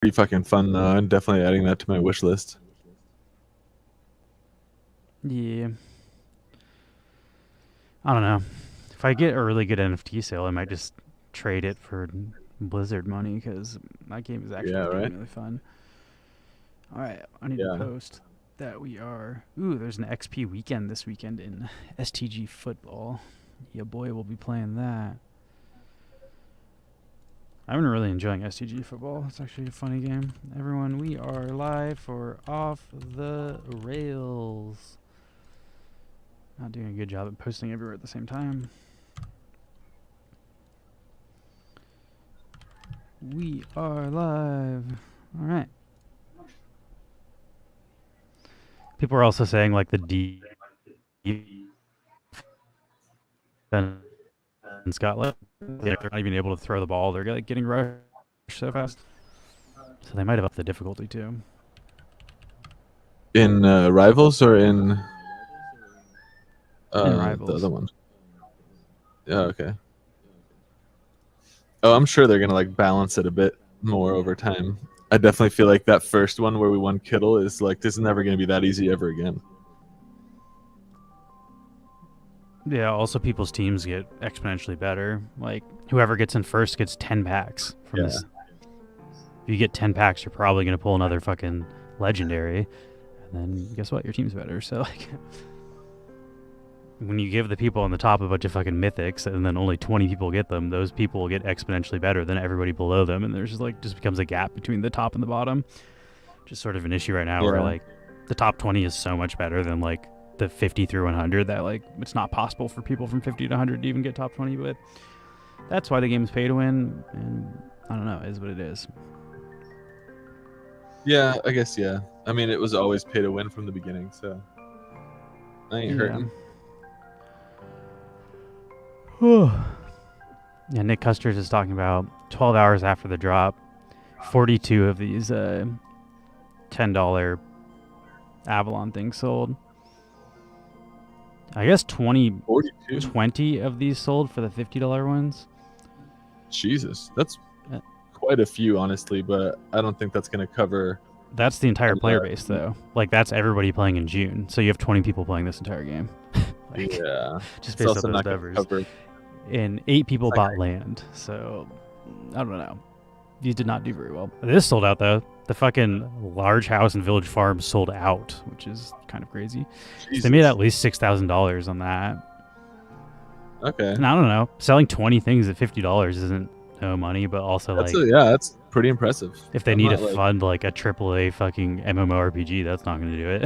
pretty fucking fun though. I'm definitely adding that to my wish list. Yeah. I don't know. If I get a really good NFT sale, I might just trade it for Blizzard money because that game is actually genuinely fun. All right, I need to post that we are. Ooh, there's an XP weekend this weekend in STG football. Yeah, boy, we'll be playing that. I've been really enjoying STG football. It's actually a funny game. Everyone, we are live for Off the Rails. Not doing a good job at posting everywhere at the same time. We are live. All right. People are also saying like the D in Scotland, they're not even able to throw the ball. They're like getting rushed so fast. So they might have upped the difficulty too. In Rivals or in Rivals. The other one? Yeah, okay. Oh, I'm sure they're gonna like balance it a bit more over time. I definitely feel like that first one where we won Kittle is like, this is never gonna be that easy ever again. Yeah, also people's teams get exponentially better. Like, whoever gets in first gets 10 packs from this. If you get 10 packs, you're probably going to pull another fucking legendary. And then, guess what? Your team's better. So, like, when you give the people on the top a bunch of fucking mythics and then only 20 people get them, those people will get exponentially better than everybody below them. And there's just, like, just becomes a gap between the top and the bottom. Just sort of an issue right now where, like, the top 20 is so much better than, like, the 50 through 100 that like it's not possible for people from 50 to 100 to even get top 20, but that's why the game's pay to win, and I don't know, it is what it is. Yeah, I guess, yeah. I mean, it was always pay to win from the beginning, so I ain't hurting. Yeah, Nick Custers is talking about 12 hours after the drop, 42 of these $10 Avalon things sold. I guess 20 of these sold for the $50 ones. Jesus, that's quite a few, honestly, but I don't think that's going to cover... That's the entire player base, though. Like, that's everybody playing in June. So you have 20 people playing this entire game. Like, yeah. Just based on those numbers. And 8 people bought land. So, I don't know. These did not do very well. This sold out, though. The fucking large house and village farm sold out, which is kind of crazy. So they made at least $6,000 on that. Okay. And I don't know. Selling 20 things at $50 isn't no money, but also that's like... that's pretty impressive. If they need to fund like a AAA fucking MMORPG, that's not going to do it.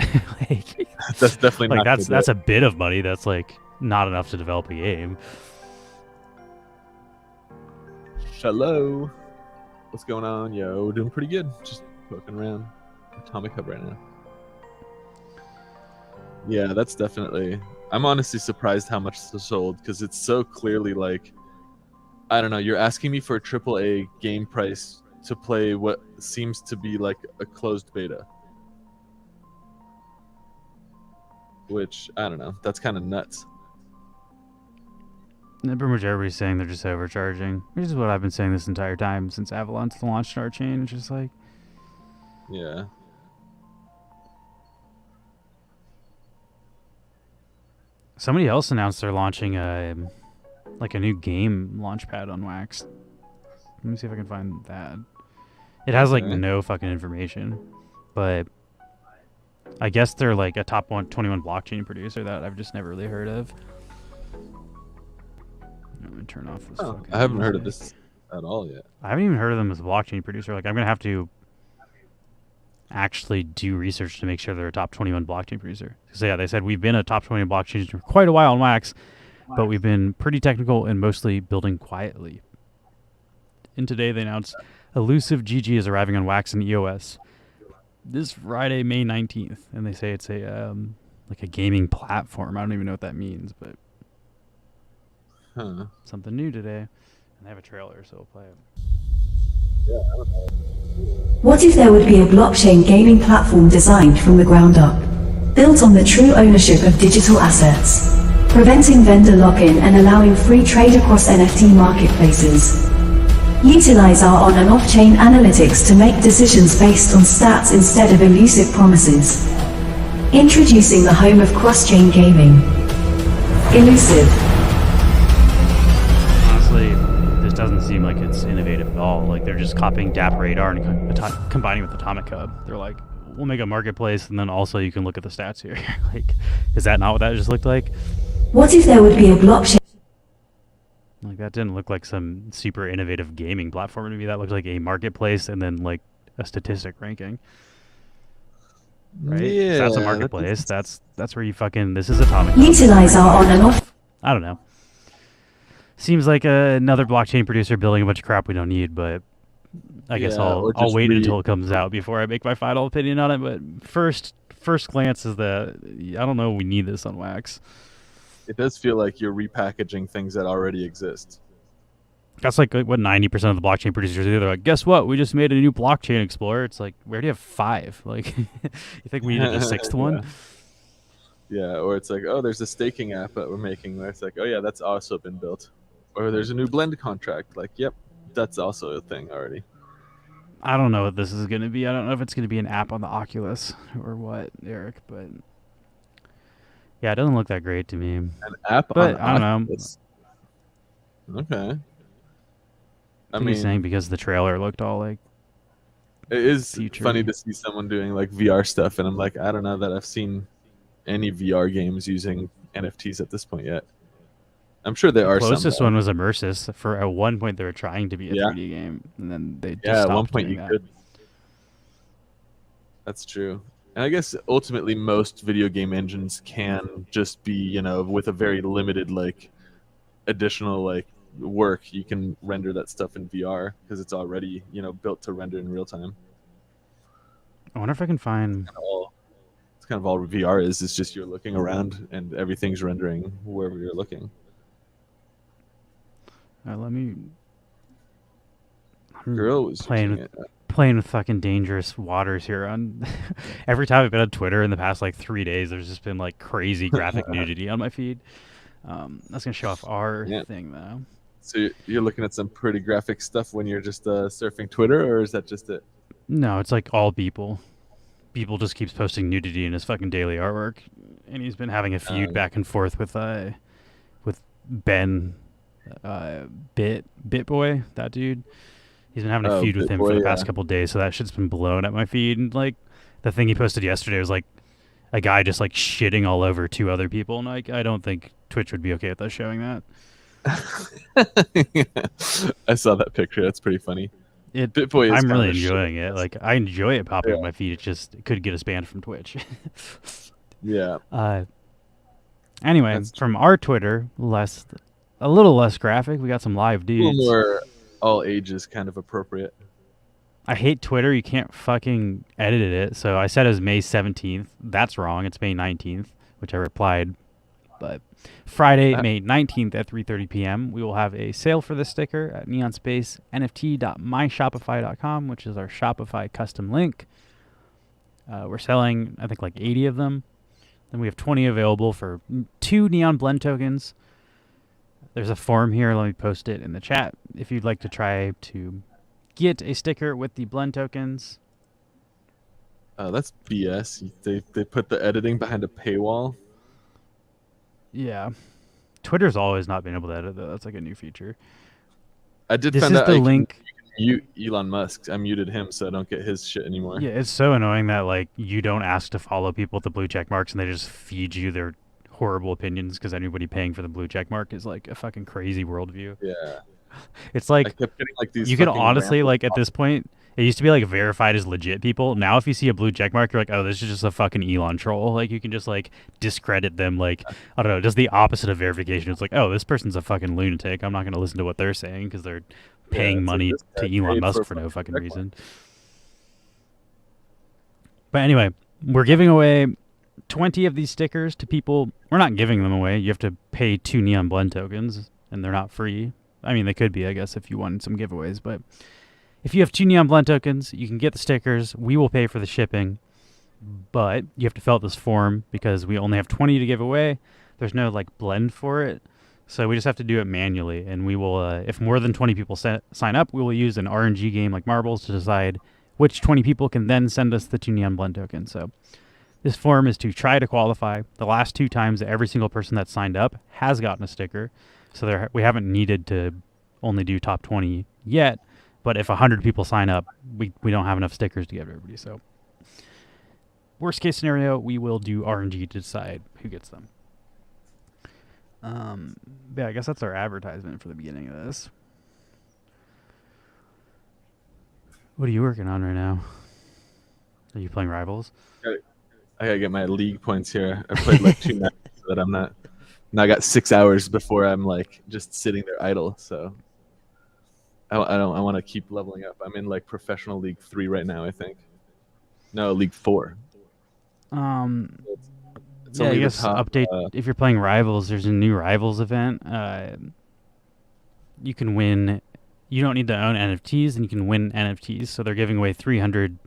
Like, that's definitely like not that's a bit of money. That's like not enough to develop a game. Hello. What's going on? Yo, doing pretty good. Just poking around Atomic Hub right now. Yeah, that's definitely... I'm honestly surprised how much is sold, because it's so clearly like... I don't know, you're asking me for a AAA game price to play what seems to be like a closed beta. Which, I don't know, that's kind of nuts. Pretty much everybody's saying they're just overcharging. Which is what I've been saying this entire time since Avalon's launched our chain. It's just like... Yeah. Somebody else announced they're launching a new game launchpad on Wax. Let me see if I can find that. It has like no fucking information, but I guess they're like a top 21 blockchain producer that I've just never really heard of. Let me turn off this. I haven't heard of this at all yet. I haven't even heard of them as a blockchain producer. Like, I'm gonna have to actually do research to make sure they're a top 21 blockchain producer. So yeah, they said we've been a top 20 blockchain for quite a while on Wax, but we've been pretty technical and mostly building quietly. And today they announced Elusive GG is arriving on Wax and EOS this Friday, May 19th, and they say it's a like a gaming platform. I don't even know what that means, but something new today. And they have a trailer, so we'll play it. Yeah, I don't know. What if there would be a blockchain gaming platform designed from the ground up, built on the true ownership of digital assets, preventing vendor lock-in and allowing free trade across NFT marketplaces? Utilize our on and off-chain analytics to make decisions based on stats instead of elusive promises. Introducing the home of cross-chain gaming. Elusive. Honestly, this doesn't seem like it's innovative at all. Like, they're just copying DApp Radar and combining with Atomic Hub. They're like, we'll make a marketplace, and then also you can look at the stats here. Like, is that not what that just looked like? What if there would be a blockchain? Like, that didn't look like some super innovative gaming platform to me. That looked like a marketplace and then like a statistic ranking. Right? Yeah, That's a marketplace. That's where you fucking. This is Atomic. Utilize our on and off. I don't know. Seems like another blockchain producer building a bunch of crap we don't need, but I guess I'll wait until it comes out before I make my final opinion on it. But first glance is that I don't know we need this on Wax. It does feel like you're repackaging things that already exist. That's like what 90% of the blockchain producers do. They're like, guess what? We just made a new blockchain explorer. It's like, we already have 5. Like, you think we needed a 6th one? Yeah, or it's like, oh, there's a staking app that we're making where it's like, oh yeah, that's also been built. Or there's a new blend contract. Like, yep, that's also a thing already. I don't know what this is going to be. I don't know if it's going to be an app on the Oculus or what, Eric, but yeah, it doesn't look that great to me. An app but on I don't Oculus. Know. Okay. I mean, saying because the trailer looked all like it is future. Funny to see someone doing like VR stuff, and I'm like, I don't know that I've seen any VR games using NFTs at this point yet. I'm sure there are some. The closest one was Immersus. For at one point they were trying to be a 3D game, and then they just stopped at one point doing you that. could. That's true. And I guess ultimately most video game engines can just be, you know, with a very limited like additional like work, you can render that stuff in VR because it's already, you know, built to render in real time. I wonder if I can find. It's kind of all VR is. It's just you're looking around and everything's rendering wherever you're looking. Let me. Girl was playing with fucking dangerous waters here. On every time I've been on Twitter in the past like 3 days, there's just been like crazy graphic nudity on my feed. That's gonna show off our thing though. So you're looking at some pretty graphic stuff when you're just surfing Twitter, or is that just it? No, it's like all people. People just keeps posting nudity in his fucking daily artwork, and he's been having a feud back and forth with Ben, Bitboy, that dude. He's been having a feud with him for the past couple of days, so that shit's been blown at my feed. And like the thing he posted yesterday was like a guy just like shitting all over 2 other people, and like I don't think Twitch would be okay with us showing that. I saw that picture. That's pretty funny. Bitboy I'm really enjoying it. Like I enjoy it popping on my feed. It could get us banned from Twitch. Yeah. Anyway, from our Twitter, a little less graphic. We got some live dudes. A little more all ages kind of appropriate. I hate Twitter. You can't fucking edit it. So I said it was May 17th. That's wrong. It's May 19th, which I replied. But Friday, May 19th at 3:30 p.m., we will have a sale for this sticker at neonspacenft.myshopify.com, which is our Shopify custom link. We're selling, I think, like 80 of them. Then we have 20 available for 2 Neon Blend tokens. There's a form here. Let me post it in the chat if you'd like to try to get a sticker with the blend tokens. That's BS. They put the editing behind a paywall. Yeah. Twitter's always not been able to edit, though. That's like a new feature. I did find out the link. Mute Elon Musk. I muted him so I don't get his shit anymore. Yeah, it's so annoying that like you don't ask to follow people with the blue check marks and they just feed you their horrible opinions because anybody paying for the blue check mark is like a fucking crazy worldview. Yeah. It's like, I kept getting, like these you can honestly like at this point, it used to be like verified as legit people. Now if you see a blue check mark, you're like, oh, this is just a fucking Elon troll. Like you can just like discredit them. Like, I don't know, just the opposite of verification. It's like, oh, this person's a fucking lunatic. I'm not going to listen to what they're saying because they're paying money to Elon Musk for no fucking reason. But anyway, we're giving away 20 of these stickers to people. We're not giving them away. You have to pay 2 Neon Blend tokens, and they're not free. I mean, they could be, I guess, if you wanted some giveaways. But if you have 2 Neon Blend tokens, you can get the stickers. We will pay for the shipping. But you have to fill out this form because we only have 20 to give away. There's no, like, blend for it. So we just have to do it manually, and we will, if more than 20 people sign up, we will use an RNG game like Marbles to decide which 20 people can then send us the 2 Neon Blend token. So this form is to try to qualify. The last 2 times, every single person that signed up has gotten a sticker. So we haven't needed to only do top 20 yet, but if 100 people sign up, we don't have enough stickers to give everybody. So worst case scenario, we will do RNG to decide who gets them. Yeah, I guess that's our advertisement for the beginning of this. What are you working on right now? Are you playing Rivals? I gotta get my league points here. I played like 2 matches so that I'm not. Now I got 6 hours before I'm like just sitting there idle. So I want to keep leveling up. I'm in like professional League 3 right now. I think. No, League 4. It's Yeah, I only the guess top, update if you're playing Rivals. There's a new Rivals event. You can win. You don't need to own NFTs, and you can win NFTs. So they're giving away 300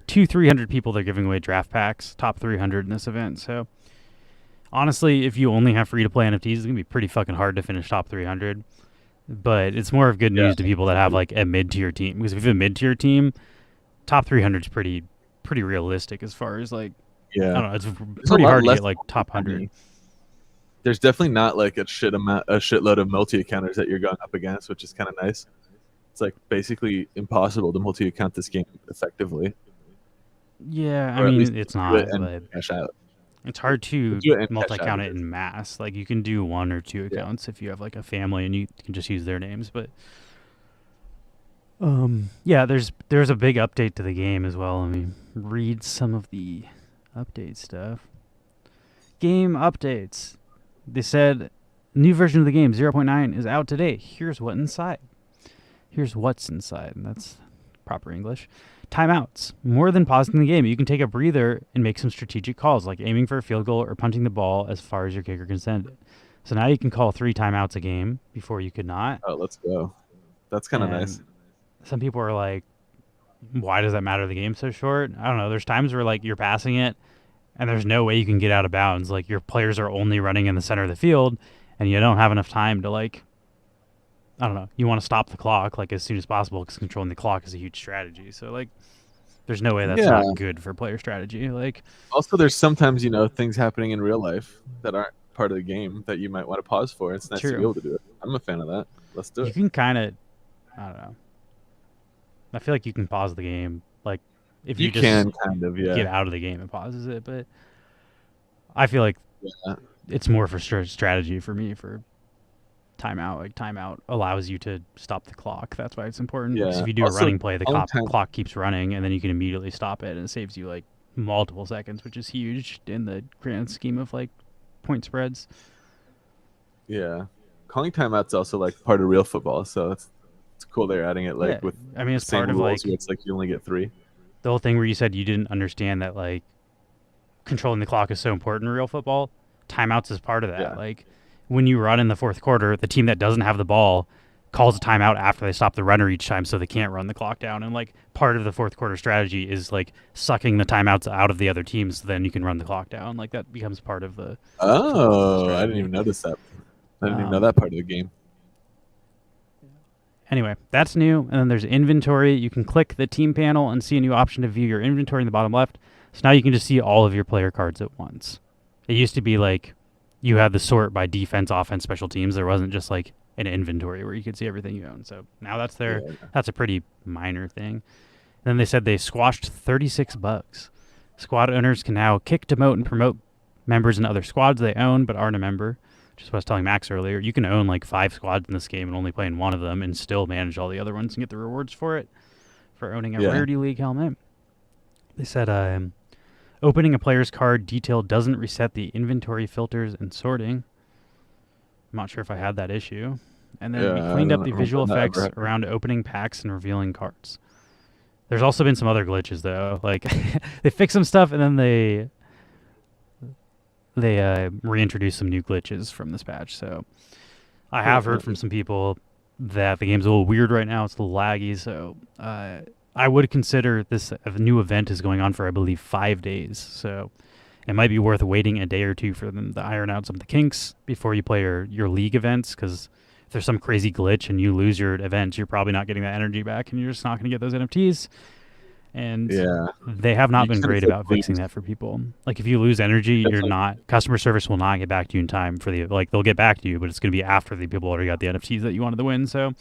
people. They're giving away draft packs, top 300 in this event. So honestly, if you only have free to play NFTs, it's gonna be pretty fucking hard to finish top 300. But it's more of good news to people that have like a mid tier team, because if you have a mid tier team, top 300 is pretty realistic as far as like. Yeah, I don't know. It's pretty hard to get like top 100. There's definitely not like a shitload of multi-accounters that you're going up against, which is kind of nice. It's like basically impossible to multi-account this game effectively. Yeah, Or I at mean least it's do not. it and But cash out. it's hard to Do it and cash multi-count out. it in mass. Like you can do 1 or 2 accounts if you have like a family and you can just use their names. But yeah, there's a big update to the game as well. Let me read some of the update stuff. Game updates. They said new version of the game 0.9 is out today. Here's what's inside. And that's proper English. Timeouts. More than pausing the game, you can take a breather and make some strategic calls, like aiming for a field goal or punting the ball as far as your kicker can send it. So now you can call 3 timeouts a game. Before you could not. Oh, let's go. That's kind of nice. Some people are like, why does that matter? The game's so short. I don't know. There's times where like you're passing it and there's no way you can get out of bounds. Like your players are only running in the center of the field and you don't have enough time to like, I don't know. You want to stop the clock like as soon as possible because controlling the clock is a huge strategy. So like there's no way that's not good for player strategy. Like also there's sometimes, things happening in real life that aren't part of the game that you might want to pause for. It's nice to be able to do it. I'm a fan of that. Let's do it. You can kind of, I don't know. I feel like you can pause the game, like if you just can kind of get out of the game, it pauses it. But I feel like it's more for strategy for me for timeout. Like timeout allows you to stop the clock. That's why it's important. Yeah. Because if you do Also, a running play, the clock keeps running, and then you can immediately stop it, and it saves you like multiple seconds, which is huge in the grand scheme of like point spreads. Yeah, calling timeouts also like part of real football, so it's cool they're adding it like with. I mean, it's the same part of rules like where it's like you only get 3. The whole thing where you said you didn't understand that like controlling the clock is so important in real football. Timeouts is part of that. Yeah. Like when you run in the 4th quarter, the team that doesn't have the ball calls a timeout after they stop the runner each time, so they can't run the clock down. And like part of the 4th quarter strategy is like sucking the timeouts out of the other teams, so then you can run the clock down. Like that becomes part of the. Oh, I didn't even notice that. I didn't even know that part of the game. Anyway, that's new. And then there's inventory. You can click the team panel and see a new option to view your inventory in the bottom left. So now you can just see all of your player cards at once. It used to be like you had the sort by defense, offense, special teams. There wasn't just like an inventory where you could see everything you own. So now that's there. Yeah. That's a pretty minor thing. And then they said they squashed 36 bugs. Squad owners can now kick, demote, and promote members in other squads they own but aren't a member. Just what I was telling Max earlier, you can own like 5 squads in this game and only play in one of them and still manage all the other ones and get the rewards for it, for owning a Rarity League helmet. They said opening a player's card detail doesn't reset the inventory filters and sorting. I'm not sure if I had that issue. And then we cleaned up the visual effects around opening packs and revealing cards. There's also been some other glitches, though. Like, they fixed some stuff, and then they reintroduced some new glitches from this patch. So I have heard from some people that the game's a little weird right now. It's a little laggy. So I would consider this a new event is going on for, I believe, 5 days. So it might be worth waiting a day or two for them to iron out some of the kinks before you play your league events, because if there's some crazy glitch and you lose your events, you're probably not getting that energy back, and you're just not going to get those NFTs. And Yeah. they have not You been kinda great said about fixing that for people. Like if you lose energy, you're Definitely. not customer service will not get back to you in time for the like they'll get back to you, but it's going to be after the people already got the NFTs that you wanted to win. So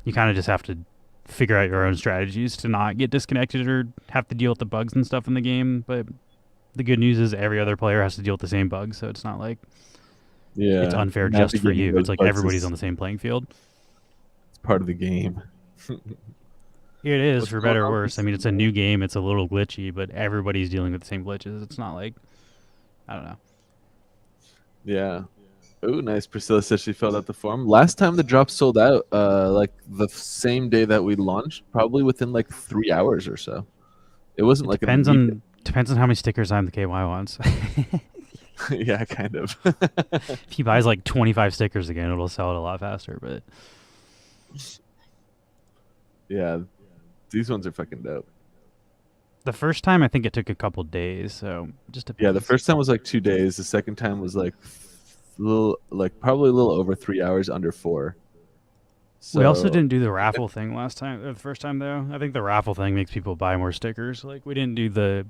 you kind of just have to figure out your own strategies to not get disconnected or have to deal with the bugs and stuff in the game. But the good news is every other player has to deal with the same bugs, so it's not like it's Yeah. unfair just for Navigating you. those It's like bugs everybody's is on the same playing field. it's part of the game. It is, What's for going better or on, worse. I mean, it's a new game. It's a little glitchy, but everybody's dealing with the same glitches. It's not like, I don't know. Yeah. Oh, nice. Priscilla says she filled out the form. Last time the drop sold out, like the same day that we launched, probably within like 3 hours or so. It wasn't like an immediate. Depends on how many stickers I'm the KY wants. Yeah, kind of. If he buys like 25 stickers again, it'll sell it a lot faster. But Yeah, these ones are fucking dope. the first time, I think it took a couple days. So just depends. Yeah, the first time was like 2 days. The second time was like probably a little over 3 hours, under 4. So, we also didn't do the raffle thing last time. The first time though, I think the raffle thing makes people buy more stickers. Like we didn't do the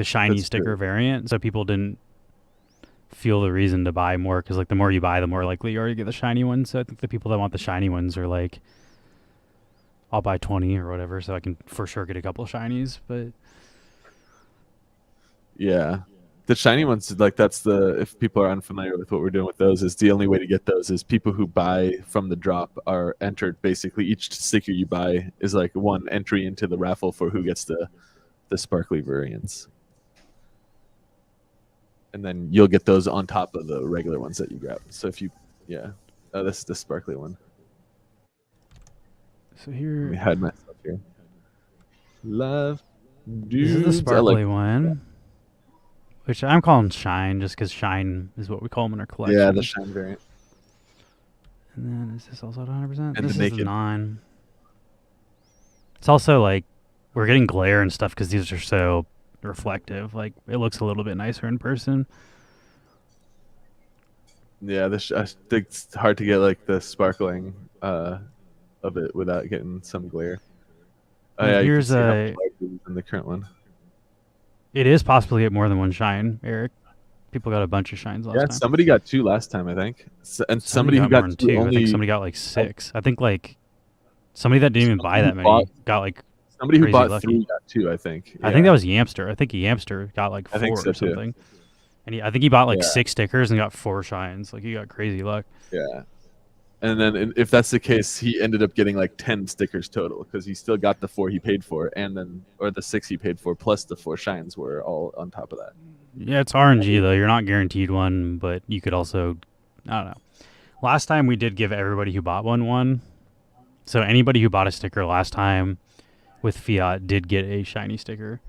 shiny That's sticker true. variant, so people didn't feel the reason to buy more, because like the more you buy, the more likely you are to get the shiny ones. So I think the people that want the shiny ones are like, I'll buy 20 or whatever, so I can for sure get a couple of shinies. But Yeah. The shiny ones, like that's if people are unfamiliar with what we're doing with those, is the only way to get those is people who buy from the drop are entered. Basically, each sticker you buy is like one entry into the raffle for who gets the sparkly variants. And then you'll get those on top of the regular ones that you grab. So if you, yeah. Oh, this is the sparkly one. so Let me here, hide myself here. Love this dudes. is the I sparkly like, one, which I'm calling shine, just because shine is what we call them in our collection. yeah, the shine variant. And then is this also at 100%? And This the is naked. 9. It's also like we're getting glare and stuff because these are so reflective. Like it looks a little bit nicer in person. Yeah, I think it's hard to get like the sparkling of it without getting some glare. Oh And yeah, you can here's see how a. bright it is in the current one. It is possible to get more than one shine, Eric. People got a bunch of shines last Yeah, time. somebody got 2 last time, I think. And somebody who more got than 2 2. only. I think somebody got like 6. I think like somebody that didn't even buy that many got like. Somebody who crazy bought lucky. 3 got 2, I think. I think that was Yamster. I think Yamster got like 4 I think so or too. something. And I think he bought like Yeah. 6 stickers and got 4 shines. Like he got crazy luck. Yeah. And then if that's the case, he ended up getting like 10 stickers total because he still got the 4 he paid for, and then or the 6 he paid for plus the 4 shines were all on top of that. Yeah, it's RNG though. You're not guaranteed one, but you could also, I don't know. Last time we did give everybody who bought one. So anybody who bought a sticker last time with Fiat did get a shiny sticker.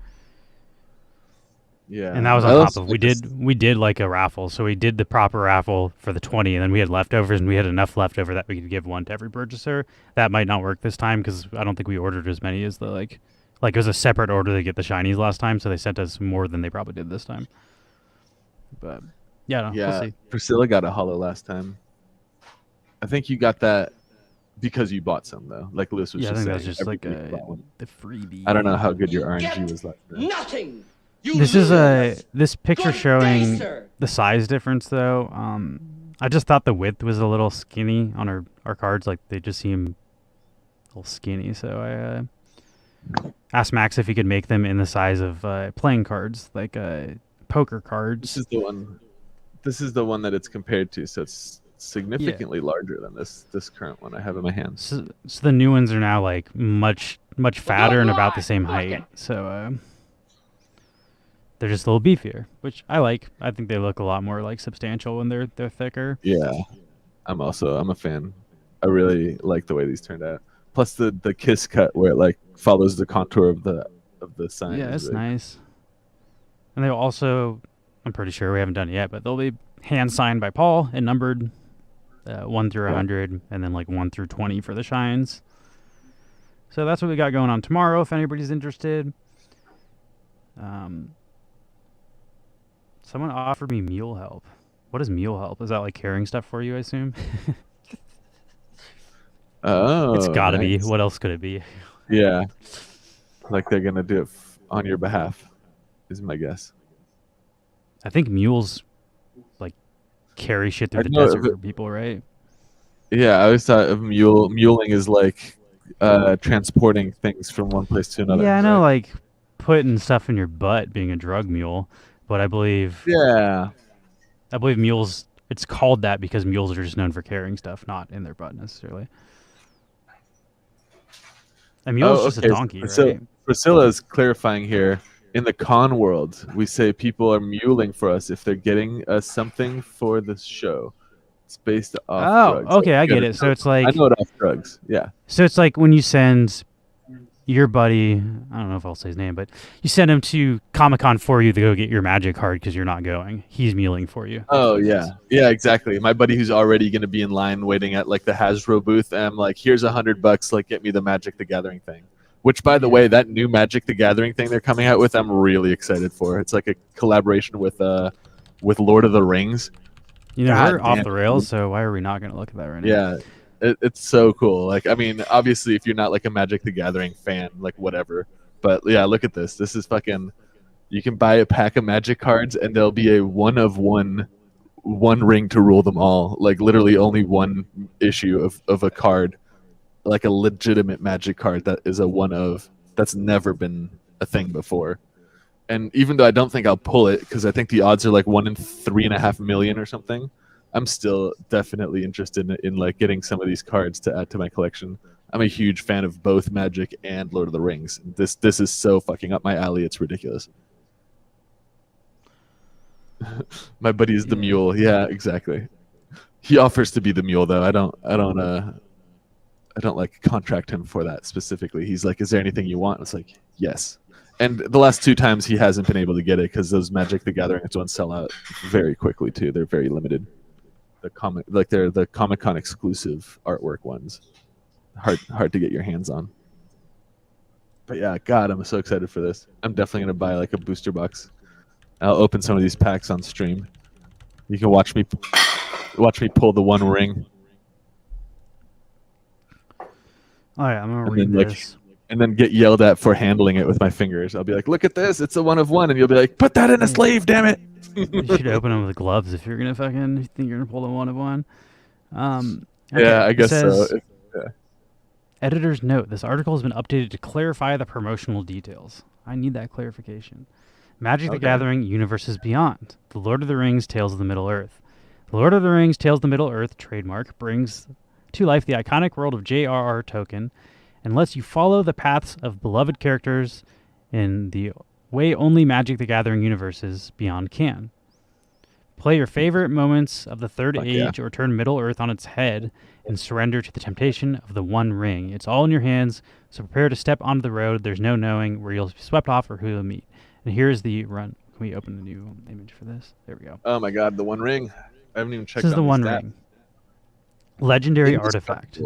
Yeah. And that was I on top also of think we did like a raffle. So we did the proper raffle for the 20, and then we had leftovers, and we had enough leftover that we could give one to every purchaser. That might not work this time because I don't think we ordered as many as the like it was a separate order to get the shinies last time, so they sent us more than they probably did this time. But yeah, no, Yeah, we'll see. Priscilla got a hollow last time. I think you got that because you bought some though. Like Lewis was Yeah, I just think saying. that's just like everybody bought one. the freebie. I don't know how good your RNG was last time. Nothing. You This is lose. this picture Good day, showing sir. the size difference though. I just thought the width was a little skinny on our cards. Like they just seem a little skinny. So I asked Max if he could make them in the size of playing cards, like poker cards. This is the one. This is the one that it's compared to, so it's significantly larger than this current one I have in my hands. So the new ones are now like much fatter and about the same height. So they're just a little beefier, which I like. I think they look a lot more like substantial when they're thicker. Yeah, I'm a fan. I really like the way these turned out. Plus the kiss cut where it like follows the contour of the sign. Yeah, is it's really nice. And they'll also, I'm pretty sure we haven't done it yet, but they'll be hand signed by Paul and numbered 1 through 100, and then like 1 through 20 for the shines. So that's what we got going on tomorrow. If anybody's interested. Someone offered me mule help. What is mule help? Is that like carrying stuff for you, I assume? Oh, It's gotta be. nice. What else could it be? Yeah, like they're gonna do it on your behalf, is my guess. I think mules like carry shit through I the know. desert for people, right? Yeah, I always thought of muling is like transporting things from one place to another, Yeah, I know, right? like putting stuff in your butt being a drug mule, but Yeah. I believe mules. It's called that because mules are just known for carrying stuff, not in their butt necessarily. A mule is Oh, just a okay. donkey, So right? Priscilla is clarifying here. In the con world, we say people are muling for us if they're getting us something for the show. It's based off Oh, drugs. okay, I get it. I know it off drugs. Yeah. So it's like when you send your buddy, I don't know if I'll say his name, but you send him to Comic-Con for you to go get your magic card because you're not going. He's muling for you. That's Oh what it yeah, is. yeah, exactly. My buddy who's already going to be in line waiting at like the Hasbro booth, and I'm like, here's $100, like get me the Magic the Gathering thing. Which, by the Yeah. way, that new Magic the Gathering thing they're coming out with, I'm really excited for. It's like a collaboration with Lord of the Rings. You know, we're God off damn, the it, rails, dude. so why are we not going to look at that right now? Yeah, it's so cool. Like, I mean, obviously, if you're not like a Magic the Gathering fan, like whatever. But yeah, look at this. This is fucking. You can buy a pack of Magic cards, and there'll be a one of one ring to rule them all. Like literally only one issue of a card, like a legitimate Magic card that is a one of. That's never been a thing before. And even though I don't think I'll pull it because I think the odds are like 1 in 3.5 million or something, I'm still definitely interested in like getting some of these cards to add to my collection. I'm a huge fan of both Magic and Lord of the Rings. This is so fucking up my alley. It's ridiculous. My buddy is the mule. Yeah, exactly. He offers to be the mule though. I don't like contract him for that specifically. He's like, "Is there anything you want?" It's like, "Yes." And the last 2 times he hasn't been able to get it because those Magic the Gathering ones sell out very quickly too. They're very limited. They're the Comic-Con exclusive artwork ones. Hard to get your hands on. But yeah, God, I'm so excited for this. I'm definitely gonna buy like a booster box. I'll open some of these packs on stream. You can watch me pull the one ring. All right, I'm going to And read then, this. And then get yelled at for handling it with my fingers. I'll be like, "Look at this! It's a one of one," and you'll be like, "Put that in a sleeve, damn it!" You should open them with gloves if you're going to fucking think you're going to pull the one of one. Okay, Yeah, I it guess says, so. Yeah. Editor's note, this article has been updated to clarify the promotional details. I need that clarification. Magic the Gathering Universes Beyond. The Lord of the Rings Tales of the Middle-earth. The Lord of the Rings Tales of the Middle-earth trademark brings to life the iconic world of J.R.R. Tolkien and lets you follow the paths of beloved characters in the way only Magic the Gathering Universes Beyond can. Play your favorite moments of the Third Age or turn Middle-earth on its head and surrender to the temptation of the One Ring. It's all in your hands, so prepare to step onto the road. There's no knowing where you'll be swept off or who you'll meet. And here's the run. Can we open a new image for this? There we go. Oh my God, the One Ring. I haven't even checked. This is the One Ring. Legendary artifact.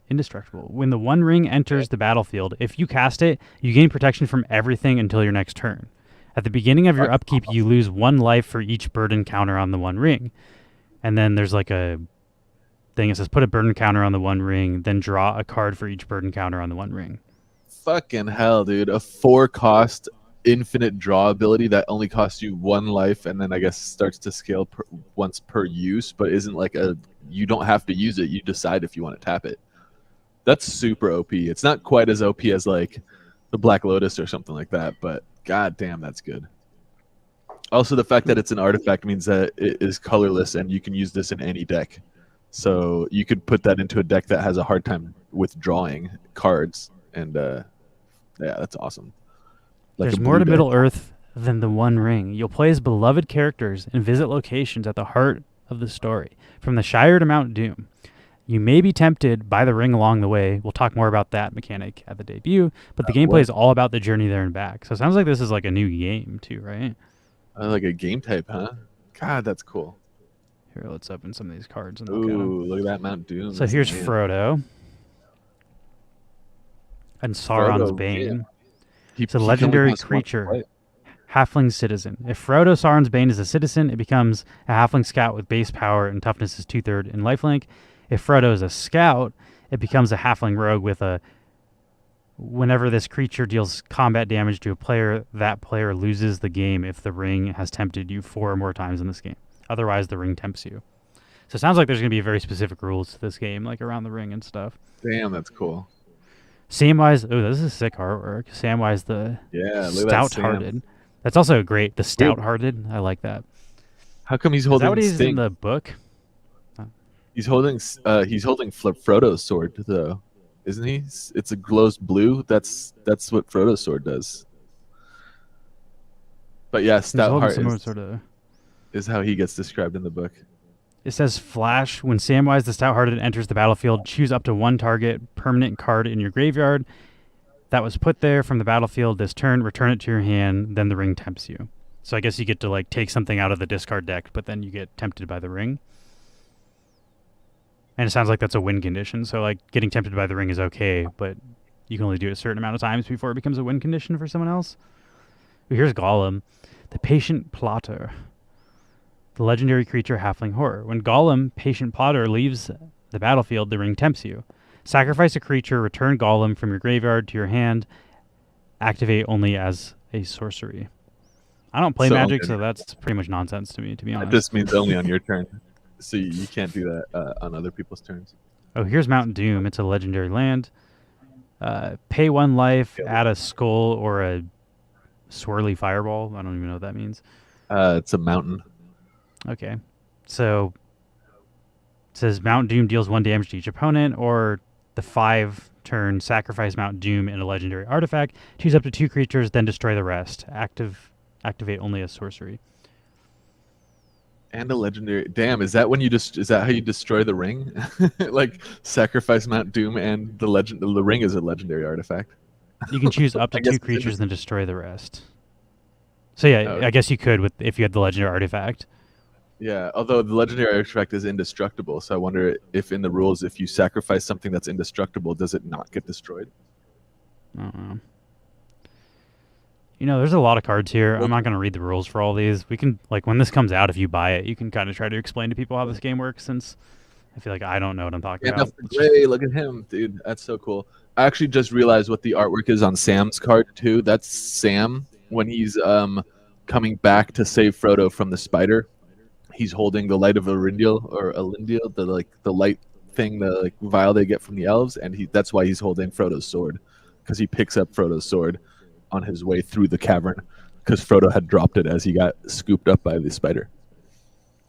Indestructible. When the One Ring enters the battlefield, if you cast it, you gain protection from everything until your next turn. At the beginning of your upkeep, you lose 1 life for each burden counter on the One Ring. And then there's like a thing that says put a burden counter on the One Ring, then draw a card for each burden counter on the One Ring. Fucking hell, dude. A 4-cost infinite draw ability that only costs you 1 life and then I guess starts to scale once per use, but isn't like you don't have to use it. You decide if you want to tap it. That's super OP. It's not quite as OP as like the Black Lotus or something like that, but god damn, that's good. Also, the fact that it's an artifact means that it is colorless and you can use this in any deck. So you could put that into a deck that has a hard time withdrawing cards, and yeah, that's awesome. Like There's more to Middle-earth than the One Ring. You'll play as beloved characters and visit locations at the heart of the story, from the Shire to Mount Doom. You may be tempted by the ring along the way. We'll talk more about that mechanic at the debut, but the gameplay is all about the journey there and back. So it sounds like this is like a new game too, right? Like a game type, huh? God, that's cool. Here, let's open some of these cards and look look at them. Ooh, look at that Mount Doom. So here's Frodo and Sauron's Bane. It's a legendary creature. Halfling Citizen. If Frodo Sauron's Bane is a citizen, it becomes a Halfling Scout with base power and toughness is 2/3 and lifelink. If Frodo is a Scout, it becomes a Halfling Rogue with a... Whenever this creature deals combat damage to a player, that player loses the game if the ring has tempted you 4 or more times in this game. Otherwise, the ring tempts you. So it sounds like there's going to be very specific rules to this game, like around the ring and stuff. Damn, that's cool. Samwise, oh, this is sick artwork. Samwise the Stout-Hearted. That's also great. The Stout-Hearted. I like that. How come he's holding? Is that what he's Sting? in the book? He's holding Frodo's sword though, isn't he? It's a glows blue. That's what Frodo's sword does. But yeah, Stout-Hearted is how he gets described in the book. It says Flash. When Samwise the Stout-Hearted enters the battlefield, choose up to one target permanent card in your graveyard that was put there from the battlefield this turn, return it to your hand, then the ring tempts you. So I guess you get to like take something out of the discard deck, but then you get tempted by the ring. And it sounds like that's a win condition. So like getting tempted by the ring is okay, but you can only do it a certain amount of times before it becomes a win condition for someone else. Ooh, here's Gollum, the Patient Plotter. The legendary creature Halfling Horror. When Gollum, Patient Plotter, leaves the battlefield, the ring tempts you. Sacrifice a creature, return Gollum from your graveyard to your hand. Activate only as a sorcery. I don't play Magic, so that's pretty much nonsense to me, to be honest. It just means only on your turn. So you can't do that on other people's turns. Oh, here's Mount Doom. It's a legendary land. Pay 1 life, add a skull or a swirly fireball. I don't even know what that means. It's a mountain. Okay, so it says Mount Doom deals 1 damage to each opponent, or the 5-turn sacrifice Mount Doom in a legendary artifact. Choose up to 2 creatures, then destroy the rest. Activate only a sorcery. And a legendary. Damn, is that how you destroy the ring? Like sacrifice Mount Doom and the ring is a legendary artifact. You can choose up to 2 creatures, then destroy the rest. So yeah, I guess you could if you had the legendary artifact. Yeah, although the legendary artifact is indestructible, so I wonder if in the rules, if you sacrifice something that's indestructible, does it not get destroyed? I don't know. You know, there's a lot of cards here. I'm not going to read the rules for all these. We can, like, when this comes out, if you buy it, you can kind of try to explain to people how this game works, since I feel like I don't know what I'm talking about. Gray, look at him, dude. That's so cool. I actually just realized what the artwork is on Sam's card, too. That's Sam when he's coming back to save Frodo from the spider. He's holding the light of Elendil, the light thing, the like vial they get from the elves, and that's why he's holding Frodo's sword, because he picks up Frodo's sword on his way through the cavern, because Frodo had dropped it as he got scooped up by the spider.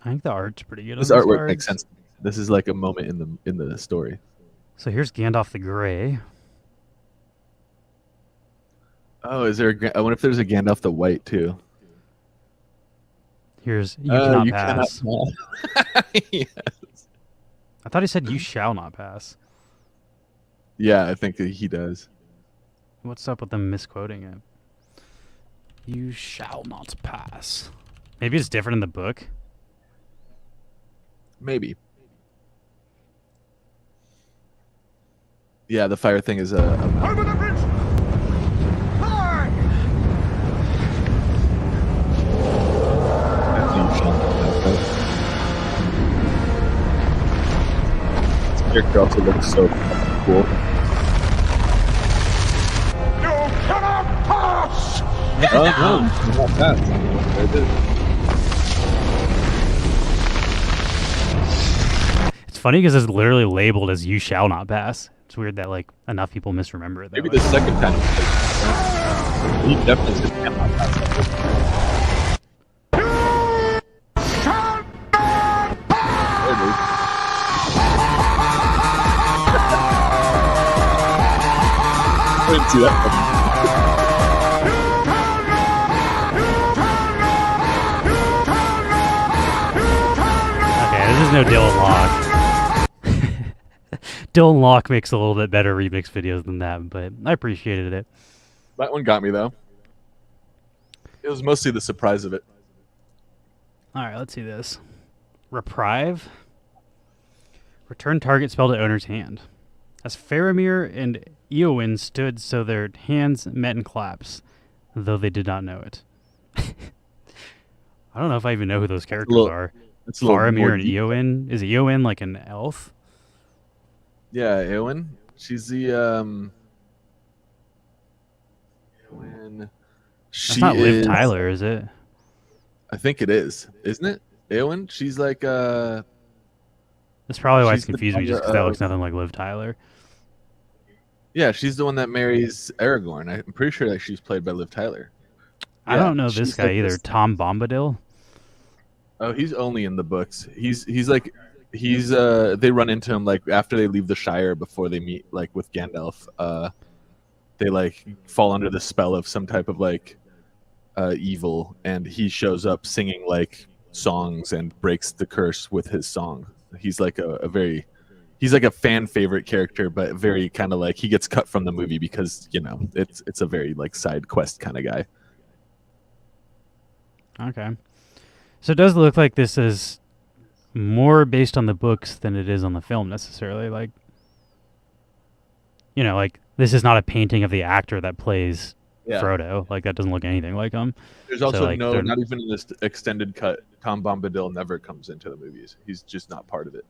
I think the art's pretty good. This artwork makes sense. This is like a moment in the story. So here's Gandalf the Grey. Oh, I wonder if there's a Gandalf the White too. Here's you cannot pass. Yes. I thought he said you shall not pass. Yeah, I think he does. What's up with them misquoting it? You shall not pass. Maybe it's different in the book. Maybe. Yeah, the fire thing is Over the bridge! Fire! This character also looks so cool. You cannot pass! Oh no, not that. It's funny because it's literally labeled as "you shall not pass." It's weird that like enough people misremember it. Maybe the second time. He definitely said cannot pass. I didn't see that coming. Okay, this is no Dylan Locke. Dylan Locke makes a little bit better remix videos than that, but I appreciated it. That one got me though. It was mostly the surprise of it. All right, let's see this. Reprieve. Return target spell to owner's hand. As Faramir and Eowyn stood so their hands met in claps, though they did not know it. I don't know if I even know who those characters little- are. It's a little more Faramir and deep. Eowyn. Is Eowyn like an elf? Yeah, Eowyn. She's the Eowyn. That's She not Liv is. Tyler, is it? I think it is, isn't it? Eowyn. She's like That's probably why it's she's the confusing me, just because daughter that looks of- nothing like Liv Tyler. yeah, she's the one that marries Aragorn. I'm pretty sure that she's played by Liv Tyler. I Yeah, don't know this she's guy like either. this- Tom Bombadil. Oh, he's only in the books. He's like they run into him like after they leave the Shire before they meet like with Gandalf. They like fall under the spell of some type of like evil, and he shows up singing like songs and breaks the curse with his song. He's like he's like a fan favorite character, but very kind of like he gets cut from the movie because it's a very like side quest kind of guy. Okay. So it does look like this is more based on the books than it is on the film necessarily. Like, like this is not a painting of the actor that plays Frodo. Like that doesn't look anything like him. There's also like, not even in this extended cut. Tom Bombadil never comes into the movies. He's just not part of it.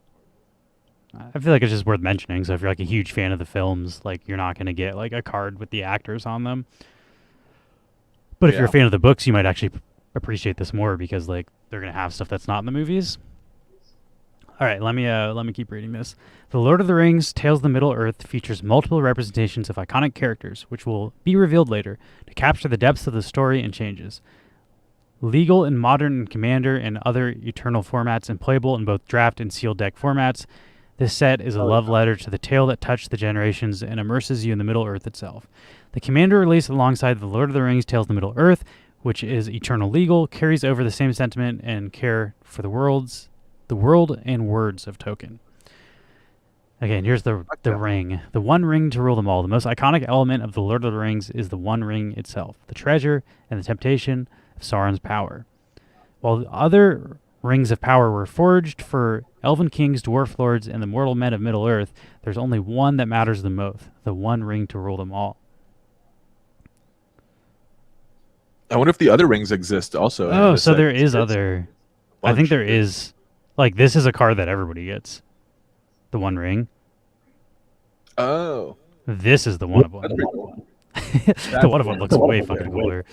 I feel like it's just worth mentioning. So if you're like a huge fan of the films, like you're not going to get like a card with the actors on them. But if you're a fan of the books, you might actually appreciate this more because like they're going to have stuff that's not in the movies. All right, let me keep reading this. The Lord of the Rings: Tales of the Middle-earth features multiple representations of iconic characters, which will be revealed later, to capture the depths of the story and changes. Legal in Modern and Commander and other Eternal formats and playable in both draft and sealed deck formats, this set is a love letter to the tale that touched the generations and immerses you in the Middle-earth itself. The Commander release alongside the Lord of the Rings: Tales of the Middle-earth, which is Eternal Legal, carries over the same sentiment and care for the world and words of Tolkien. Again, here's the ring. The one ring to rule them all. The most iconic element of the Lord of the Rings is the one ring itself, the treasure and the temptation of Sauron's power. While the other rings of power were forged for elven kings, dwarf lords, and the mortal men of Middle-earth, there's only one that matters the most, the one ring to rule them all. I wonder if the other rings exist also. Oh, so there is other... I think there is... Like, this is a card that everybody gets. The one ring. Oh. This is the one of one. That's pretty cool. The one of one looks way fucking cooler.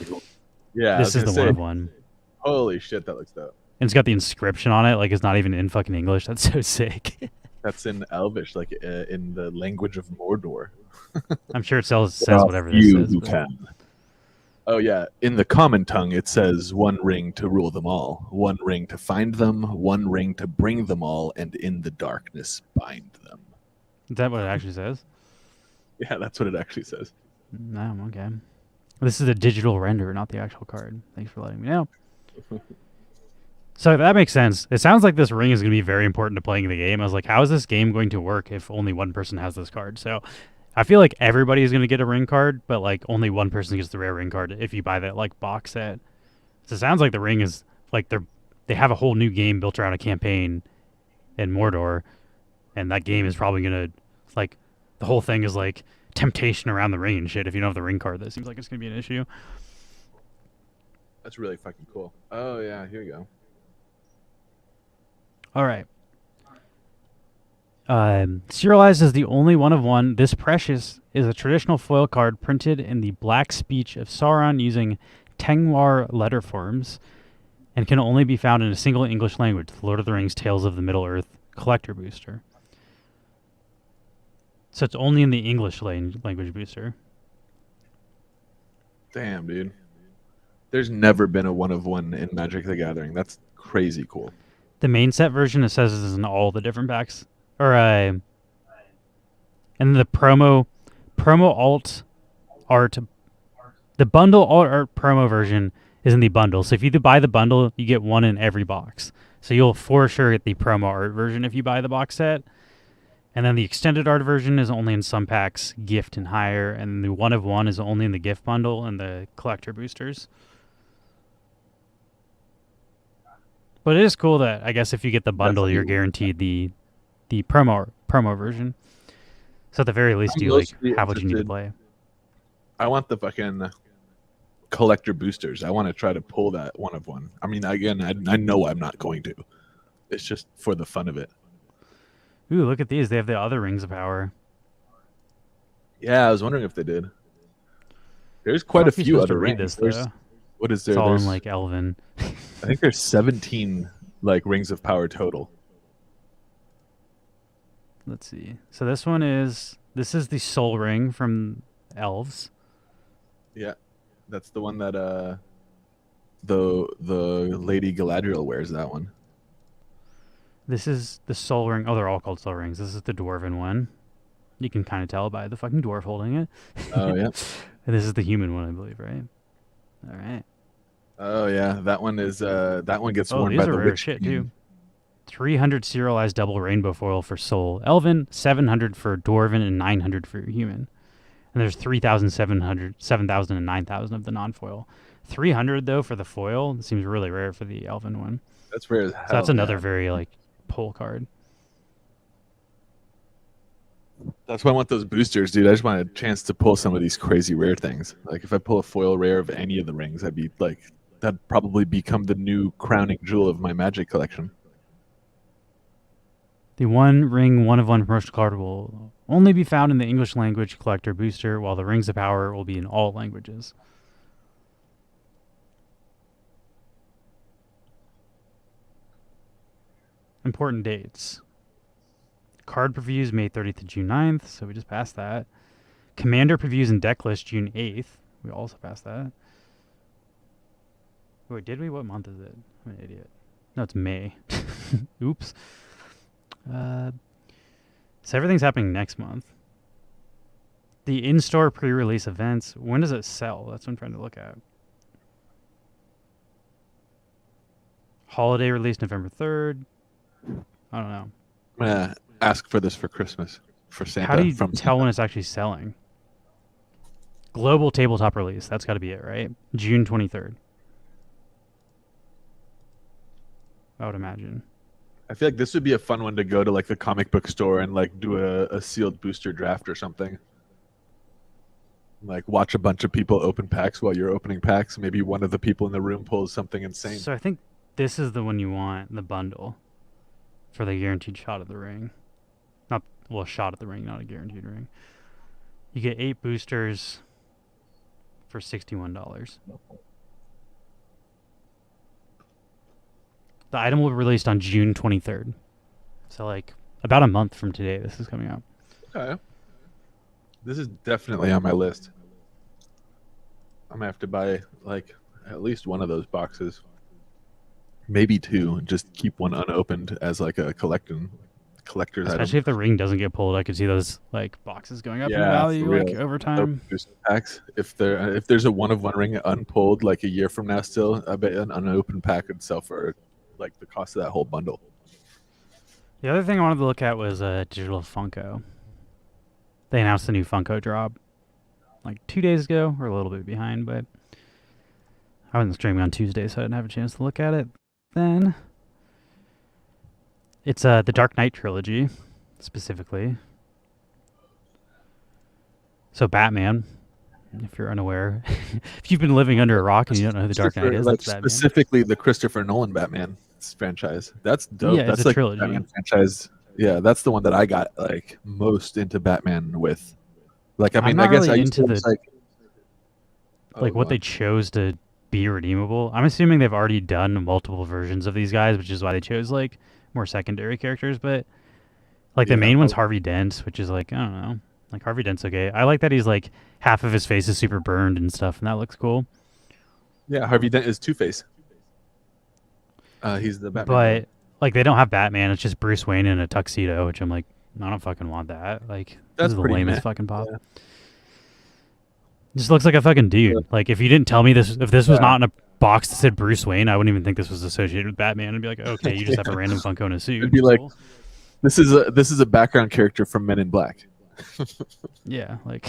Yeah. This is the one of one. Holy shit, that looks dope. And it's got the inscription on it, like it's not even in fucking English. That's so sick. That's in Elvish, like in the language of Mordor. I'm sure it says whatever this You says. who but- can. Oh yeah, in the common tongue it says one ring to rule them all, one ring to find them, one ring to bring them all, and in the darkness bind them. Is that what it actually says? Yeah, that's what it actually says. No, okay. This is a digital render, not the actual card. Thanks for letting me know. So that makes sense. It sounds like this ring is going to be very important to playing the game. I was like, how is this game going to work if only one person has this card? So I feel like everybody is going to get a ring card, but like only one person gets the rare ring card if you buy that like box set. So it sounds like the ring is like they have a whole new game built around a campaign in Mordor, and that game is probably going to like the whole thing is like temptation around the ring and shit. If you don't have the ring card, that seems like it's going to be an issue. That's really fucking cool. Oh yeah, here you go. All right. Serialized as the only one of one, this Precious is a traditional foil card printed in the black speech of Sauron using Tengwar letter forms and can only be found in a single English language, the Lord of the Rings Tales of the Middle-earth collector booster. So it's only in the English language booster. Damn, dude. There's never been a one of one in Magic the Gathering. That's crazy cool. The main set version, it says, is in all the different packs. Or, and the promo alt art, the bundle alt art promo version is in the bundle. So if you buy the bundle, you get one in every box. So you'll for sure get the promo art version if you buy the box set. And then the extended art version is only in some packs, gift and higher. And the one of one is only in the gift bundle and the collector boosters. But it is cool that I guess if you get the bundle, you're guaranteed the promo version. So at the very least, you like have what you need to play. I want the fucking collector boosters. I want to try to pull that one of one. I mean, again, I know I'm not going to. It's just for the fun of it. Ooh, look at these. They have the other rings of power. Yeah, I was wondering if they did. There's quite a few other rings. What is there? It's all There's in like Elven. I think there's 17 like rings of power total. Let's see. So this is the soul ring from elves. Yeah, that's the one that the Lady Galadriel wears. That one. This is the soul ring. Oh, they're all called soul rings. This is the dwarven one. You can kind of tell by the fucking dwarf holding it. Oh yeah. And this is the human one, I believe, right? All right. Oh yeah, that one is that one gets worn these by are the rare rich shit queen. too. 300 serialized double rainbow foil for soul elven, 700 for dwarven, and 900 for human. And there's 3,700, 7,000, and 9,000 of the non-foil. 300 though for the foil. It seems really rare for the elven one. That's rare as hell. So that's another yeah. very like pull card. That's why I want those boosters, dude. I just want a chance to pull some of these crazy rare things. Like if I pull a foil rare of any of the rings, that'd probably become the new crowning jewel of my Magic collection. The one ring, one of one promotional card will only be found in the English language collector booster, while the rings of power will be in all languages. Important dates. Card previews May 30th to June 9th, so we just passed that. Commander previews and deck list June 8th. We also passed that. Wait, did we? What month is it? I'm an idiot. No, it's May. Oops. So everything's happening next month. The in-store pre-release events. When does it sell? That's what I'm trying to look at. Holiday release November 3rd. I don't know. I'm gonna ask for this for Christmas for Santa. How do you from tell when it's actually selling? Global tabletop release. That's got to be it, right? June 23rd. I would imagine. I feel like this would be a fun one to go to like the comic book store and like do a sealed booster draft or something. Like watch a bunch of people open packs while you're opening packs. Maybe one of the people in the room pulls something insane. So I think this is the one you want, the bundle, for the guaranteed shot at the ring. A shot at the ring, not a guaranteed ring. You get 8 boosters for $61. The item will be released on June 23rd. So, like, about a month from today, this is coming out. Okay. This is definitely on my list. I'm going to have to buy, like, at least one of those boxes. Maybe 2, and just keep one unopened as, like, a collector's Especially if the ring doesn't get pulled. I could see those, like, boxes going up in value, like, over time. Packs. If there's a one-of-one ring unpulled, like, a year from now still, I bet an unopened pack would sell for like the cost of that whole bundle. The other thing I wanted to look at was digital Funko. They announced the new Funko drop like 2 days ago. We're a little bit behind, but I wasn't streaming on Tuesday, so I didn't have a chance to look at it then. It's the Dark Knight trilogy, specifically. So Batman, if you're unaware, if you've been living under a rock and you don't know who the Dark Knight is, like that's Batman. Specifically the Christopher Nolan Batman franchise. That's dope. Yeah, that's it's a like trilogy. Batman franchise. Yeah, that's the one that I got like most into Batman with. Like, I mean, I'm I guess really I used into to like what they chose to be redeemable. I'm assuming they've already done multiple versions of these guys, which is why they chose like more secondary characters. But like the main one's Harvey Dent, which is like, I don't know, like Harvey Dent's okay. I like that he's like half of his face is super burned and stuff, and that looks cool. Yeah, Harvey Dent is Two-Face. He's the Batman. But like they don't have Batman. It's just Bruce Wayne in a tuxedo, which I'm like, I don't fucking want that. Like That's this is the pretty lamest fucking pop. Yeah. Just looks like a fucking dude. Yeah. Like if you didn't tell me this, if this was not in a box that said Bruce Wayne, I wouldn't even think this was associated with Batman. I'd be like, okay, you just have a random Funko in a suit. It'd be like, cool. This is a background character from Men in Black. Yeah, like,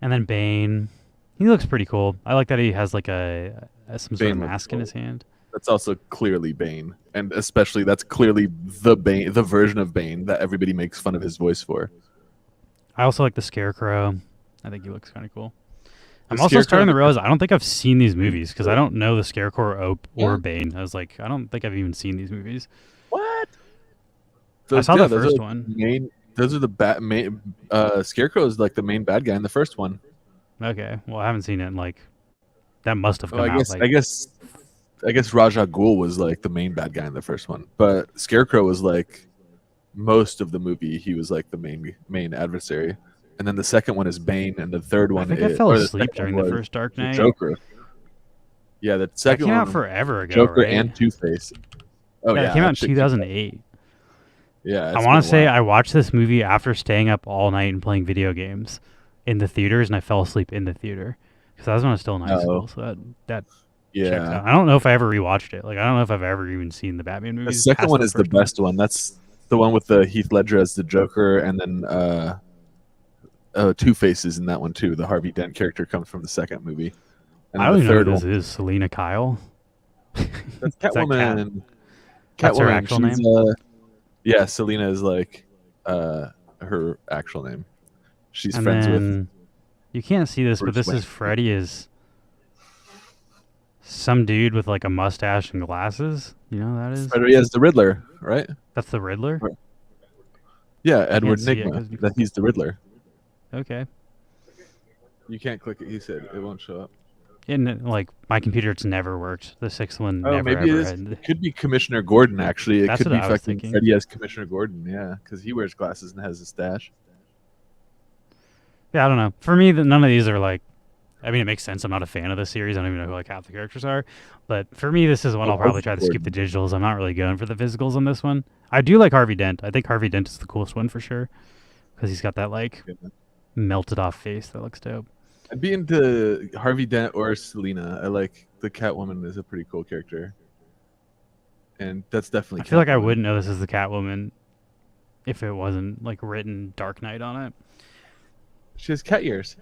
and then Bane, he looks pretty cool. I like that he has like some sort of mask in his hand. That's also clearly Bane, and especially that's clearly the Bane, the version of Bane that everybody makes fun of his voice for. I also like the Scarecrow. I think he looks kind of cool. I'm also starting to realize I don't think I've seen these movies because I don't know the Scarecrow or Bane. I was like, I don't think I've even seen these movies. What? I saw the those first are one. main. Those are the main. Scarecrow is like the main bad guy in the first one. Okay, well I haven't seen it in like that must have Oh, come out like I guess Raja Ghul was like the main bad guy in the first one, but Scarecrow was like most of the movie. He was like the main adversary, and then the second one is Bane, and the third I one think I is fell or the asleep second during one the was first Dark the Knight. Joker. Yeah, the That second came one out forever ago, Joker right? and Two Face. Oh Yeah, yeah, it came out in that shit 2008. Yeah, I it's want been to a say while. I watched this movie after staying up all night and playing video games in the theaters, and I fell asleep in the theater because that was when I was still in high Oh, school. So that checks yeah. out. I don't know if I ever rewatched it. Like I don't know if I've ever even seen the Batman The movies second past one the is the first one. best one. That's the one with the Heath Ledger as the Joker, and then Two Faces in that one too. The Harvey Dent character comes from the second movie, and I then don't the even know who third this one. is. Selena Kyle. That's Is that Cat? Catwoman. That's her Catwoman. actual She's name. yeah. Selena is like her actual name. She's And friends with then you can't see this, but Bruce this Wayne. is Freddy is some dude with like a mustache and glasses. You know who that is? Freddy as the Riddler, right? That's the Riddler. Right. Yeah, I can't Edward see it Nigma. 'cause That he's the Riddler. Okay. You can't click it. He said it won't show up. And like my computer, it's never worked. The sixth one Oh, never maybe ever it is. had. It could be Commissioner Gordon. Actually, it That's could what be I was fucking thinking. Freddy as Commissioner Gordon. Yeah, because he wears glasses and has a stash. Yeah, I don't know. For me, none of these are like. I mean, it makes sense. I'm not a fan of this series. I don't even know who like half the characters are. But for me, this is one Oh, I'll probably Harvey try to skip the Gordon. digitals. I'm not really going for the physicals on this one. I do like Harvey Dent. I think Harvey Dent is the coolest one for sure because he's got that like melted off face that looks dope. I'd be into Harvey Dent or Selena. I like the Catwoman is a pretty cool character, and that's definitely. I feel like I Catwoman. wouldn't know this is the Catwoman if it wasn't like written Dark Knight on it. She has cat ears,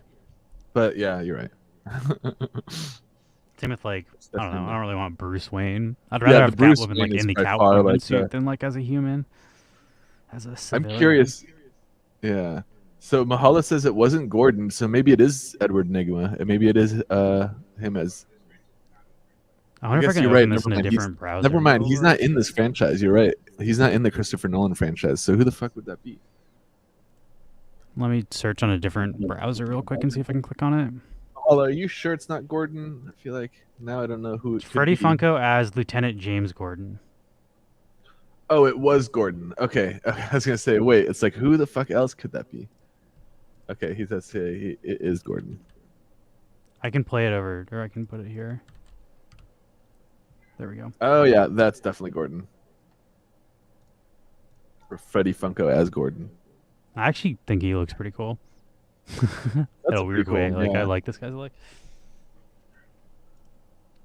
but yeah, you're right. Same with like It's I don't know. definitely- I don't really want Bruce Wayne. I'd rather the have Bruce Catwoman Wayne like is in the by far, Catwoman like, suit than like as a human. As a I'm civilian. curious. Yeah. So Mahala says it wasn't Gordon, so maybe it is Edward Nigma, and maybe it is him as. I wonder if I guess can you're open right. this in a different browser. Never mind. He's Or- not in this franchise. You're right. He's not in the Christopher Nolan franchise. So who the fuck would that be? Let me search on a different browser real quick and see if I can click on it. Oh, are you sure it's not Gordon? I feel like now I don't know who it could Freddie be. Funko as Lieutenant James Gordon. Oh, it was Gordon. Okay. I was gonna say, wait. It's like who the fuck else could that be? Okay, he says it is Gordon. I can play it over, or I can put it here. There we go. Oh yeah, that's definitely Gordon. Or Freddie Funko as Gordon. I actually think he looks pretty cool. In a weird pretty way. cool, Like yeah. I like this guy's look.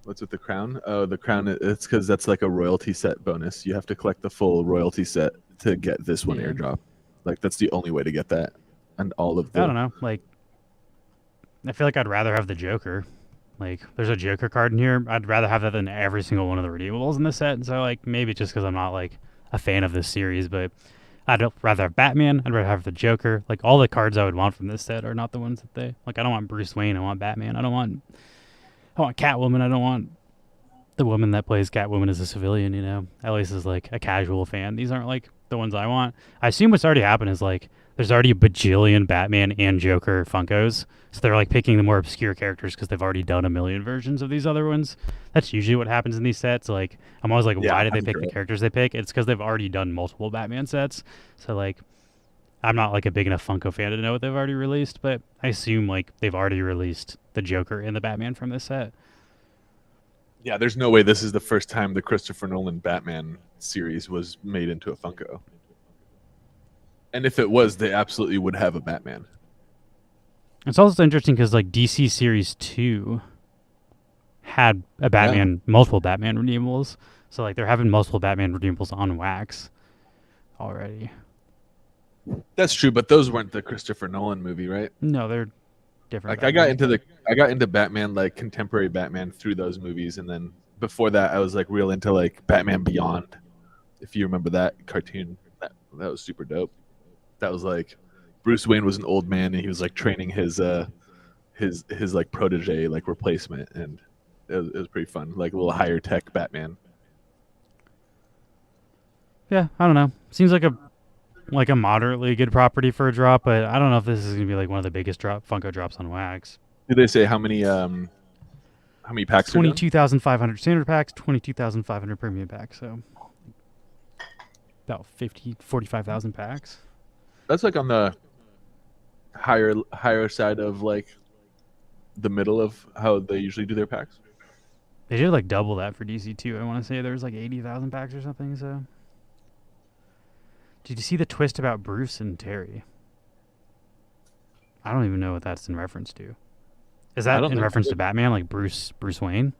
What's with the crown? Oh, the crown. It's because that's like a royalty set bonus. You have to collect the full royalty set to get this one Yeah. airdrop. Like that's the only way to get that, and all of the. I don't know. Like, I feel like I'd rather have the Joker. Like, there's a Joker card in here. I'd rather have that than every single one of the redeemables in this set. And so, like, maybe just because I'm not like a fan of this series, but I'd rather have Batman. I'd rather have the Joker. Like, all the cards I would want from this set are not the ones that they like. I don't want Bruce Wayne. I want Batman. I want Catwoman. I don't want the woman that plays Catwoman as a civilian. You know, at least as like a casual fan. These aren't like the ones I want. I assume what's already happened is like there's already a bajillion Batman and Joker Funkos. So they're like picking the more obscure characters because they've already done a million versions of these other ones. That's usually what happens in these sets. Like I'm always like, Yeah, why did they I'm pick sure. the characters they pick? It's because they've already done multiple Batman sets. So like, I'm not like a big enough Funko fan to know what they've already released, but I assume like they've already released the Joker and the Batman from this set. Yeah, there's no way this is the first time the Christopher Nolan Batman series was made into a Funko. And if it was, they absolutely would have a Batman. It's also interesting because like DC Series 2 had a Batman, multiple Batman redeemables. So like they're having multiple Batman redeemables on wax already. That's true, but those weren't the Christopher Nolan movie, right? No, they're different. Like I got into Batman, like contemporary Batman through those movies, and then before that I was like real into like Batman Beyond. If you remember that cartoon, that was super dope. That was like Bruce Wayne was an old man and he was like training his his like protege, like replacement, and it was pretty fun. Like a little higher tech Batman. Yeah, I don't know. Seems like a moderately good property for a drop, but I don't know if this is gonna be like one of the biggest Funko drops on Wax. Did they say how many packs are done? 22,500 standard packs, 22,500 premium packs. So about 45,000 packs. That's like on the higher side of like the middle of how they usually do their packs. They did like double that for DC2. I want to say there was like 80,000 packs or something. So, did you see the twist about Bruce and Terry? I don't even know what that's in reference to. Is that in reference to Batman, like Bruce Wayne?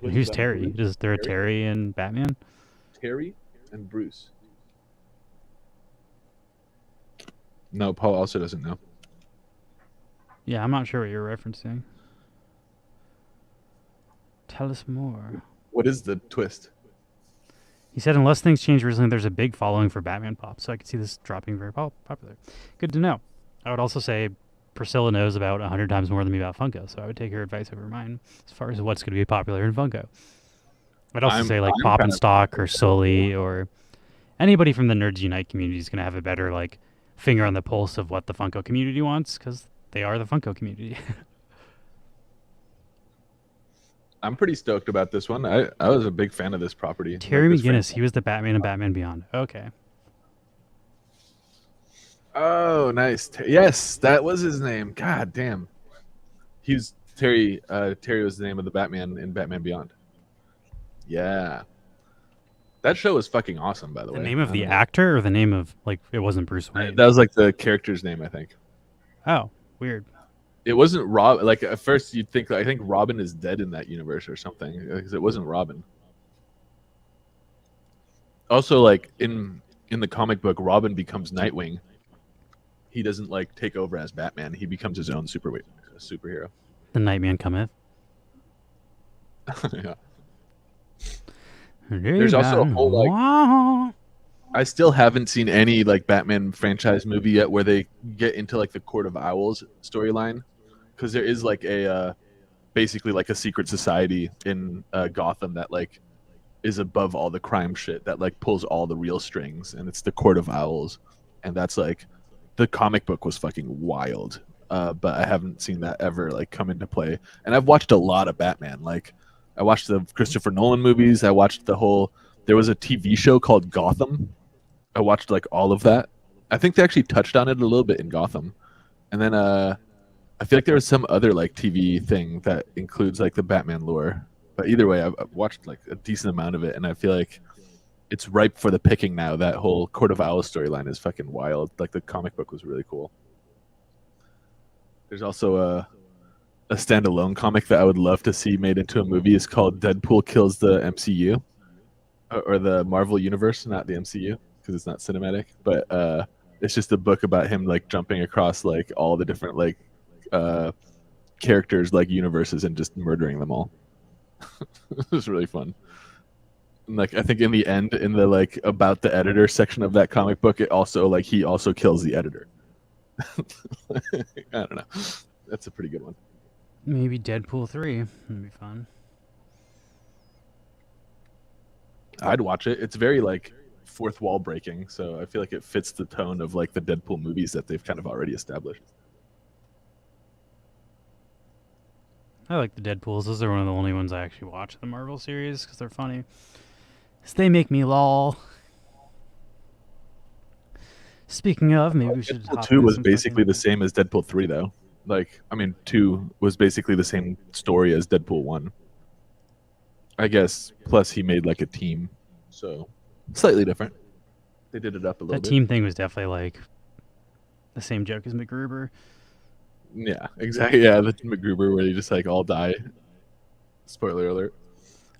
Who's Terry? Is there a Terry in Batman? Terry and Bruce. No, Paul also doesn't know. Yeah, I'm not sure what you're referencing. Tell us more. What is the twist? He said, unless things change recently, there's a big following for Batman Pop, so I could see this dropping very popular. Good to know. I would also say Priscilla knows about 100 times more than me about Funko, so I would take her advice over mine as far as what's going to be popular in Funko. I'd also say like Pop and Stock or Sully or anybody from the Nerds Unite community is going to have a better like finger on the pulse of what the Funko community wants because they are the Funko community. I'm pretty stoked about this one. I was a big fan of this property. Terry McGinnis, he was the Batman in Batman Beyond. Okay. Oh, nice. Yes, that was his name. God damn. He's Terry. Terry was the name of the Batman in Batman Beyond. Yeah. That show was fucking awesome, by the way. The name of the actor or the name of, like, it wasn't Bruce Wayne? That was like the character's name, I think. Oh, weird. It wasn't Rob. Like at first, you'd think I think Robin is dead in that universe or something because it wasn't Robin. Also, like in the comic book, Robin becomes Nightwing. He doesn't like take over as Batman. He becomes his own superhero. The Nightman cometh. Yeah. There's also a whole like. I still haven't seen any like Batman franchise movie yet where they get into like the Court of Owls storyline, because there is like a basically like a secret society in Gotham that like is above all the crime shit that like pulls all the real strings, and it's the Court of Owls, and that's like the comic book was fucking wild, but I haven't seen that ever like come into play. And I've watched a lot of Batman. Like I watched the Christopher Nolan movies. I watched there was a TV show called Gotham. I watched like all of that. I think they actually touched on it a little bit in Gotham. And then I feel like there was some other like TV thing that includes like the Batman lore. But either way, I've watched like a decent amount of it, and I feel like it's ripe for the picking now. That whole Court of Owls storyline is fucking wild. Like the comic book was really cool. There's also a standalone comic that I would love to see made into a movie. It's called Deadpool Kills the MCU, or the Marvel Universe, not the MCU. Because it's not cinematic, but it's just a book about him like jumping across like all the different like characters, like universes, and just murdering them all. It was really fun. And, like I think in the end, in the like about the editor section of that comic book, it also like he also kills the editor. I don't know. That's a pretty good one. Maybe Deadpool 3 would be fun. I'd watch it. It's very like fourth wall breaking, so I feel like it fits the tone of like the Deadpool movies that they've kind of already established. I like the Deadpools. Those are one of the only ones I actually watch in the Marvel series because they're funny. So they make me lol. Speaking of, maybe we should. Deadpool 2 was basically the same as Deadpool 3, though. Like, I mean, 2 was basically the same story as Deadpool 1. I guess. Plus, he made like a team, so slightly different. They did it up a little bit. That team thing was definitely like the same joke as MacGruber. Yeah, exactly. Yeah, the MacGruber where they just like all die. Spoiler alert.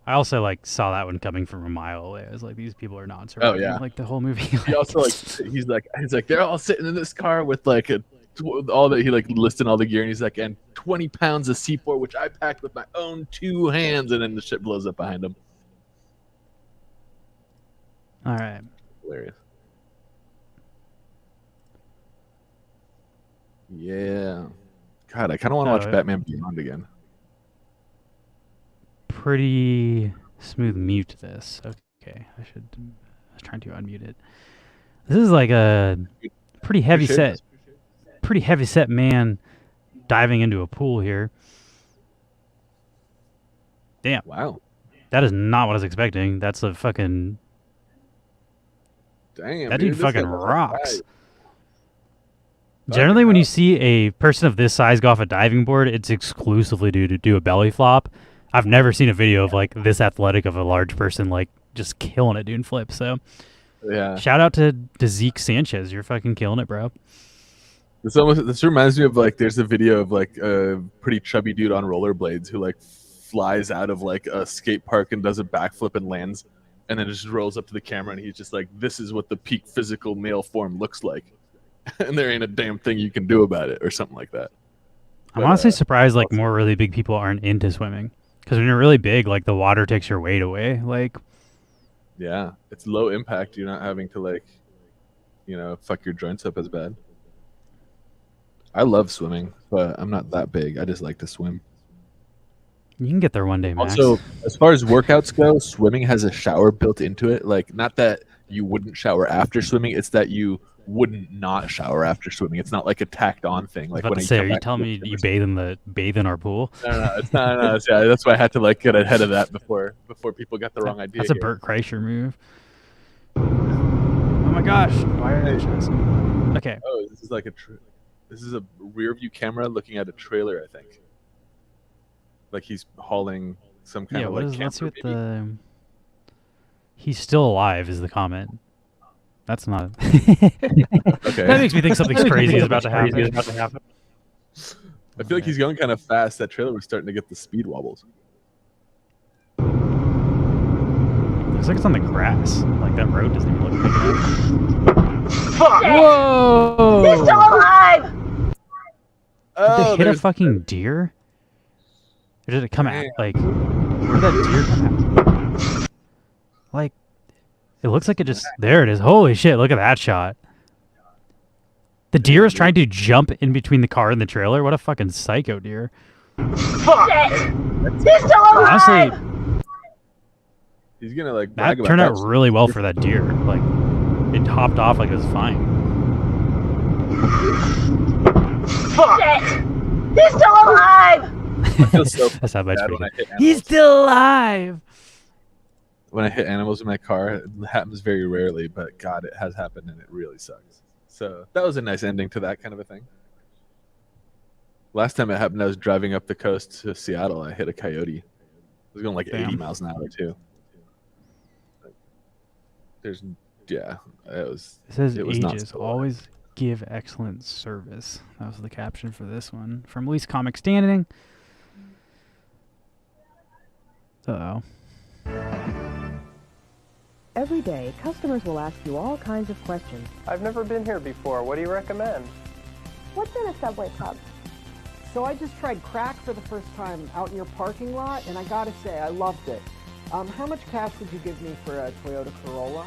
I also like saw that one coming from a mile away. I was like, these people are not surviving. Oh yeah, like the whole movie. He also like he's like they're all sitting in this car with like all that he like listing all the gear, and he's like, and 20 pounds of C4 which I packed with my own 2 hands, and then the shit blows up behind him. All right. Hilarious. Yeah. God, I kind of want to watch Batman Beyond again. Pretty smooth mute this. Okay, I was trying to unmute it. This is like a pretty heavy set. Pretty heavy set man diving into a pool here. Damn. Wow. That is not what I was expecting. That's a fucking... Damn. That dude fucking rocks. Right. Generally, when you see a person of this size go off a diving board, it's exclusively to do a belly flop. I've never seen a video of like this athletic of a large person like just killing it doing flips. So, yeah. Shout out to Zeke Sanchez. You're fucking killing it, bro. This reminds me of like there's a video of like a pretty chubby dude on rollerblades who like flies out of like a skate park and does a backflip and lands, and then just rolls up to the camera and he's just like, "This is what the peak physical male form looks like," and there ain't a damn thing you can do about it, or something like that. I'm honestly surprised like more really big people aren't into swimming, because when you're really big, like the water takes your weight away. Like, yeah, it's low impact. You're not having to like, fuck your joints up as bad. I love swimming, but I'm not that big. I just like to swim. You can get there one day, Max. Also, as far as workouts go, swimming has a shower built into it. Like, not that you wouldn't shower after swimming, it's that you wouldn't not shower after swimming. It's not like a tacked on thing. Like, when are you telling me you bathe in our pool? No, it's not. No, yeah, that's why I had to like get ahead of that before people got the wrong idea. That's a Bert Kreischer move. Oh my gosh! Why are they Okay. Oh, this is like this is a rear view camera looking at a trailer, I think. Like he's hauling some kind of like camper. Let's see what the... He's still alive is the comment. That's not... Okay. That makes me think something crazy is about to happen. I feel like he's going kind of fast. That trailer was starting to get the speed wobbles. Looks like it's on the grass. Like that road doesn't even look big enough. Fuck! Whoa! He's still alive! Did they hit a fucking deer? Or did it come out? Like, where did that deer come out? Like, it looks like it just... There it is. Holy shit, look at that shot. The deer is trying to jump in between the car and the trailer? What a fucking psycho deer. Fuck! He's still alive! Honestly, he's gonna like... That turned out really well for that deer. Like, it hopped off like it was fine. Fuck! He's still alive! I feel so That's how much He's still alive! When I hit animals in my car, it happens very rarely, but God, it has happened and it really sucks. So that was a nice ending to that kind of a thing. Last time it happened, I was driving up the coast to Seattle. I hit a coyote. It was going like 80 miles an hour too. It says it was ages. Always give excellent service. That was the caption for this one. From Least Comic Standing. Uh-oh. Every day, customers will ask you all kinds of questions. I've never been here before. What do you recommend? What's in a Subway Club? So I just tried crack for the first time out in your parking lot, and I gotta say, I loved it. How much cash would you give me for a Toyota Corolla?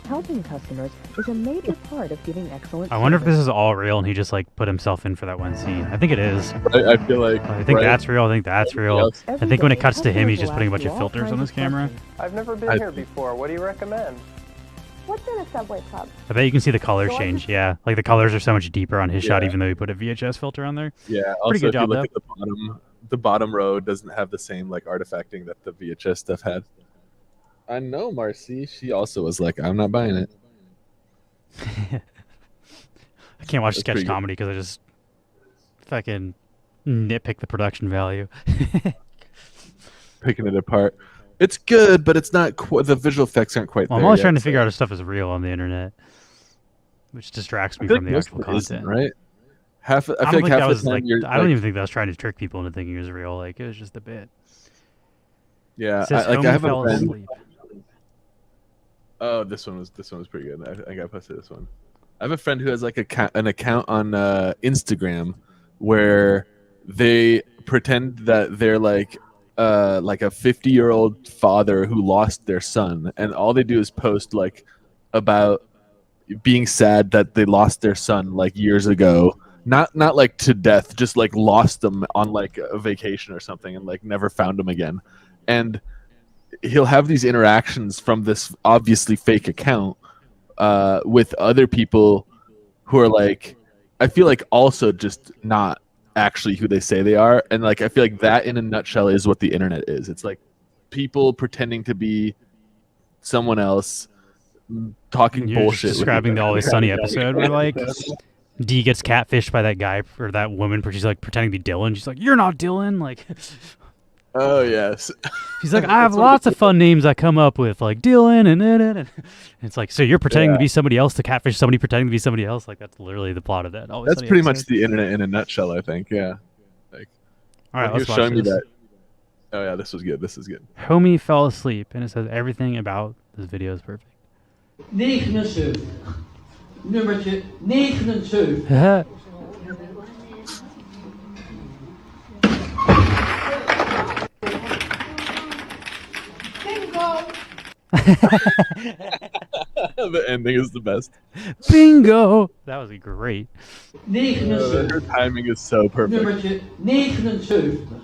Helping customers is a major part of giving excellent I wonder if this is all real and he just like put himself in for that one scene. I think it is. I feel like... I think that's real. I think that's real. I think when it cuts to him, he's just putting a bunch of filters on his camera. I've never been here before. What do you recommend? What's in a Subway Club? I bet you can see the colors change. Yeah, like the colors are so much deeper on his shot, even though he put a VHS filter on there. Yeah. Pretty good job, if you look at the bottom row doesn't have the same like artifacting that the VHS stuff had. I know Marcy. She also was like, I'm not buying it. I can't watch sketch comedy because I just fucking nitpick the production value. Picking it apart. It's good, but it's not the visual effects aren't quite there. I'm always trying to figure out if stuff is real on the internet, which distracts me from the actual content. Right? I feel like half the time I don't even think that was trying to trick people into thinking it was real. Like, it was just a bit. Yeah, I have a friend. Oh, this one was pretty good. I think I posted this one. I have a friend who has like an account on Instagram where they pretend that they're like a 50-year-old father who lost their son, and all they do is post like about being sad that they lost their son like years ago, not like to death, just like lost them on like a vacation or something and like never found them again. And he'll have these interactions from this obviously fake account with other people who are like, I feel like also just not actually who they say they are. And like I feel like that in a nutshell is what the internet is. It's like people pretending to be someone else, talking You're bullshit. just describing the Always Sunny episode where like Dee gets catfished by that guy or that woman, she's like pretending to be Dylan. She's like, "You're not Dylan." Like, oh yes. She's like, "I have lots of fun names I come up with, like Dylan and it's like, so you're pretending to be somebody else to catfish somebody pretending to be somebody else. Like that's literally the plot of that. Always That's Sunny pretty episode. much the internet in a nutshell, I think. Yeah. Like, all right, he let's was watch showing me this. that. Oh yeah, this was good. This is good. Homie fell asleep, and it says everything about this video is perfect. 79, nummertje 29. The ending is the best. Bingo! That was great. 79, Her timing is so perfect. nummertje 79.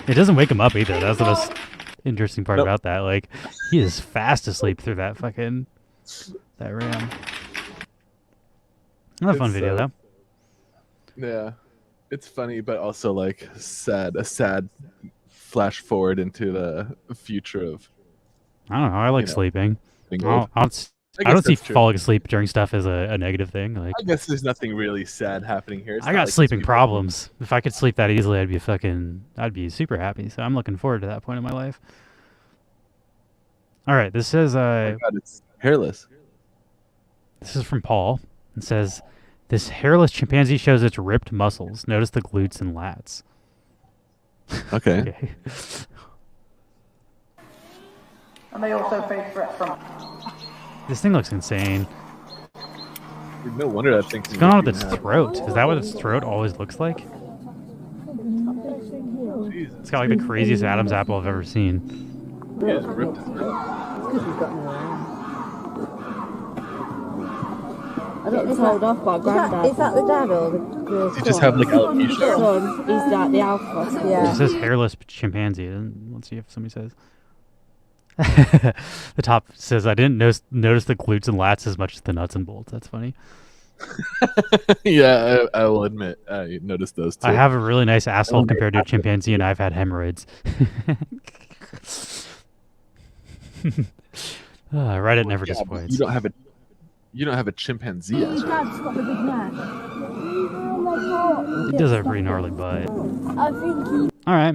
It doesn't wake him up either. That's the most interesting part about that. Like, he is fast asleep through that fucking RAM. Not a fun video though. Yeah, it's funny, but also like sad. A sad flash forward into the future of. I don't know. I like sleeping. I don't see falling asleep during stuff as a negative thing. Like, I guess there's nothing really sad happening here. It's I not got like sleeping problems. If I could sleep that easily, I'd be super happy. So I'm looking forward to that point in my life. All right, this says Oh my God, it's hairless. This is from Paul. It says, "This hairless chimpanzee shows its ripped muscles. Notice the glutes and lats." Okay. Okay. And they also face threats from. This thing looks insane. No wonder that thing's What's going on with its throat? Is that what its throat always looks like? It's got like the craziest Adam's apple I've ever seen. Yeah, it's ripped. I got told off by Grandad. Is that the dad or the You just have like alopecia. son? He's like the alpha. Yeah. It says hairless chimpanzee. Let's see if somebody says. The top says, "I didn't notice the glutes and lats as much as the nuts and bolts." That's funny. Yeah, I will admit, I noticed those too. I have a really nice asshole compared to a chimpanzee, and I've had hemorrhoids. Reddit never disappoints. You don't have a chimpanzee. Dad's got the big neck. He does have a pretty gnarly butt. I think he... All right.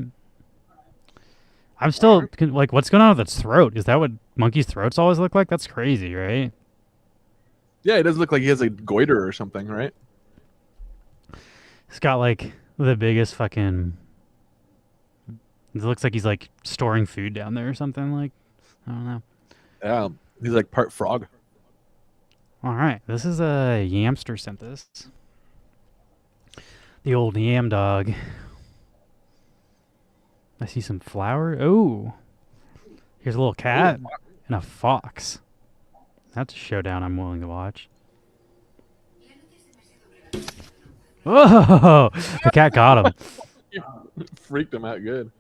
I'm still like, what's going on with its throat? Is that what monkeys' throats always look like? That's crazy, right? Yeah, it does look like he has a goiter or something, right? He's got like the biggest fucking. It looks like he's like storing food down there or something. Like, I don't know. Yeah, he's like part frog. All right, this is a Yamster sent this. The old yam dog. I see some flour. Oh, here's a little cat and a fox. That's a showdown I'm willing to watch. Whoa! The cat got him. Freaked him out good.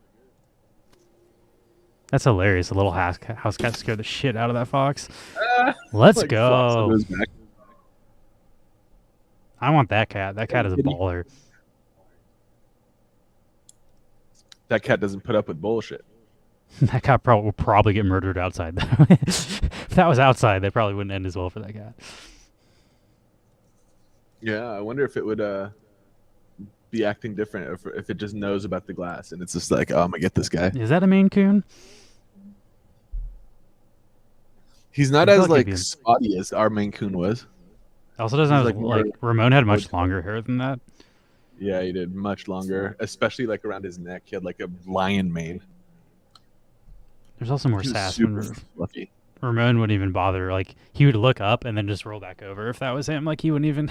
That's hilarious. The little house cat scared the shit out of that fox. Let's Like go. flops on his back. I want that cat. That cat is a baller. That cat doesn't put up with bullshit. That cat will probably get murdered outside. Though. If that was outside, that probably wouldn't end as well for that cat. Yeah, I wonder if it would be acting different if it just knows about the glass and it's just like, oh, I'm gonna get this guy. Is that a Maine Coon? He's not I feel as like like spotty as our Maine Coon was. Also doesn't have He's like Ramon had much longer hair than that. Yeah, he did much longer, especially like around his neck. He had like a lion mane. There's also more He was sass super when fluffy. Ramon wouldn't even bother. Like, he would look up and then just roll back over if that was him. Like, he wouldn't even...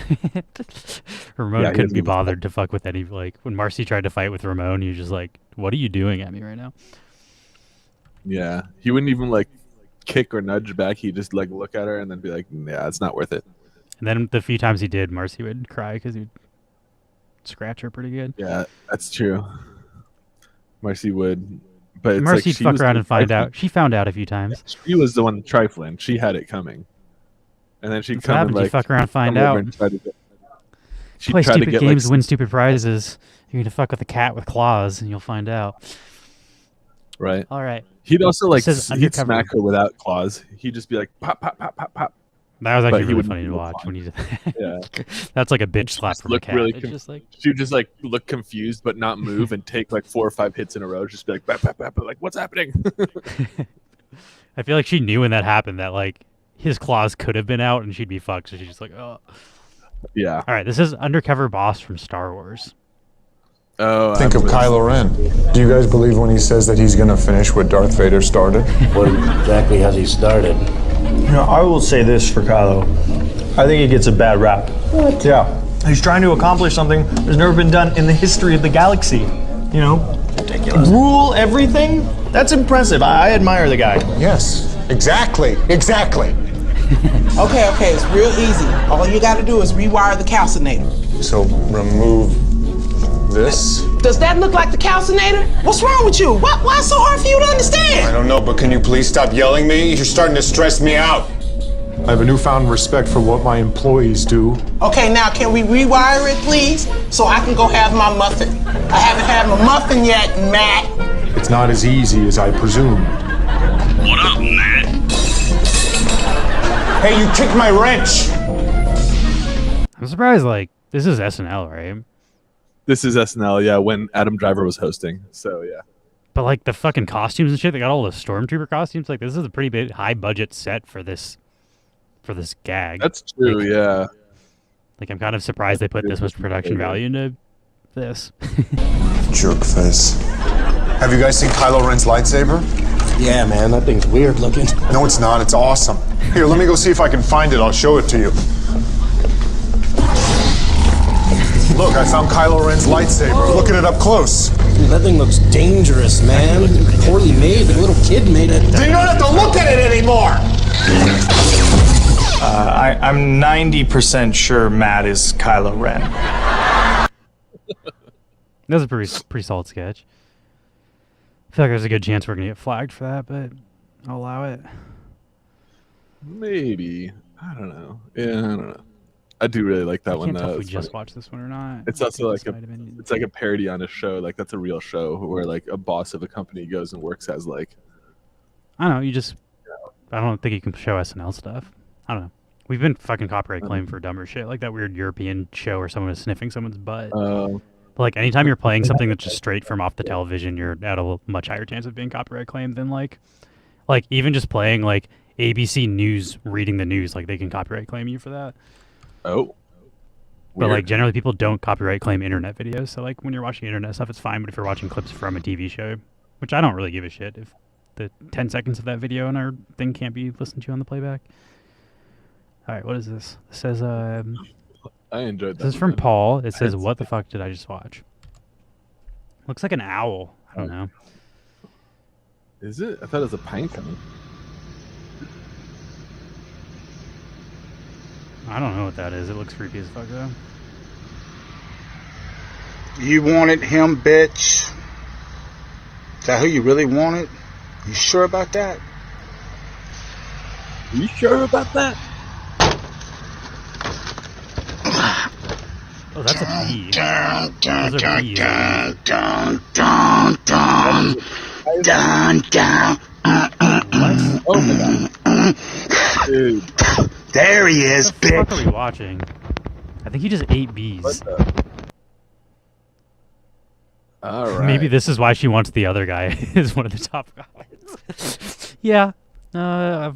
Ramon Yeah, he couldn't doesn't be even- bothered to fuck with any... Like, when Marcy tried to fight with Ramon, he was just like, what are you doing at me right now? Yeah, he wouldn't even like kick or nudge back, he'd just like look at her and then be like, "Yeah, it's not worth it." And then the few times he did, Marcy would cry because he'd scratch her pretty good. Yeah, that's true. Marcy would, but it's Marcy'd like she fuck was around the and find trifling. out. She found out a few times. She was the one trifling. She had it coming, and then she'd That's what come and happens. You like fuck around and find come over out. and try to get, she'd Play try to stupid get games, like win stupid prizes. You're gonna fuck with a cat with claws, and you'll find out. right. All right. He'd also like says he'd undercover. smack her without claws. He'd just be like pop pop pop pop pop. That was But actually he really wouldn't funny do to no watch claws. when you did Yeah. That's like a bitch She'd slap just from a look cat. really It's just like She would just like look confused but not move and take like 4 or 5 hits in a row. Just be like bap, bap, bap, like what's happening? I feel like she knew when that happened that like his claws could have been out and she'd be fucked. So she's just like, oh. Yeah. All right. This is undercover boss from Star Wars. Oh, Think of Kylo Ren. Do you guys believe when he says that he's gonna finish what Darth Vader started? What exactly has he started? You know, I will say this for Kylo. I think he gets a bad rap. What? Yeah. He's trying to accomplish something that's never been done in the history of the galaxy. You know? Ridiculous. Rule everything? That's impressive. I admire the guy. Yes, exactly. Okay, it's real easy. All you gotta do is rewire the calcinator. So remove this? Does that look like the calcinator? What's wrong with you? Why so hard for you to I understand? don't know, but can you please stop yelling at me? You're starting to stress me out. I have a newfound respect for what my employees do. Okay, now can we rewire it, please? So I can go have my muffin. I haven't had my muffin yet, Matt. It's not as easy as I presumed. What up, Matt? Hey, you kicked my wrench! I'm surprised. Like this is SNL, right? This is SNL, yeah, when Adam Driver was hosting. So yeah. But like the fucking costumes and shit, they got all the stormtrooper costumes. Like this is a pretty big high budget set for this gag. That's true, like, yeah. Like I'm kind of surprised they put this much production value into this. Jerk face. Have you guys seen Kylo Ren's lightsaber? Yeah, man, that thing's weird looking. No, it's not. It's awesome. Here, let me go see if I can find it. I'll show it to you. Look, I found Kylo Ren's lightsaber. Look at it up close. Dude, that thing looks dangerous, man. Poorly made. The little kid made it. Then you don't have to look at it anymore! I'm 90% sure Matt is Kylo Ren. That was a pretty solid sketch. I feel like there's a good chance we're gonna get flagged for that, but I'll allow it. Maybe. I don't know. Yeah, I don't know. I do really like that I one can't tell though. if we It's just funny. watched this one or not. It's I also think like this might have been- it's like a parody on a show. Like that's a real show where like a boss of a company goes and works as like I don't know. You just I don't think you can show SNL stuff. I don't know. We've been fucking copyright claimed for dumber shit, like that weird European show where someone was sniffing someone's butt. But like anytime you're playing something that's just straight from off the television, you're at a much higher chance of being copyright claimed than like even just playing like ABC News reading the news, like they can copyright claim you for that. oh. But Weird. like generally people don't copyright claim internet videos. So like when you're watching internet stuff, it's fine. But if you're watching clips from a TV show, which I don't really give a shit if the 10 seconds of that video in our thing can't be listened to on the playback. All right, what is this? It says I enjoyed that. this is from one. Paul. It says, "What the fuck did I just watch?" Looks like an owl. I don't know. Is it? I thought it was a pine cone. I don't know what that is. It looks creepy as fuck though. You wanted him, bitch. Is that who you really wanted? You sure about that? You sure about that? Oh, that's a bee. Dun, dun, Those are dun, bees. dun, dun, dun, dun, dun, dun. Oh my god. Dude. There he is, What the fuck bitch. are we watching? I think he just ate bees. What the? All right. Maybe this is why she wants the other guy as one of the top guys. Yeah. If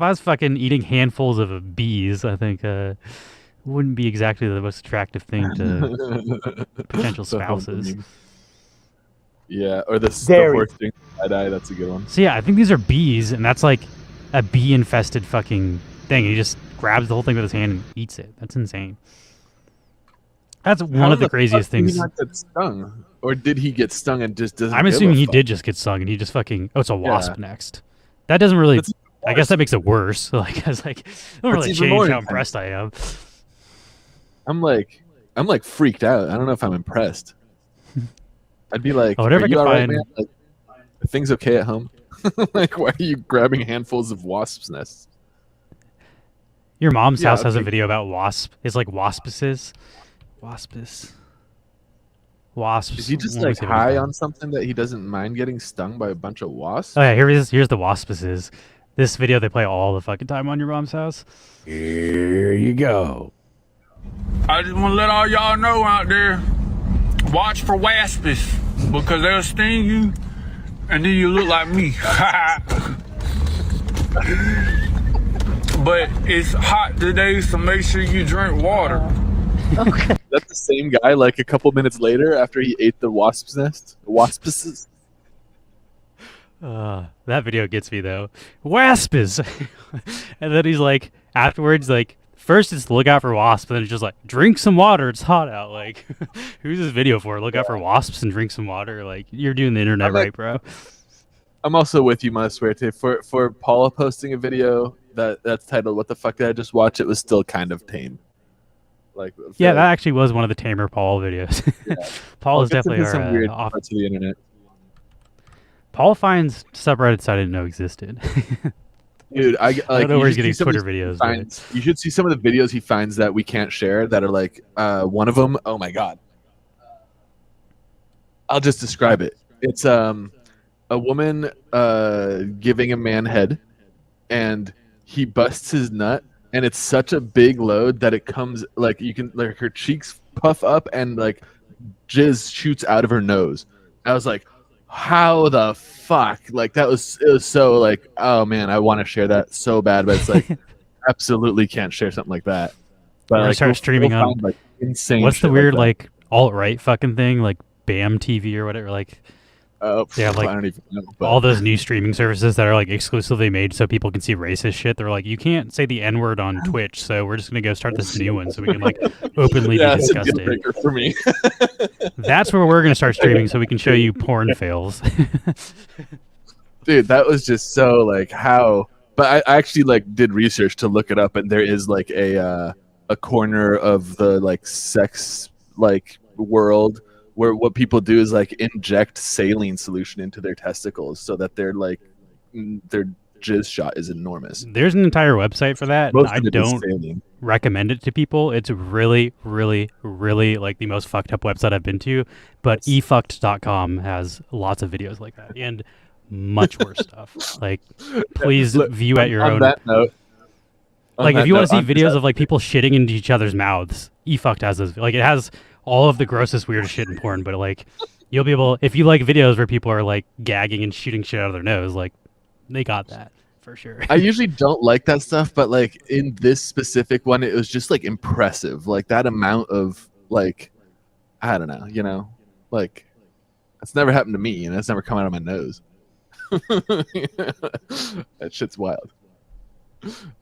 I was fucking eating handfuls of bees, I think wouldn't be exactly the most attractive thing to potential The whole spouses. thing. Yeah, or the Very. horse doing side-eye, that's a good one. So yeah, I think these are bees, and that's like a bee-infested fucking thing. He just grabs the whole thing with his hand and eats it. That's insane. That's one How of the fuck craziest did he things. not get stung? Or did he get stung and just doesn't I'm give a assuming he fuck? did just get stung, and he just fucking... Oh, it's a wasp Yeah. next. That doesn't really That's I guess that makes it worse. Like I was like, I don't really change how impressed I am. I'm like freaked out. I don't know if I'm impressed. I'd be like, whatever are I you can all right, find- man? Like, are things okay at home? Like, why are you grabbing handfuls of wasps' nests? Your mom's Yeah, house has a okay. video about wasp. It's like waspices. Wasps. Is he just Let me like see if I can high find- on something that he doesn't mind getting stung by a bunch of wasps? Oh yeah, here's the waspices. This video they play all the fucking time on your mom's house. Here you go. I just want to let all y'all know out there, watch for waspies, because they'll sting you, and then you look like me. But it's hot today, so make sure you drink water. Okay. That's the same guy. Like a couple minutes later, after he ate the wasp's nest, waspices. That video gets me though. Waspies, and then he's like, afterwards, like, first it's look out for wasps, and then it's just like, drink some water. It's hot out. Like, who's this video for? Look out for wasps and drink some water. Like, you're doing the internet right, bro. I'm also with you, Monsuerte. For Paula posting a video that's titled "What the fuck did I just watch?" It was still kind of tame. Like, Yeah, that actually was one of the tamer Paul videos. Yeah. Paul is I'll get to definitely some our weird off. parts of the internet. Paul finds subreddits I didn't know existed. Dude, I don't know where he's you getting should see some of Twitter these videos. finds- You should see some of the videos he finds that we can't share that are like one of them. Oh my god! I'll just describe it. It's a woman giving a man head, and he busts his nut, and it's such a big load that it comes like you can like her cheeks puff up and like jizz shoots out of her nose. I was like, how the fuck? Like it was so like, oh man, I want to share that so bad, but it's like absolutely can't share something like that. But We're gonna like, start streaming on. find, like, insane. What's the shit weird that. like alt-right fucking thing, like BAM TV or whatever? Like, they have like I don't even know, but- all those new streaming services that are like exclusively made so people can see racist shit. They're like, you can't say the N-word on Twitch, so we're just gonna go start this new one so we can like openly Yeah, be it's a deal disgusting. breaker for me. That's where we're gonna start streaming so we can show you porn fails. Dude, that was just so like how. But I actually like did research to look it up, and there is like a corner of the like sex like world where what people do is like inject saline solution into their testicles so that they're like their jizz shot is enormous. There's an entire website for that. Most I of it is don't saline. recommend it to people. It's really, really, really like the most fucked up website I've been to. But efucked.com has lots of videos like that and much worse stuff. Like, please Look, view at your on own. that note, on Like, that if you want to note, see videos of like people shitting into each other's mouths, efucked has those. Like, it has all of the grossest, weirdest shit in porn. But like, you'll be able, if you like videos where people are like gagging and shooting shit out of their nose, like, they got that for sure. I usually don't like that stuff, but like in this specific one, it was just like impressive. Like that amount of like, I don't know, you know, like it's never happened to me, and it's never come out of my nose. That shit's wild.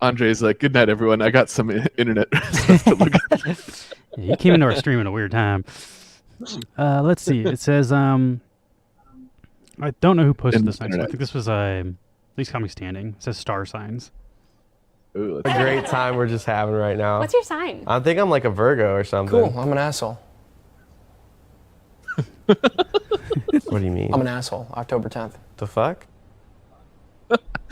Andre's like, good night, everyone. I got some internet stuff to look at. Yeah, he came into our stream at a weird time. Let's see. It says, I don't know who posted this next one. I think this was Least Comic Standing. It says star signs. Ooh, A great time we're just having right now. What's your sign? I think I'm like a Virgo or something. Cool, I'm an asshole. What do you mean? I'm an asshole. October 10th. The fuck?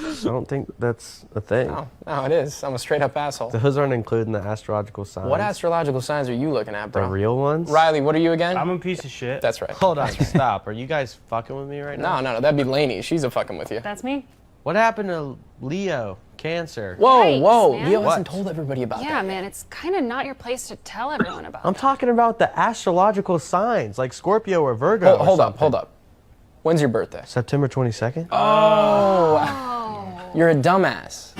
I don't think that's a thing. No, it is. I'm a straight up asshole. Those aren't included in the astrological signs. What astrological signs are you looking at, bro? The real ones? Riley, what are you again? I'm a piece of shit. That's right. Hold on, stop. Are you guys fucking with me right now? No, that'd be Lainey. She's a fucking with you. That's me. What happened to Leo? Cancer. Whoa, Yikes, whoa. man. Leo What? hasn't told everybody about Yeah, man, it's kind of not your place to tell everyone about. I'm talking about the astrological signs, like Scorpio or Virgo. Hold up. When's your birthday? September 22nd. Oh. You're a dumbass.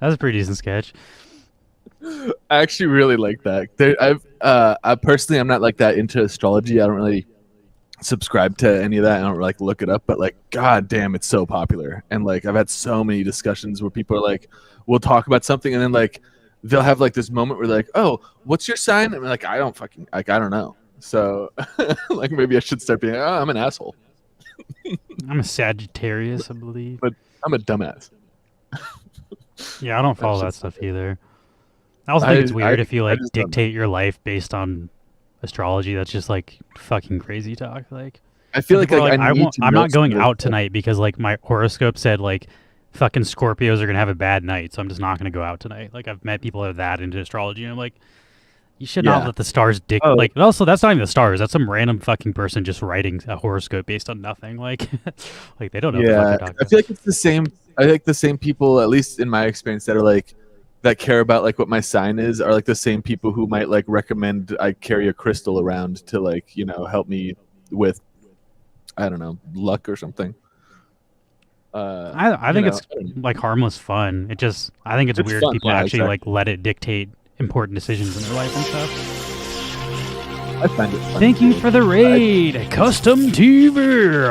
That was a pretty decent sketch. I actually really like that. I personally, I'm not like that into astrology. I don't really subscribe to any of that. I don't like look it up, but like, god damn, it's so popular. And like, I've had so many discussions where people are like, we'll talk about something, and then like, they'll have like this moment where they're like, oh, what's your sign? And I'm like, I don't know. So like, maybe I should start being, oh, I'm an asshole. I'm a Sagittarius, I believe. But I'm a dumbass. Yeah, I don't follow that stuff either. I also think it's weird if you like dictate your life based on astrology. That's just like fucking crazy talk. Like, I feel like I'm not going out tonight because like my horoscope said like fucking Scorpios are gonna have a bad night, so I'm just not gonna go out tonight. Like I've met people that are that into astrology, and I'm like, you should not let the stars dictate. Like, also that's not even the stars. That's some random fucking person just writing a horoscope based on nothing. Like, like they don't know. What the fuck they're talking I feel like it's the same. I think the same people, at least in my experience, that are like that care about like what my sign is, are like the same people who might like recommend I carry a crystal around to like help me with, I don't know, luck or something. I think it's like harmless fun. I think it's weird fun, people actually like let it dictate important decisions in their life and stuff. I find it fun. Thank you for the raid, Custom TV.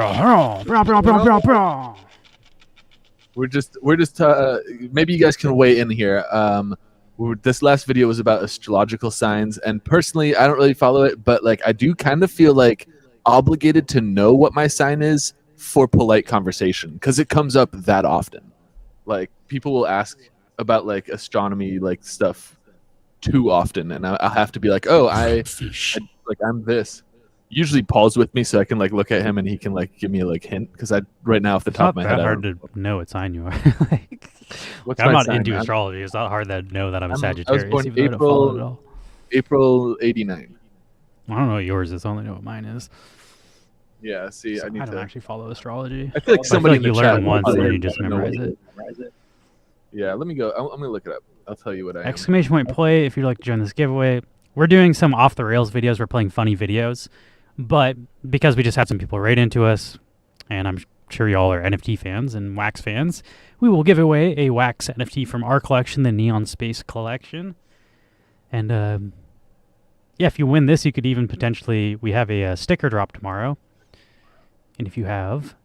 We're just maybe you guys can weigh in here. This last video was about astrological signs, and personally I don't really follow it, but like I do kind of feel like obligated to know what my sign is for polite conversation, because it comes up that often. Like people will ask about like astronomy like stuff too often, and I'll have to be like, oh, I'm this. Usually Paul's with me, so I can like look at him and he can like give me a like hint, because I right now off the top of my head, it's not that hard to know what sign you are. Like, what's I'm my not sign? into astrology. It's not hard to know that I'm a Sagittarius. I was born even though I don't follow it at all. April 89. I don't know what yours is. I only know what mine is. Yeah, see, I don't actually follow astrology. I feel like somebody in the you chat learn once and then you just memorize it. Yeah, let me go. I'm gonna look it up. I'll tell you what I am. Exclamation point play if you'd like to join this giveaway. We're doing some off the rails videos. We're playing funny videos, but because we just had some people raid into us, and I'm sure y'all are NFT fans and Wax fans, we will give away a Wax NFT from our collection, the Neon Space Collection. And yeah, if you win this, you could even potentially, we have a sticker drop tomorrow. And if you have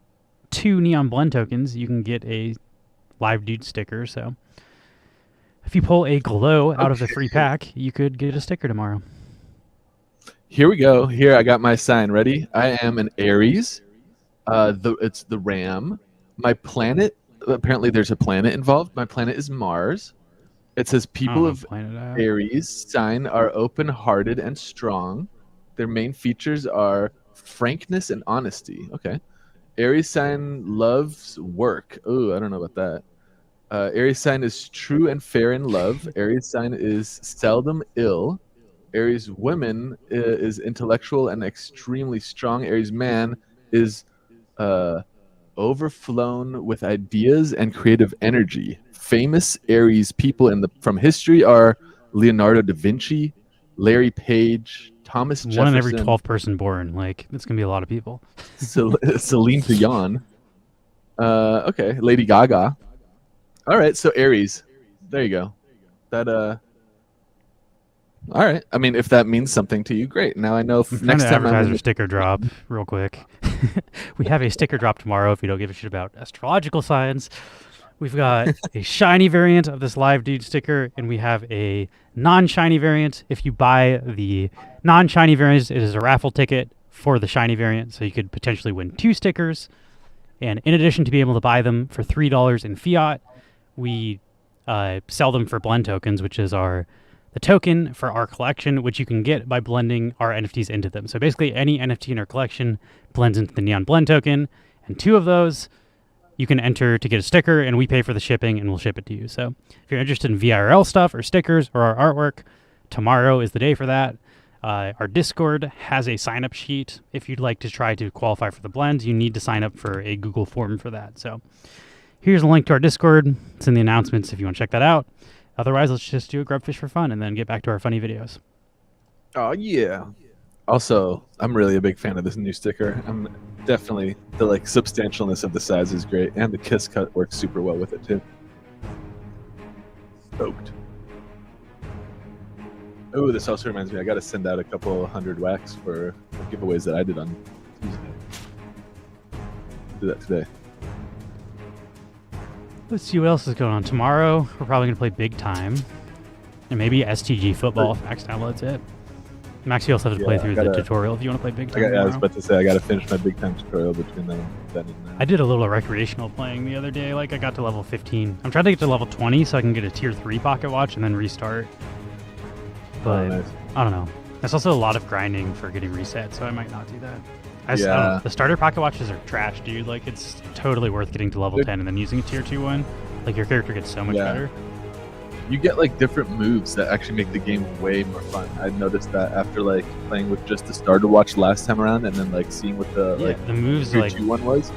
2 Neon Blend tokens, you can get a Live Dude sticker. So if you pull a glow out of the free pack, you could get a sticker tomorrow. Here we go. Here, I got my sign. Ready? I am an Aries. It's the ram. My planet, apparently there's a planet involved. My planet is Mars. It says people of Aries sign are open-hearted and strong. Their main features are frankness and honesty. Okay. Aries sign loves work. Oh, I don't know about that. Aries sign is true and fair in love. Aries sign is seldom ill. Aries woman is intellectual and extremely strong. Aries man is overflown with ideas and creative energy. Famous Aries people from history are Leonardo da Vinci, Larry Page, Thomas Jefferson. 1 in every 12th person born. Like, it's going to be a lot of people. Celine Dion. Okay, Lady Gaga. All right, so Aries. There you go. That all right. I mean, if that means something to you, great. Now I know. Next time, advertise our sticker drop real quick. We have a sticker drop tomorrow. If you don't give a shit about astrological signs, we've got a shiny variant of this Live Dude sticker, and we have a non-shiny variant. If you buy the non-shiny variant, it is a raffle ticket for the shiny variant, so you could potentially win 2 stickers. And in addition to being able to buy them for $3 in fiat, we sell them for blend tokens, which is the token for our collection, which you can get by blending our NFTs into them. So basically any NFT in our collection blends into the Neon Blend token, and 2 of those you can enter to get a sticker, and we pay for the shipping and we'll ship it to you. So if you're interested in VRL stuff or stickers or our artwork, tomorrow is the day for that. Our Discord has a sign-up sheet. If you'd like to try to qualify for the blends, you need to sign up for a Google form for that. So here's a link to our Discord. It's in the announcements if you want to check that out. Otherwise, let's just do a grubfish for fun and then get back to our funny videos. Oh, yeah. Also, I'm really a big fan of this new sticker. I'm definitely, the like substantialness of the size is great, and the kiss cut works super well with it too. Stoked. Oh, this also reminds me, I got to send out a couple 100 wax for giveaways that I did on Tuesday. Do that today. Let's see what else is going on. Tomorrow, we're probably going to play Big Time. And maybe STG football if Max downloads it. Max, you also have to play through the tutorial if you want to play Big Time. I was about to say, I got to finish my Big Time tutorial between them. then and there. I did a little recreational playing the other day. Like I got to level 15. I'm trying to get to level 20 so I can get a tier 3 pocket watch and then restart. But nice. I don't know. There's also a lot of grinding for getting reset, so I might not do that. I don't Yeah. know. The starter pocket watches are trash, dude. Like it's totally worth getting to level 10 and then using a tier 2 one. Like your character gets so much better. You get like different moves that actually make the game way more fun. I noticed that after like playing with just the starter watch last time around, and then like seeing what the the moves tier like 2 one was.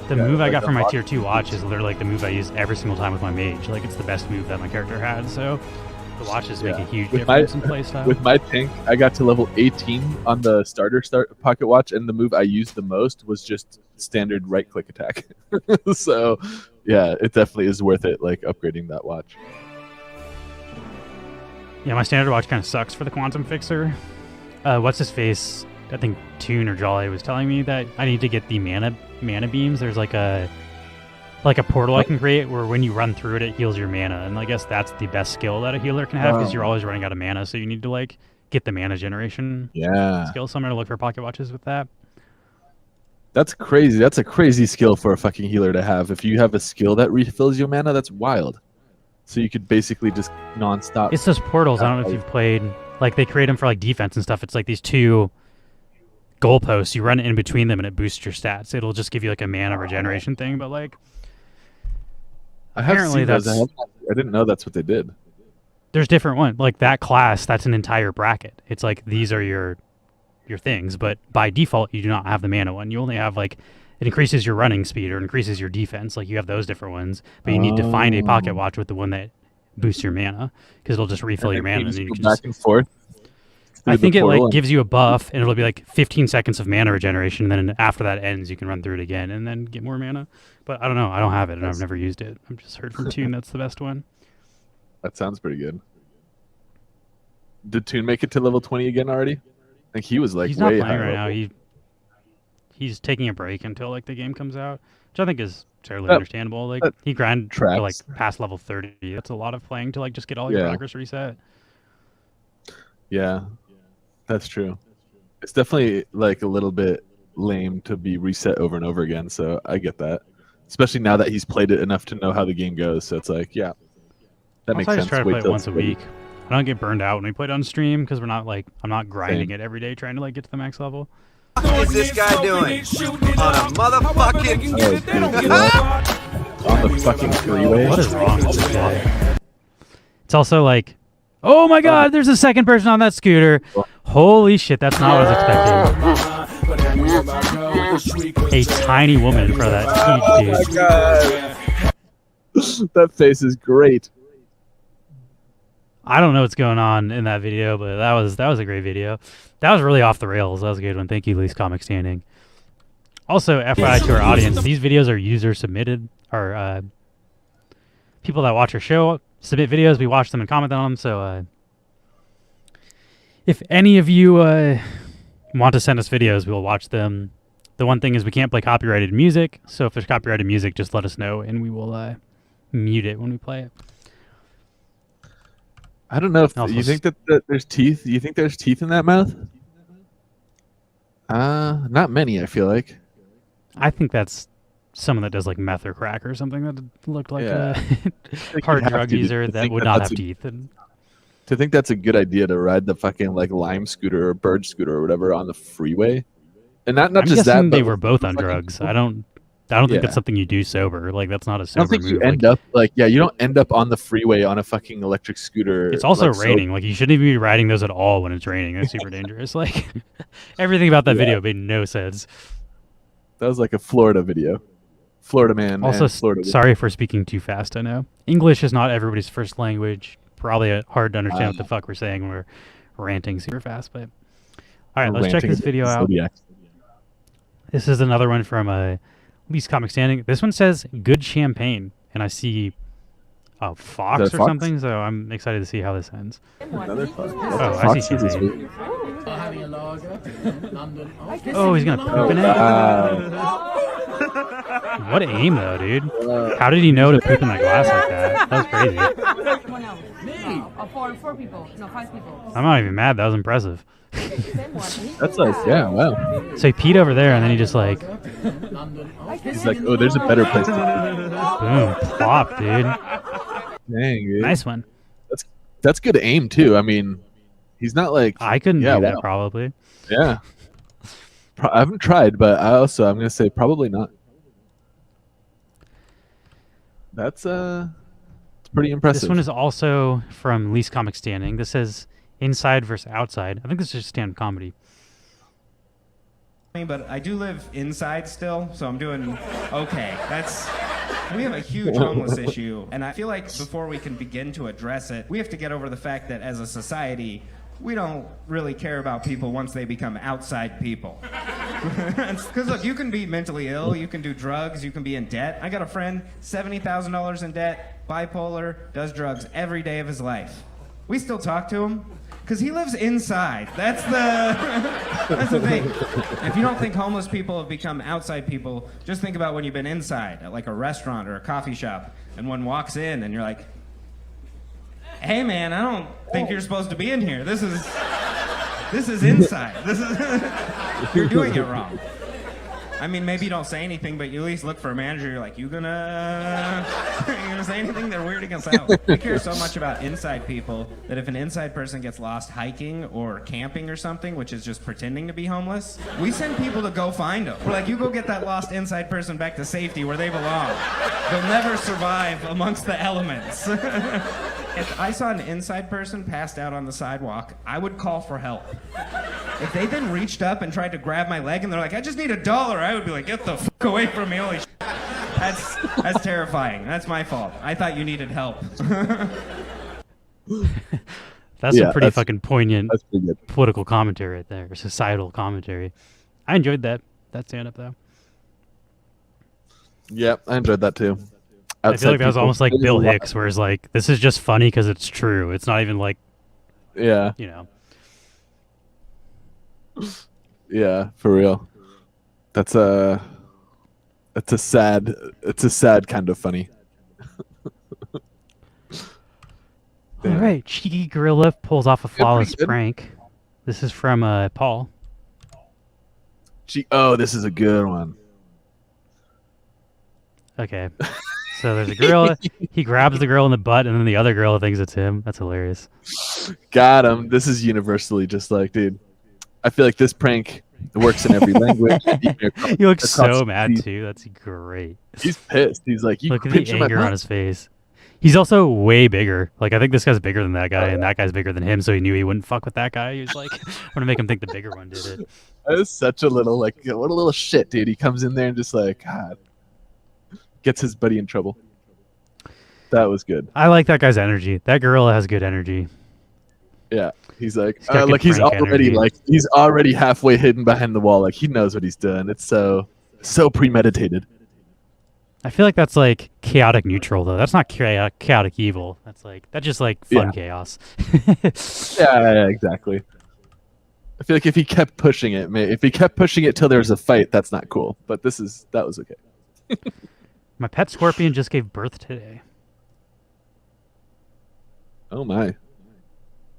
The move I like got the from my hot- tier 2 watch is literally like the move I use every single time with my mage. Like it's the best move that my character had. So the watches make a huge difference in playstyle. With my tank, I got to level 18 on the starter pocket watch, and the move I used the most was just standard right click attack. So yeah, it definitely is worth it, like upgrading that watch. Yeah, my standard watch kind of sucks for the quantum fixer. What's his face? I think Toon or Jolly was telling me that I need to get the mana beams. There's like a portal I can create where when you run through it, it heals your mana, and I guess that's the best skill that a healer can have because you're always running out of mana. So you need to like get the mana generation skill. So I'm gonna look for pocket watches with that. That's crazy. That's a crazy skill for a fucking healer to have. If you have a skill that refills your mana, that's wild. So you could basically just non-stop. It's those portals. I don't know if you've played. Like they create them for like defense and stuff. It's like these two goalposts. You run in between them and it boosts your stats. It'll just give you like a mana regeneration thing. But like, I have apparently seen those. that's. I didn't know that's what they did. There's different ones. Like that class, that's an entire bracket. It's like these are your things, but by default you do not have the mana one. You only have like it increases your running speed or increases your defense. Like you have those different ones, but you need to find a pocket watch with the one that boosts your mana because it'll just refill your mana, and then you can back and forth. I think it like gives you a buff, and it'll be like 15 seconds of mana regeneration, and then after that ends, you can run through it again and then get more mana. But I don't know. I don't have it, and I've never used it. I've just heard from Toon that's the best one. That sounds pretty good. Did Toon make it to level 20 again already? Like he was like he's not way playing higher right level. now. He's taking a break until like the game comes out, which I think is fairly understandable. Like he grinded to like past level 30. That's a lot of playing to like just get all your progress reset. Yeah, that's true. It's definitely like a little bit lame to be reset over and over again. So I get that, especially now that he's played it enough to know how the game goes. So it's like, yeah, that makes I sense. just try to Wait play it till once a it's ready. week. I don't get burned out when we play it on stream because we're not like I'm not grinding it every day trying to like get to the max level. What is this guy doing? On a motherfucking... On the fucking freeway? What is wrong with this guy? It's also like, oh my god, there's a second person on that scooter. Holy shit, that's not what I was expecting. A tiny woman in front of that huge dude. God. That face is great. I don't know what's going on in that video, but that was a great video. That was really off the rails. That was a good one. Thank you, Least Comic Standing. Also, FYI to our audience, these videos are user submitted. Or people that watch our show submit videos. We watch them and comment on them. So if any of you want to send us videos, we'll watch them. The one thing is we can't play copyrighted music. So if there's copyrighted music, just let us know and we will mute it when we play it. I don't know if you think that there's teeth. You think there's teeth in that mouth? Not many. I feel like. I think that's someone that does like meth or crack or something that looked like a Like hard you'd have drug to user that think would that not that's have a- teeth. And To think that's a good idea to ride the fucking like lime scooter or bird scooter or whatever on the freeway, and not I'm just guessing that. they but were both the on fucking- drugs. I don't think Yeah. that's something you do sober. Like that's not a I sober don't think move. you Like, end up like you don't end up on the freeway on a fucking electric scooter. it's also like, raining. Like you shouldn't even be riding those at all when it's raining. That's super dangerous. Like everything about that video made no sense. That was like a Florida video. Florida man. Also, and Florida sorry for speaking too fast. I know English is not everybody's first language. Probably hard to understand what the fuck we're saying when we're ranting super fast. But all right, let's check this video out. This is another one from Least Comic Standing. This one says "good champagne," and I see a fox or fox? something. So I'm excited to see how this ends. Another fox. Oh, I see champagne. Oh, he's gonna poop in it. What aim though, dude? How did he know to poop in that glass like that? That was crazy. Four people. No, 5 people. I'm not even mad. That was impressive. That's us. Yeah. Wow. So he peed over there, and then he just like. He's like, oh, there's a better place. Boom, plop, dude. Dang, dude. Nice one. That's good aim too. I mean, he's not like I couldn't do that probably. Yeah. I haven't tried, but I'm gonna say probably not. That's it's pretty impressive. This one is also from Least Comic Standing. This says Inside versus Outside. I think this is just stand-up comedy. But I do live inside still, so I'm doing okay. We have a huge homeless issue, and I feel like before we can begin to address it, we have to get over the fact that as a society, we don't really care about people once they become outside people. Because look, you can be mentally ill, you can do drugs, you can be in debt. I got a friend, $70,000 in debt, bipolar, does drugs every day of his life. We still talk to him because he lives inside. That's the thing. If you don't think homeless people have become outside people, just think about when you've been inside at like a restaurant or a coffee shop, and one walks in and you're like, hey man, I don't think you're supposed to be in here. This is inside. You're doing it wrong. I mean, maybe you don't say anything, but you at least look for a manager. You're like, you gonna say anything? They're weirding us out. We care so much about inside people that if an inside person gets lost hiking or camping or something, which is just pretending to be homeless, we send people to go find them. We're like, you go get that lost inside person back to safety where they belong. They'll never survive amongst the elements. If I saw an inside person passed out on the sidewalk, I would call for help. If they then reached up and tried to grab my leg and they're like, I just need $1, I would be like, get the fuck away from me, holy shit. That's terrifying. That's my fault. I thought you needed help. That's some pretty fucking poignant political commentary right there, or societal commentary. I enjoyed that stand-up, though. Yeah, I enjoyed that, too. I feel like that was almost like Bill Hicks, where it's like, this is just funny because it's true. It's not even like, yeah, you know. Yeah, for real. It's a sad kind of funny. All right, Cheeky Gorilla pulls off a flawless prank. This is from Paul. Oh, this is a good one. Okay. So there's a gorilla. He grabs the girl in the butt, and then the other girl thinks it's him. That's hilarious. Got him. This is universally just like, dude. I feel like this prank works in every language. He looks so mad too. That's great. He's pissed. He's like, you look at the anger on his face. He's also way bigger. Like, I think this guy's bigger than that guy, and that guy's bigger than him. So he knew he wouldn't fuck with that guy. He was like, I want to make him think the bigger one did it. That is such a little what a little shit, dude. He comes in there and just like, God. Gets his buddy in trouble. That was good. I like that guy's energy. That gorilla has good energy. Yeah, he's like he's already halfway hidden behind the wall. Like he knows what he's doing. It's so premeditated. I feel like that's like chaotic neutral though. That's not chaotic evil. That's just like fun chaos. yeah, exactly. I feel like if he kept pushing it till there was a fight, that's not cool. But that was okay. My pet scorpion just gave birth today. Oh my.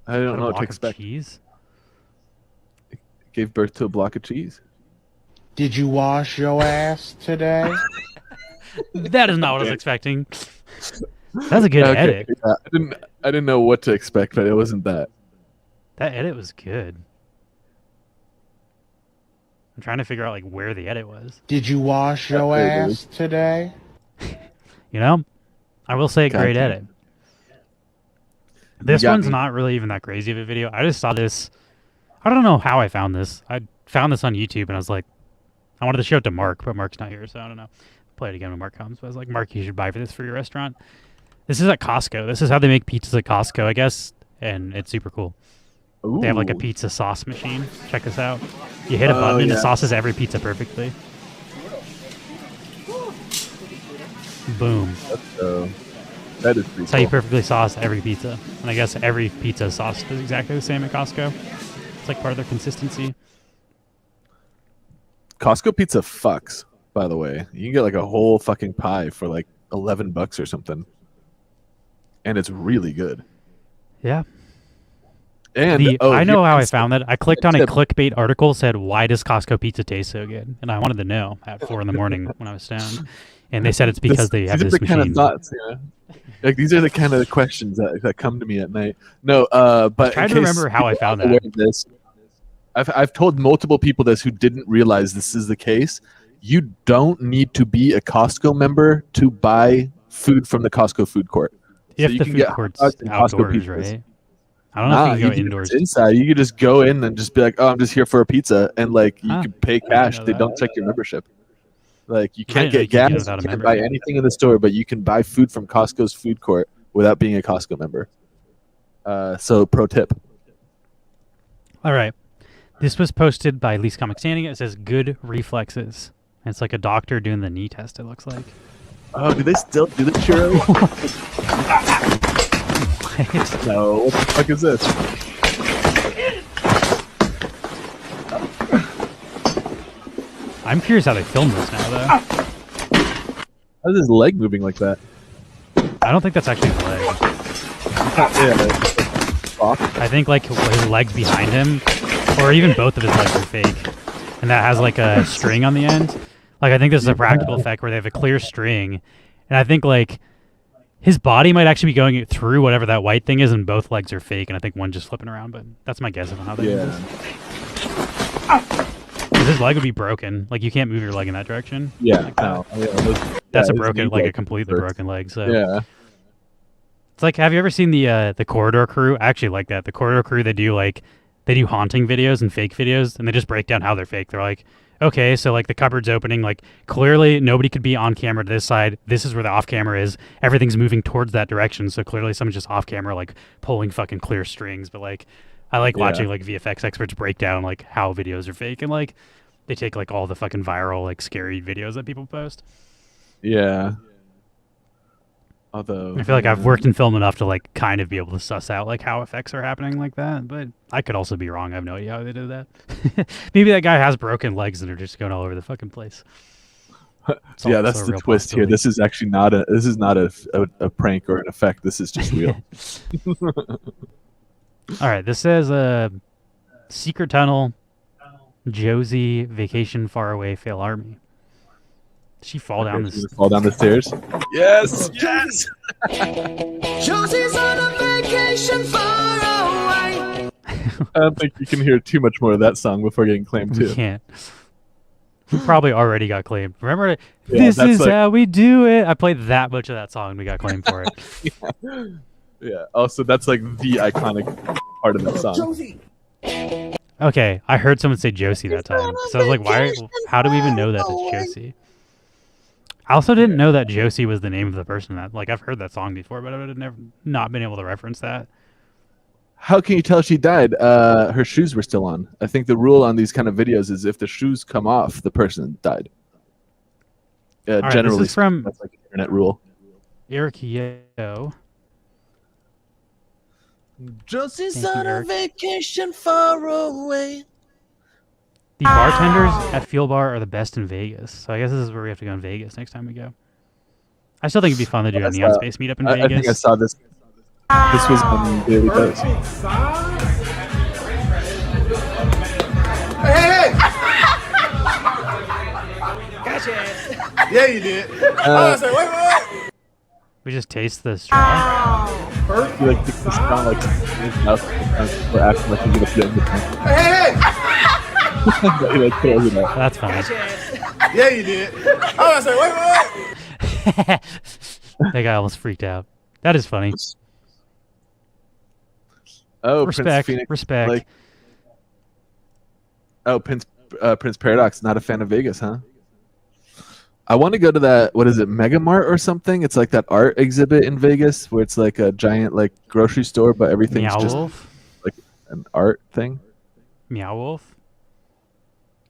I don't know what to expect. Cheese? It gave birth to a block of cheese. Did you wash your ass today? That is not what I was expecting. That's a good edit. Yeah, I didn't know what to expect, but it wasn't that. That edit was good. I'm trying to figure out like where the edit was. Did you wash your ass today? You know, I will say great edit. This one's not really even that crazy of a video. I just saw this. I don't know how I found this. I found this on YouTube and I was like, I wanted to show it to Mark, but Mark's not here, so I don't know. Play it again when Mark comes. But I was like, Mark, you should buy this for your restaurant. This is at Costco. This is how they make pizzas at Costco, I guess, and it's super cool. Ooh. They have like a pizza sauce machine. Check this out. You hit a button and it sauces every pizza perfectly. Boom. That is pretty That's how you perfectly sauce every pizza. And I guess every pizza sauce is exactly the same at Costco. It's like part of their consistency. Costco pizza fucks. by the way. You can get like a whole fucking pie for like $11 or something, and it's really good. Yeah. And I know how I found that. I clicked on a clickbait article said, "Why does Costco pizza taste so good?" And I wanted to know at 4 a.m. when I was stoned, and they said it's because they have these this are the kind machine. of thoughts, yeah. Like these are the kind of questions that come to me at night. No, but Trying to remember how I found that. This, I've told multiple people this who didn't realize this is the case. You don't need to be a Costco member to buy food from the Costco food court. If you the can food get court's Costco outdoors, pizzas. right? I don't know if you can go indoors. It's inside. You could just go in and just be like, "Oh, I'm just here for a pizza," and like you can pay cash. They don't check your membership. Like you can't get gas, you can't buy anything in the store, but you can buy food from Costco's food court without being a Costco member. So pro tip. All right. This was posted by Least Comic Standing. It says good reflexes. And it's like a doctor doing the knee test, it looks like. Oh, do they still do the churro? No, what the fuck is this? I'm curious how they filmed this now, though. How's his leg moving like that? I don't think that's actually his leg. I think like his legs behind him, or even both of his legs are fake, and that has like a string on the end. Like I think this is a practical effect where they have a clear string, and I think like his body might actually be going through whatever that white thing is, and both legs are fake, and I think one's just flipping around. But that's my guess on how they do this. Because his leg would be broken. Like you can't move your leg in that direction. Yeah, like that. That's a broken, like a completely broken leg. So yeah. It's like, have you ever seen the Corridor Crew? I actually like that. The Corridor Crew, they do haunting videos and fake videos, and they just break down how they're fake. They're like, okay, so like the cupboard's opening, like clearly nobody could be on camera to this side. This is where the off camera is. Everything's moving towards that direction, so clearly someone's just off camera, like pulling fucking clear strings. But like, I like watching like VFX experts break down like how videos are fake, and like they take like all the fucking viral like scary videos that people post. Yeah. Although I feel like I've worked in film enough to like kind of be able to suss out like how effects are happening like that, but I could also be wrong. I have no idea how they did that. Maybe that guy has broken legs and they're just going all over the fucking place. Yeah, that's the twist here. This is actually not a prank or an effect. This is just real. All right, this says secret tunnel, Josie vacation far away, fail army. Did she fall down the fall down the stairs? Yes, yes. Josie's on a vacation far away. I don't think you can hear too much more of that song before getting claimed too. We can't. We probably already got claimed. Remember, Yeah, this is like- how we do it. I played that much of that song and we got claimed for it. Yeah. Also, that's like the iconic part of that song. Josie. Okay, I heard someone say Josie that time. So I was like, how do we even know that it's Josie? I also didn't know that Josie was the name of the person that, like, I've heard that song before, but I would have never not been able to reference that. How can you tell she died? Her shoes were still on. I think the rule on these kind of videos is if the shoes come off, the person died. Right, generally, this is from that's like an internet rule. Eric Yo. Josie's Thank you, on a Eric. vacation far away. The bartenders at Fuel Bar are the best in Vegas. So I guess this is where we have to go in Vegas next time we go. I still think it'd be fun to do a Neon Space meetup in Vegas. I think I saw this. This was on Daily Dose. Hey! Gotcha. Yeah, you did. I was like, wait. We just taste the straw. You like take the straw like in his mouth or acting like you're gonna put it in the tank. Hey! He, like, put it over there. That's fine. Yeah, you did. I was like, wait. That guy almost freaked out. That is funny. Oh, respect, Prince Phoenix, respect. Like, oh, Prince Paradox, not a fan of Vegas, huh? I want to go to that. What is it, Mega Mart or something? It's like that art exhibit in Vegas where it's like a giant like grocery store, but everything's Meow just Wolf? like an art thing. Meow Wolf?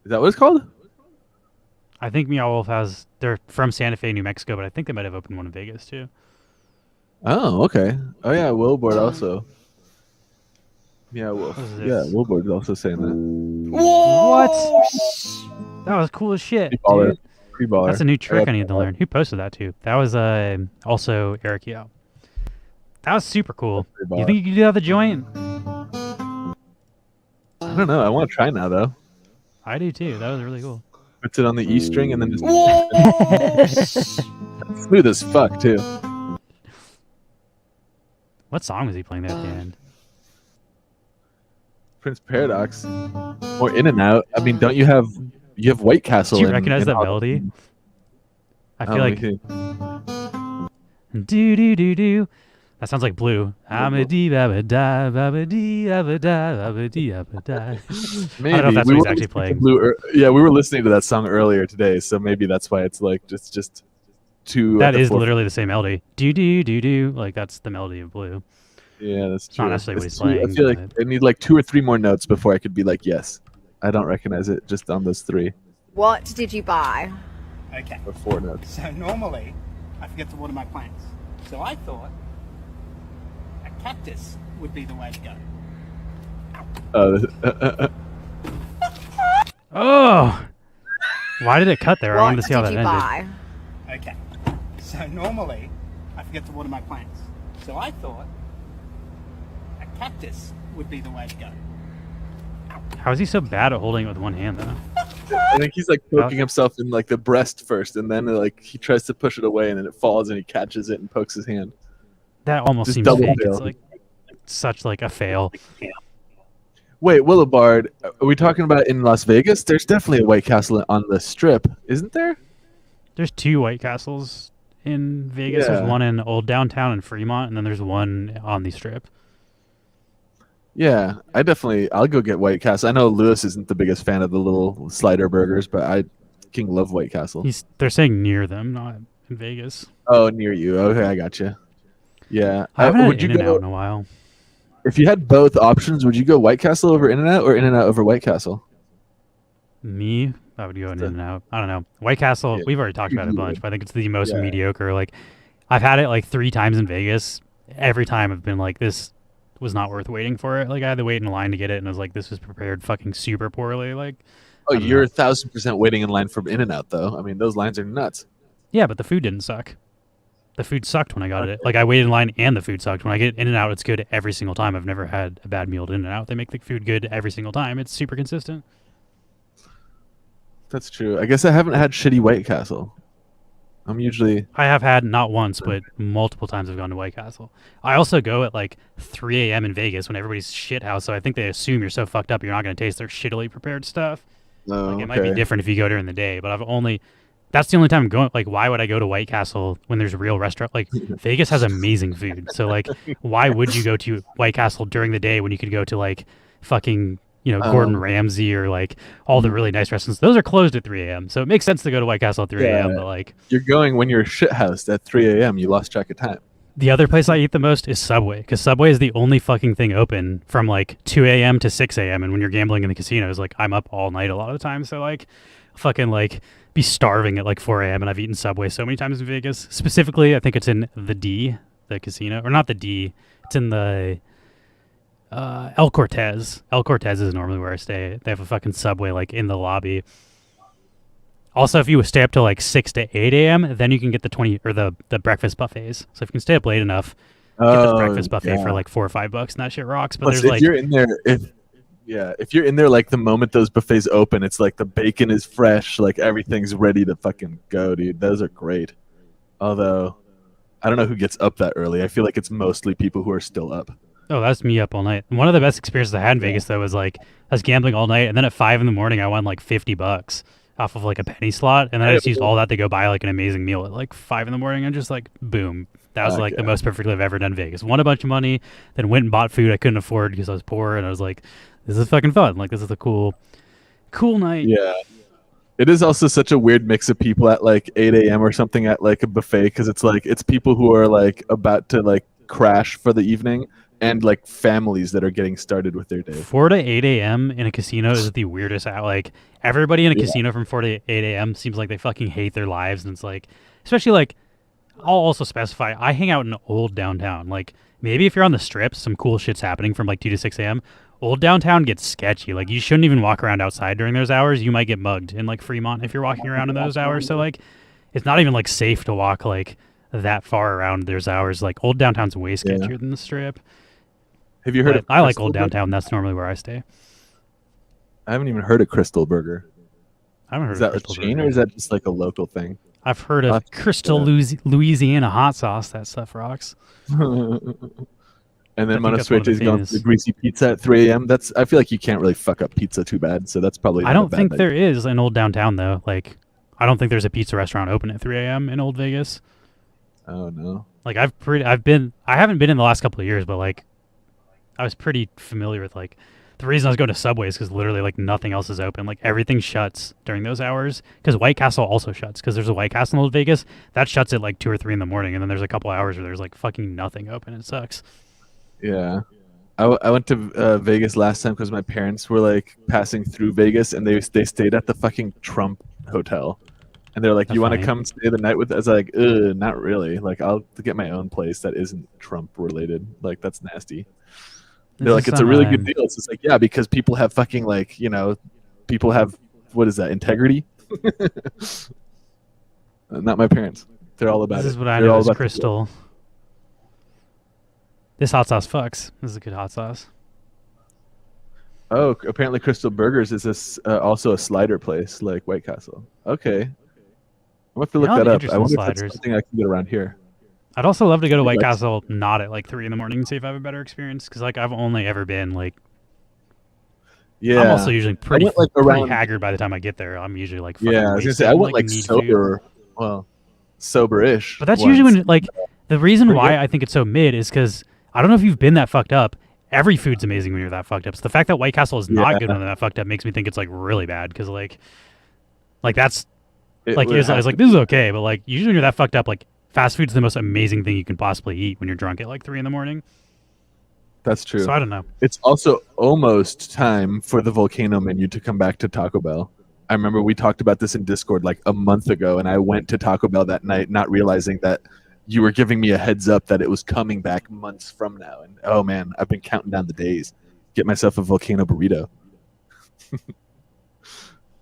Is that what it's called? I think Meow Wolf has. They're from Santa Fe, New Mexico, but I think they might have opened one in Vegas too. Oh, okay. Oh yeah, Wilbord also. Yeah, Wolf. Yeah, Wilbord is also saying that. What? That was cool as shit, dude. pre-bar. That's a new trick I need to learn. Who posted that too? That was also Eric Yo. That was super cool. You think you could do that at the joint? I don't know. I want to try now though. I do too. That was really cool. Puts it on the E string and then just smooth as fuck too. What song was he playing there at the end? Prince Paradox or In and Out. I mean, don't you have White Castle? Do you recognize that melody? I feel like do do do do. That sounds like Blue. Maybe I don't know if that's what he's actually playing. Yeah, we were listening to that song earlier today, so maybe that's why it's like just two. That is literally the same melody. Do do do do. Like that's the melody of Blue. Yeah, that's it's true. Not necessarily what he's playing. I feel like I need like 2 or 3 more notes before I could be like, yes. I don't recognize it just on those 3. What did you buy? Okay. Or 4 notes. So normally, I forget to water my plants. So I thought a cactus would be the way to go. Oh! Why did it cut there? I wanted to see how that ended. Buy? Okay. So normally, I forget to water my plants. So I thought a cactus would be the way to go. How is he so bad at holding it with one hand, though? I think he's like poking himself in like the breast first, and then like he tries to push it away, and then it falls, and he catches it and pokes his hand. That almost Just seems double fake. fail. It's like such like a fail. Wait, Willowbard, are we talking about in Las Vegas? There's definitely a White Castle on the Strip, isn't there? There's 2 White Castles in Vegas. Yeah. There's one in Old Downtown in Fremont, and then there's one on the Strip. Yeah, I'll go get White Castle. I know Lewis isn't the biggest fan of the little slider burgers, but I king love White Castle. They're saying near them, not in Vegas. Oh, near you. Okay, I got you. Yeah, I haven't would had you In-N-Out go in a while. if you had both options? Would you go White Castle over In-N-Out or In-N-Out over White Castle? Me, I would go In-N-Out. I don't know. White Castle, we've already talked about it a bunch, but I think it's the most mediocre. Like, I've had it like 3 times in Vegas. Every time I've been like, this was not worth waiting for it. Like, I had to wait in line to get it, and I was like, this was prepared fucking super poorly. Like, Oh, you're 1,000% waiting in line for In-N-Out, though. I mean, those lines are nuts. yeah, but the food didn't suck. The food sucked when I got it. Like, I waited in line and the food sucked. When I get In-N-Out, it's good every single time. I've never had a bad meal at In-N-Out. They make the food good every single time. It's super consistent. That's true. I guess I haven't had shitty White Castle. I'm usually... I have had not once, but multiple times I've gone to White Castle. I also go at like 3 a.m. in Vegas when everybody's shit house, so I think they assume you're so fucked up you're not going to taste their shittily prepared stuff. No, like, it might be different if you go during the day, but that's the only time I'm going. Like, why would I go to White Castle when there's a real restaurant? Like, Vegas has amazing food. So, like, why would you go to White Castle during the day when you could go to, like, fucking, Gordon Ramsay or, like, all the really nice restaurants? Those are closed at 3 a.m. So it makes sense to go to White Castle at 3 a.m., but, like... You're going when you're shithoused at 3 a.m. You lost track of time. The other place I eat the most is Subway, because Subway is the only fucking thing open from, like, 2 a.m. to 6 a.m., and when you're gambling in the casinos, like, I'm up all night a lot of the time, so, like, fucking, like... be starving at like 4 a.m. and I've eaten Subway so many times in Vegas. Specifically, I think it's in the D, the casino, or not the D. It's in the El Cortez. El Cortez is normally where I stay. They have a fucking Subway like in the lobby. Also, if you stay up till like 6 to 8 a.m., then you can get the breakfast buffets. So if you can stay up late enough, get the breakfast buffet for like $4 or $5, and that shit rocks. But Plus, there's if you're in there, if you're in there, like the moment those buffets open, it's like the bacon is fresh, like everything's ready to fucking go, dude. Those are great. Although, I don't know who gets up that early. I feel like it's mostly people who are still up. Oh, that's me up all night. One of the best experiences I had in Vegas though was like I was gambling all night, and then at 5 a.m. I won like $50 off of like a penny slot, and then I just used all that to go buy like an amazing meal at like 5 a.m. and just like boom. That was like the most perfect I've ever done in Vegas. Won a bunch of money, then went and bought food I couldn't afford because I was poor, and I was like, this is fucking fun. Like, this is a cool night. Yeah. It is also such a weird mix of people at like 8 a.m. or something at like a buffet, because it's like it's people who are like about to like crash for the evening and like families that are getting started with their day. 4 to 8 a.m. in a casino is the weirdest. Like, everybody in a casino from 4 to 8 a.m. seems like they fucking hate their lives, and it's like, especially like, I'll also specify, I hang out in old downtown. Like, maybe if you're on the Strip, some cool shit's happening from like 2 to 6 a.m. Old downtown gets sketchy. Like, you shouldn't even walk around outside during those hours. You might get mugged in like Fremont if you're walking around in those hours. So like, it's not even like safe to walk like that far around those hours. Like, old downtown's way sketchier than the Strip. Have you heard of I like Crystal old Burger? downtown. That's normally where I stay. I haven't even heard of Crystal Burger. I haven't heard Is of that a Crystal chain Burger. or is that just like a local thing? I've heard of Crystal Louisiana hot sauce. That stuff rocks. And then I think that's one of the Monosuete's going for famous- the greasy pizza at 3 a.m. I feel like you can't really fuck up pizza too bad, so that's probably. I not don't a bad think night. there is an old downtown though. Like, I don't think there's a pizza restaurant open at 3 a.m. in Old Vegas. Oh no. Like, I haven't been in the last couple of years, but like, I was pretty familiar with like, the reason I was going to Subway is because literally like nothing else is open. Like, everything shuts during those hours. Because White Castle also shuts. Because there's a White Castle in Old Vegas that shuts at like 2 or 3 in the morning, and then there's a couple hours where there's like fucking nothing open. It sucks. Yeah. I went to Vegas last time because my parents were like passing through Vegas and they stayed at the fucking Trump hotel, and they're like, That's "You want to funny. come stay the night with us?" I was like, not really. Like, I'll get my own place that isn't Trump related. Like, that's nasty. They're like, "It's a really good deal." It's just like, yeah, because people have fucking like, people have, what is that, integrity? Not my parents. They're all about it. This is what I They're know all as about the deal. Crystal. This hot sauce fucks. This is a good hot sauce. Oh, apparently Crystal Burgers is this also a slider place like White Castle. Okay, I'm gonna have to look all that the up. I interesting wonder if sliders. that's something I can get around here. I'd also love to go to White Like- Castle not at like 3 in the morning and see if I have a better experience. Because like, I've only ever been like, Yeah, I'm also usually I pretty went, like, pretty around. haggard by the time I get there. I'm usually like fucking Yeah, I was gonna wasted say I and, went like need food. sober. Well, sober-ish. But that's usually once. when like the reason Pretty why good. I think it's so mid is because I don't know if you've been that fucked up. Every food's amazing when you're that fucked up. So the fact that White Castle is not good Yeah. when they're that fucked up makes me think it's like really bad. Because like that's It like would I was have like, to this is okay, but like usually when you're that fucked up, like fast food's the most amazing thing you can possibly eat when you're drunk at like 3 in the morning. That's true. So I don't know. It's also almost time for the volcano menu to come back to Taco Bell. I remember we talked about this in Discord like a month ago, and I went to Taco Bell that night, not realizing that you were giving me a heads up that it was coming back months from now. And oh man, I've been counting down the days. Get myself a volcano burrito.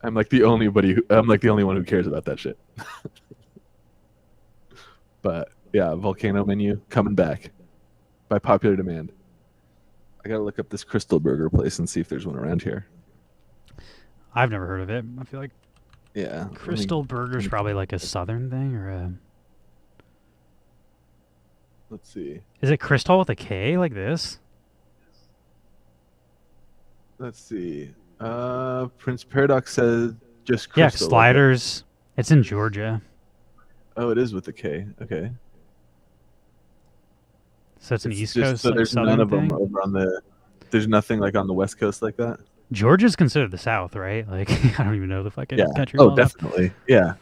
I'm like the only one who cares about that shit. But yeah, volcano menu coming back by popular demand. I gotta look up this Crystal Burger place and see if there's one around here. I've never heard of it. I feel like Yeah. Crystal Burger's probably like a southern thing or a. Let's see. Is it Crystal with a K like this? Let's see. Prince Paradox says just Yeah, Crystal. Sliders. It's in Georgia. Oh, it is with a K. Okay. So it's an East just- Coast So like, there's southern none of thing? them over on the. There's nothing like on the West Coast like that. Georgia's considered the South, right? Like I don't even know the fucking Yeah. country. Oh, well enough. definitely. Yeah.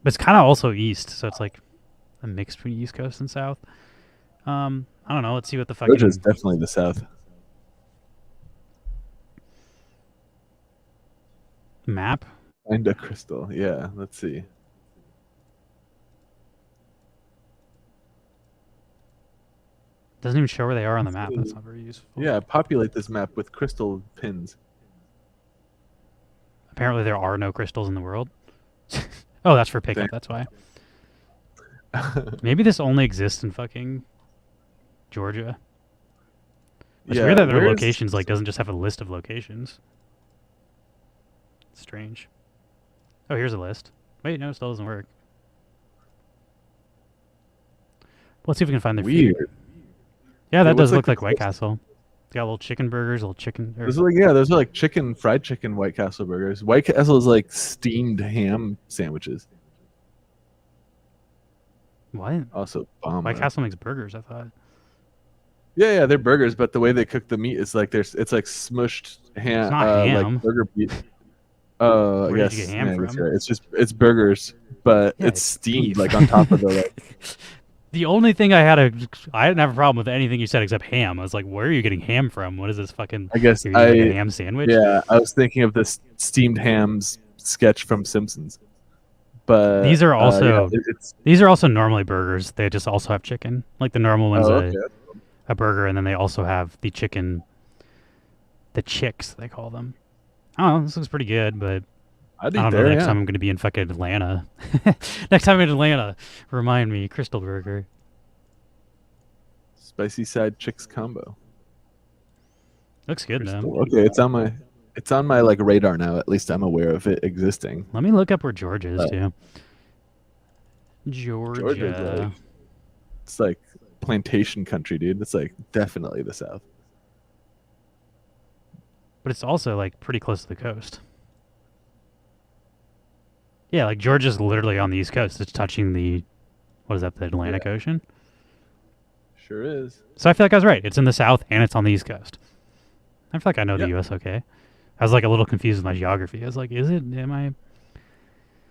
But it's kind of also East, so it's like a mix between East Coast and South. I don't know. Let's see what the fucking Georgia's definitely the South. map. Find a crystal. Yeah. Let's see. Doesn't even show where they are on the map. That's not very useful. Yeah. Populate this map with crystal pins. Apparently, there are no crystals in the world. Oh, that's for pickup. Dang. That's why. Maybe this only exists in fucking Georgia. It's Yeah, weird that their where is- locations like doesn't just have a list of locations. Strange. Oh, here's a list. Wait, no, it still doesn't work. Let's see if we can find their feed. Weird. Yeah, that It does looks look like like White Castle. They got little chicken burgers, little chicken. Or, Those are like fried chicken White Castle burgers. White Castle is like steamed ham sandwiches. what? Also, bomb. White though. Castle makes burgers. I thought. Yeah, they're burgers, but the way they cook the meat is like it's like smushed ham, It's not ham. like burger meat. Oh, I Where did guess you get ham yeah, that's from? right. It's burgers, but Yeah, it's it's steamed beef. like on top of the like. The only thing I didn't have a problem with anything you said except ham. I was like, where are you getting ham from? What is this fucking? I guess you're eating like a ham sandwich. Yeah, I was thinking of this steamed hams sketch from Simpsons. But These are also it's these are also normally burgers. They just also have chicken. Like the normal one's okay. a burger, and then they also have the chicken The chicks, they call them. Oh, this looks pretty good, but I'd I eat don't know. there, Next yeah. time I'm going to be in fucking Atlanta. Next time I'm in Atlanta, remind me, Crystal Burger. Spicy side chicks combo. Looks good, Crystal. though. Okay, it's on my like radar now. At least I'm aware of it existing. Let me look up where Georgia is, too. Georgia's like, it's like plantation country, dude. It's like definitely the South. But it's also like pretty close to the coast. Yeah, like Georgia's literally on the East Coast. It's touching the, what is that, the Atlantic Ocean? Sure is. So I feel like I was right. It's in the South and it's on the East Coast. I feel like I know the U.S. okay. I was like a little confused with my geography. I was like, is it? Am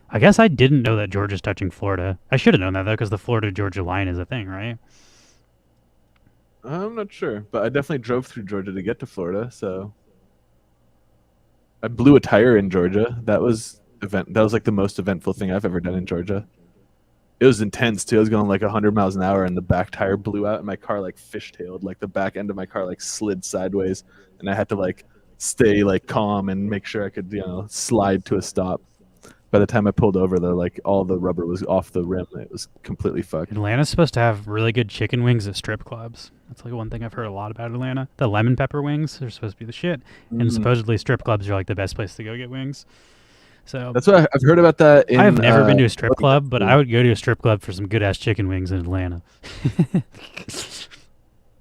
I guess I didn't know that Georgia's touching Florida. I should have known that, though, because the Florida-Georgia line is a thing, right? I'm not sure, but I definitely drove through Georgia to get to Florida, so I blew a tire in Georgia. That was like the most eventful thing I've ever done in Georgia. It was intense too. I was going like 100 miles an hour and the back tire blew out and my car like fishtailed. Like the back end of my car like slid sideways and I had to like stay like calm and make sure I could, slide to a stop. By the time I pulled over, though, like all the rubber was off the rim. It was completely fucked. Atlanta's supposed to have really good chicken wings at strip clubs. That's like one thing I've heard a lot about Atlanta. The lemon pepper wings are supposed to be the shit, and supposedly strip clubs are like the best place to go get wings. So that's what I've heard about that. I've never been to a strip club, but I would go to a strip club for some good ass chicken wings in Atlanta.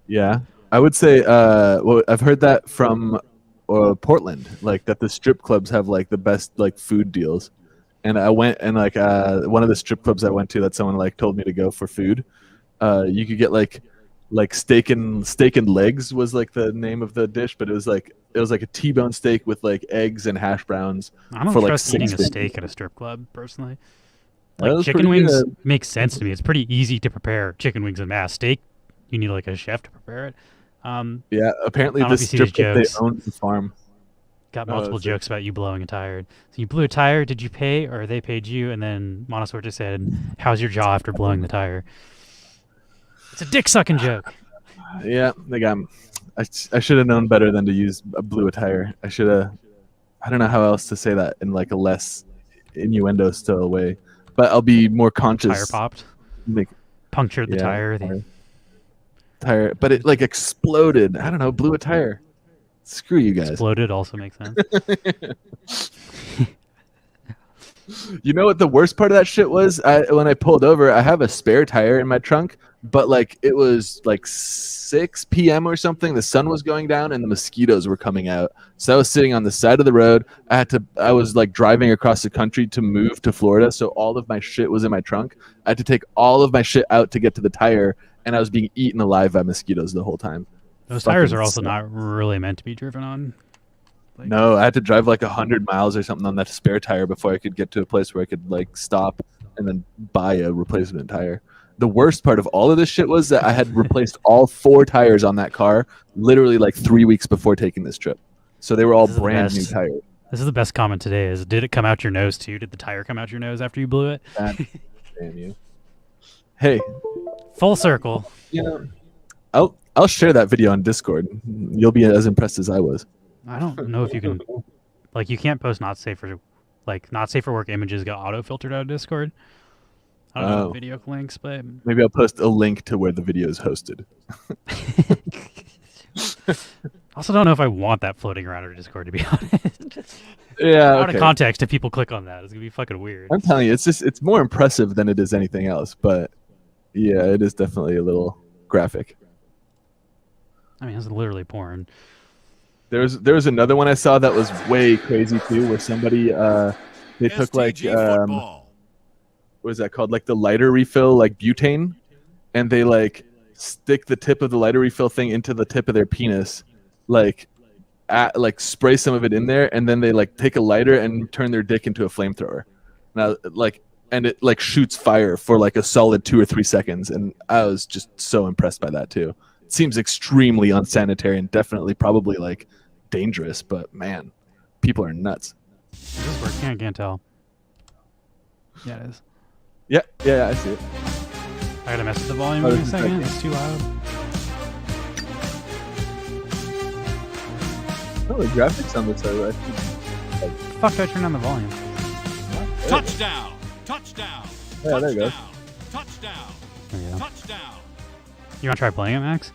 Yeah, I would say. Well, I've heard that from Portland, like that the strip clubs have like the best like food deals. And I went and like one of the strip clubs I went to that someone like told me to go for food. You could get like steak and legs was like the name of the dish, but it was like a T-bone steak with like eggs and hash browns. I don't for trust like eating a $6.50. steak at a strip club personally. That Like was chicken pretty wings good. makes sense to me. It's pretty easy to prepare chicken wings and mass. Steak, you need like a chef to prepare it. Yeah, apparently I don't know the if you see strip club these they jokes. own the farm. Got Oh, multiple is it? jokes about you blowing a tire. So you blew a tire. Did you pay, or they paid you? And then Montessori just said, "How's your jaw after blowing the tire?" It's a dick sucking joke. Yeah, they got. I should have known better than to use a blew a tire. I should have. I don't know how else to say that in like a less innuendo still way, but I'll be more conscious. Tire popped. Like, Punctured the yeah, tire. Tire, but it like exploded. I don't know. Blew a tire. Screw you guys. Exploded also makes sense. You know what the worst part of that shit was? When I pulled over, I have a spare tire in my trunk, but like it was like 6 p.m. or something. The sun was going down and the mosquitoes were coming out. So I was sitting on the side of the road. I was like driving across the country to move to Florida, so all of my shit was in my trunk. I had to take all of my shit out to get to the tire, and I was being eaten alive by mosquitoes the whole time. Those tires Fucking are also suck. not really meant to be driven on. No, I had to drive like 100 miles or something on that spare tire before I could get to a place where I could like stop and then buy a replacement tire. The worst part of all of this shit was that I had replaced all 4 tires on that car literally like 3 weeks before taking this trip. So they were all This is the brand new best. tires. This is the best comment today. Is did it come out your nose too? Did the tire come out your nose after you blew it? God damn you. Hey. Full circle. I'll share that video on Discord. You'll be as impressed as I was. I don't know if you can, like, you can't post not safe for work images get auto filtered out of Discord. I don't know video links, but Maybe I'll post a link to where the video is hosted. also don't know if I want that floating around our Discord, to be honest. Yeah, Out okay. of context, if people click on that, it's gonna be fucking weird. I'm telling you, it's more impressive than it is anything else. But yeah, it is definitely a little graphic. I mean, it's literally porn. There was another one I saw that was way crazy too, where somebody they took like what is that called, like the lighter refill, like butane, and they like stick the tip of the lighter refill thing into the tip of their penis, like spray some of it in there, and then they like take a lighter and turn their dick into a flamethrower. Now and it like shoots fire for like a solid 2 or 3 seconds, and I was just so impressed by that too. It seems extremely unsanitary and definitely probably like dangerous, but man, people are nuts. Is this working? I can't tell. Yeah, it is. Yeah, I see it. I gotta mess with the volume Oh, in a this is second. like- It's too loud. Oh, the graphics on this are actually. Fuck, do I turn down the volume? Touchdown! Touchdown! Yeah, there you go. Touchdown! There you go. Touchdown! You want to try playing it, Max?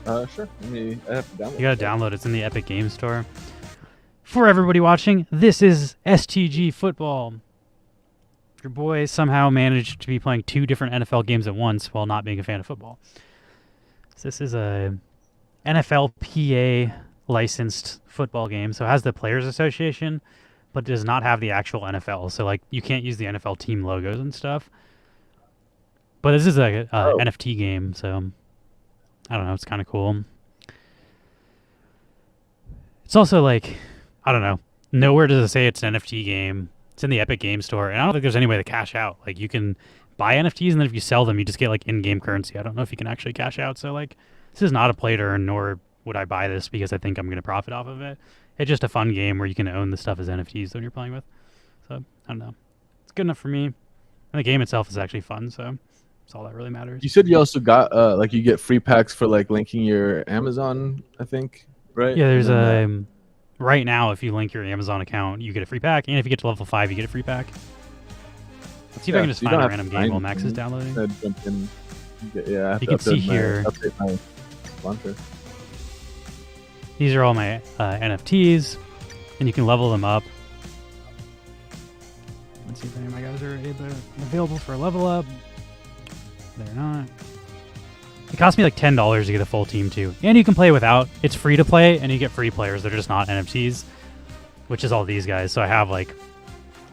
Sure. I have to download. You gotta download. It's in the Epic Games Store. For everybody watching, this is STG Football. Your boy somehow managed to be playing 2 different NFL games at once while not being a fan of football. So this is a NFLPA licensed football game. So it has the Players Association, but does not have the actual NFL. So like you can't use the NFL team logos and stuff. But this is a NFT game, so I don't know. It's kind of cool. It's also like, I don't know. Nowhere does it say it's an NFT game. It's in the Epic Game Store, and I don't think there's any way to cash out. Like, you can buy NFTs, and then if you sell them, you just get, like, in-game currency. I don't know if you can actually cash out. So, like, this is not a play to earn, nor would I buy this because I think I'm going to profit off of it. It's just a fun game where you can own the stuff as NFTs that you're playing with. So, I don't know. It's good enough for me. And the game itself is actually fun, so that's all that really matters. You said you also got, like, you get free packs for, like, linking your Amazon, I think, right? Yeah, there's a... Right now, if you link your Amazon account, you get a free pack, and if you get to level 5, you get a free pack. Let's see if I can just find a random game while Max is downloading. Jump in. Yeah, you can see here. Update my launcher. These are all my NFTs, and you can level them up. Let's see if any of my guys are available for a level up. They're not. It cost me like $10 to get a full team too. And you can play without. It's free to play, and you get free players. They're just not NFTs, which is all these guys. So I have like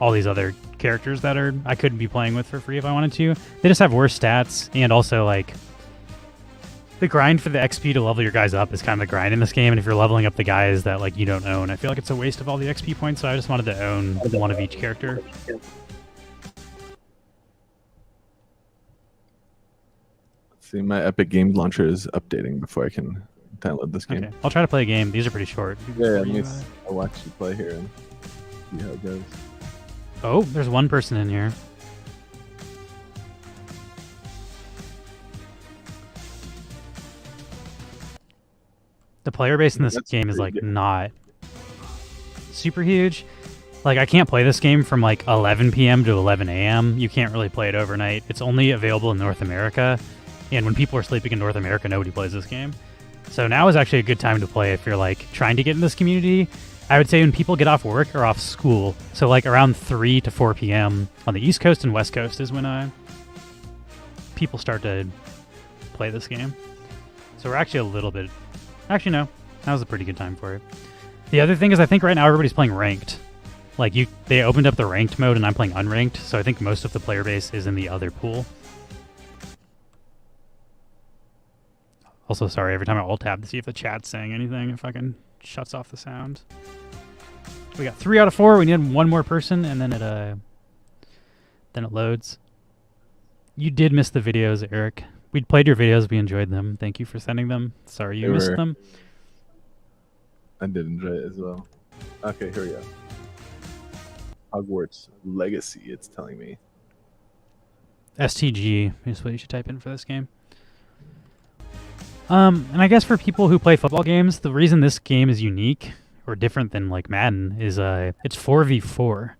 all these other characters that I couldn't be playing with for free if I wanted to. They just have worse stats, and also like the grind for the XP to level your guys up is kind of the grind in this game. And if you're leveling up the guys that like you don't own, I feel like it's a waste of all the XP points. So I just wanted to own one of each character. See, my Epic Games launcher is updating before I can download this game. Okay, I'll try to play a game. These are pretty short. Yeah, I'll watch you play here and see how it goes. Oh, there's one person in here. The player base in this game is like not super huge. Like, I can't play this game from like 11 p.m. to 11 a.m. You can't really play it overnight. It's only available in North America. And when people are sleeping in North America, nobody plays this game. So now is actually a good time to play if you're like trying to get in this community. I would say when people get off work or off school, so like around 3 to 4 p.m. on the East Coast and West Coast is when people start to play this game. So we're actually a little bit... Actually, no. That was a pretty good time for it. The other thing is I think right now everybody's playing ranked. Like, they opened up the ranked mode and I'm playing unranked, so I think most of the player base is in the other pool. Also, sorry, every time I alt-tab to see if the chat's saying anything, it fucking shuts off the sound. We got 3 out of 4. We need one more person, and then it loads. You did miss the videos, Eric. We played your videos. We enjoyed them. Thank you for sending them. Sorry you missed them. I did enjoy it as well. Okay, here we go. Hogwarts Legacy, it's telling me. STG is what you should type in for this game. And I guess for people who play football games, the reason this game is unique or different than like Madden is it's 4v4,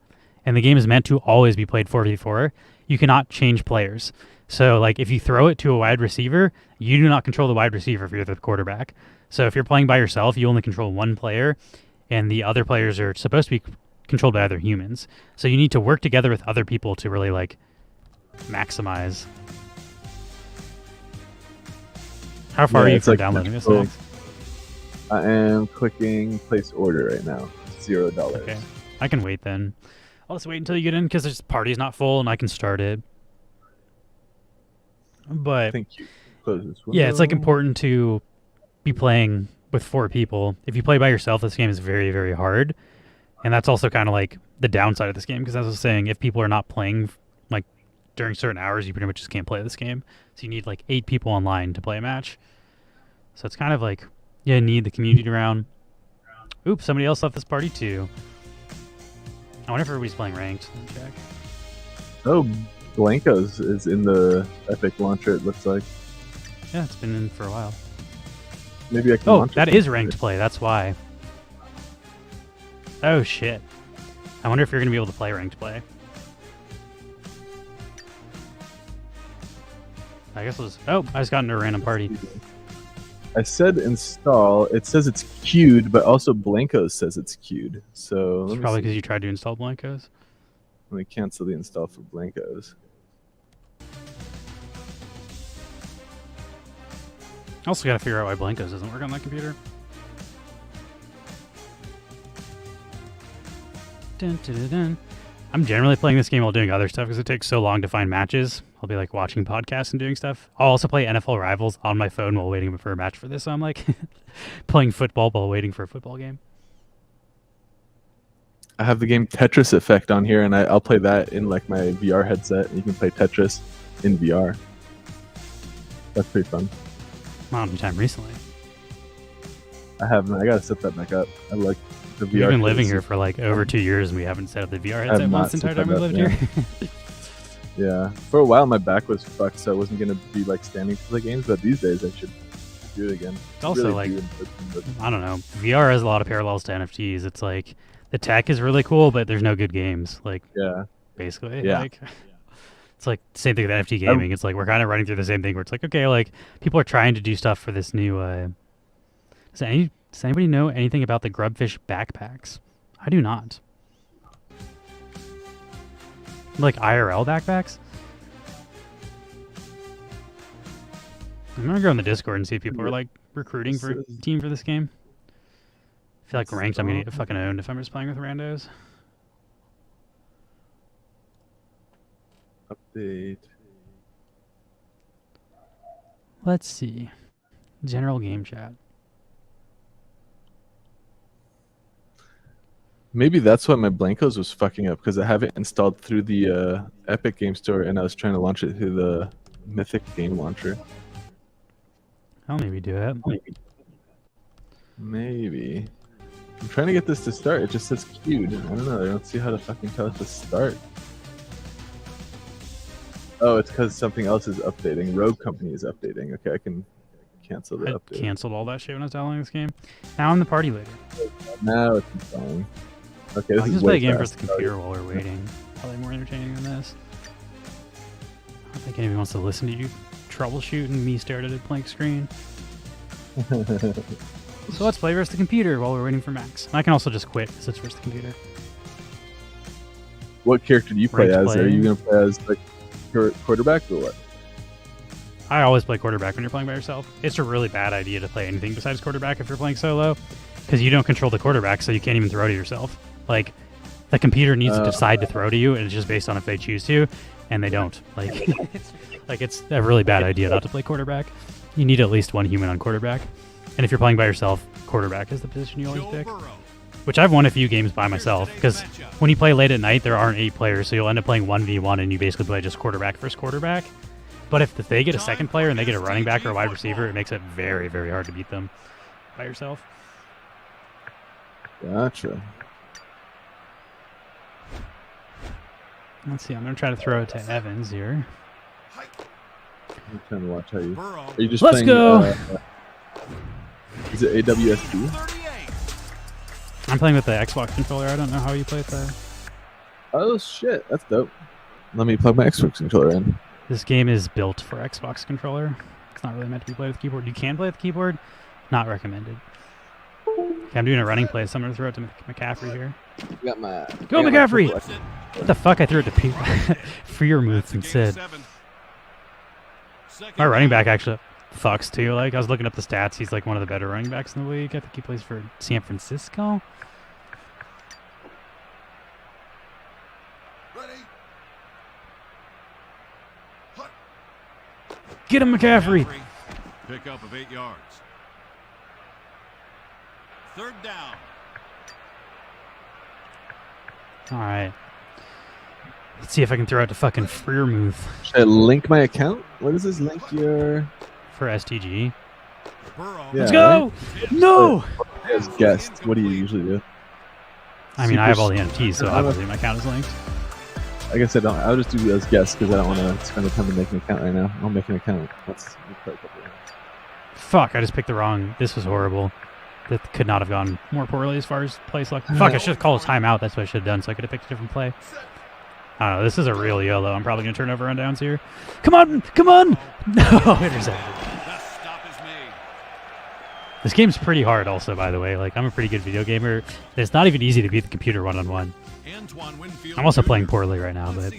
and the game is meant to always be played 4v4. You cannot change players. So like if you throw it to a wide receiver, you do not control the wide receiver if you're the quarterback. So if you're playing by yourself, you only control one player, and the other players are supposed to be controlled by other humans. So you need to work together with other people to really like maximize. How far are you from downloading this? Max? I am clicking place order right now. $0. Okay, I can wait then. I'll just wait until you get in because this party's not full and I can start it. But yeah, it's like important to be playing with 4 people. If you play by yourself, this game is very, very hard. And that's also kind of like the downside of this game, because as I was saying, if people are not playing like during certain hours, you pretty much just can't play this game. So you need like 8 people online to play a match. So it's kind of like you need the community around. Oops, somebody else left this party too. I wonder if everybody's playing ranked. Let me check. Oh, Blanco's is in the Epic launcher, it looks like. Yeah, it's been in for a while. Maybe I can. Oh, launch that it. is ranked play. That's why. Oh shit! I wonder if you're gonna be able to play ranked play. I guess it was. Oh, I just got into a random party. I said install. It says it's queued, but also Blankos says it's queued. So It's probably because you tried to install Blankos. Let me cancel the install for Blankos. I also got to figure out why Blankos doesn't work on that computer. Dun, dun, dun, dun. I'm generally playing this game while doing other stuff because it takes so long to find matches. I'll be like watching podcasts and doing stuff. I'll also play NFL Rivals on my phone while waiting for a match for this. So I'm like playing football while waiting for a football game. I have the game Tetris Effect on here, and I'll play that in like my VR headset. And you can play Tetris in VR. That's pretty fun. Not any time recently. I haven't. I gotta set that back up. I like the VR. We've been living headset. here for like over 2 years, and we haven't set up the VR I have headset not once the entire set time we that lived up, here. Yeah, for a while my back was fucked, so I wasn't gonna be like standing for the games. But these days I should do it again. It's also really like, I don't know. VR has a lot of parallels to NFTs. It's like the tech is really cool, but there's no good games. Like, yeah, basically, yeah. like it's like same thing with NFT gaming. It's like we're kind of running through the same thing where it's like, okay, like people are trying to do stuff for this new. Does anybody know anything about the Grubfish backpacks? I do not. Like IRL backpacks? I'm gonna go on the Discord and see if people are like recruiting for a team for this game. I feel like ranked I'm gonna get fucking owned if I'm just playing with randos. Update. Let's see. General game chat. Maybe that's why my Blankos was fucking up, because I have it installed through the Epic Game Store, and I was trying to launch it through the Mythic Game Launcher. I'll maybe do it. Maybe. I'm trying to get this to start. It just says queued. I don't know. I don't see how to fucking tell it to start. Oh, it's because something else is updating. Rogue Company is updating. Okay, I can cancel the I update. canceled all that shit when I was downloading this game. Now I'm the party leader. Now it's installing. Okay, I this can is just play a way game fast. for the computer while we're waiting. Probably more entertaining than this. I don't think anyone wants to listen to you troubleshoot and me stare at a blank screen. So let's play versus the computer while we're waiting for Max. And I can also just quit because it's versus the computer. What character do you play Ranked as? Are you going to play as like quarterback or what? I always play quarterback when you're playing by yourself. It's a really bad idea to play anything besides quarterback if you're playing solo, because you don't control the quarterback, so you can't even throw to yourself. Like, the computer needs to decide to throw to you, and it's just based on if they choose to, and they don't. Like, it's a really bad idea not to play quarterback. You need at least one human on quarterback, and if you're playing by yourself, quarterback is the position you always pick. Which I've won a few games by myself, because when you play late at night, there aren't 8 players, so you'll end up playing 1v1, and you basically play just quarterback versus quarterback. But if they get a second player and they get a running back or a wide receiver, it makes it very, very hard to beat them by yourself. Gotcha. Let's see. I'm going to try to throw it to Evans here. I'm trying to watch how you... Are you just Let's playing, go! Is it AWSD? I'm playing with the Xbox controller. I don't know how you play with the... Oh, shit. That's dope. Let me plug my Xbox controller in. This game is built for Xbox controller. It's not really meant to be played with keyboard. You can play with keyboard. Not recommended. Okay, I'm doing a running play, so I'm going to throw it to McCaffrey here. Got my... Go, McCaffrey! What the fuck? I threw it to Freer Moves instead. My running back actually fucks too. Like, I was looking up the stats. He's like one of the better running backs in the league. I think he plays for San Francisco. Get him, McCaffrey! Pickup of 8 yards. Third down. All right. Let's see if I can throw it to fucking Freermuth. Should I link my account? What is this? Link your... For STG. Yeah, Let's go! Right? No! As guest, what do you usually do? I mean, I have all the NFTs, so obviously my account is linked. I guess I don't. I'll just do as guest because I don't want to spend the time to make an account right now. I'll make an account. Let's play a couple of Fuck, I just picked the wrong. This was horrible. That could not have gone more poorly as far as play select. Fuck, I should have called a timeout. That's what I should have done, so I could have picked a different play. I don't know. This is a real YOLO. I'm probably going to turn over on downs here. Come on! Come on! No, intercepted. This game's pretty hard also, by the way. Like, I'm a pretty good video gamer. It's not even easy to beat the computer one-on-one. I'm also playing poorly right now, but...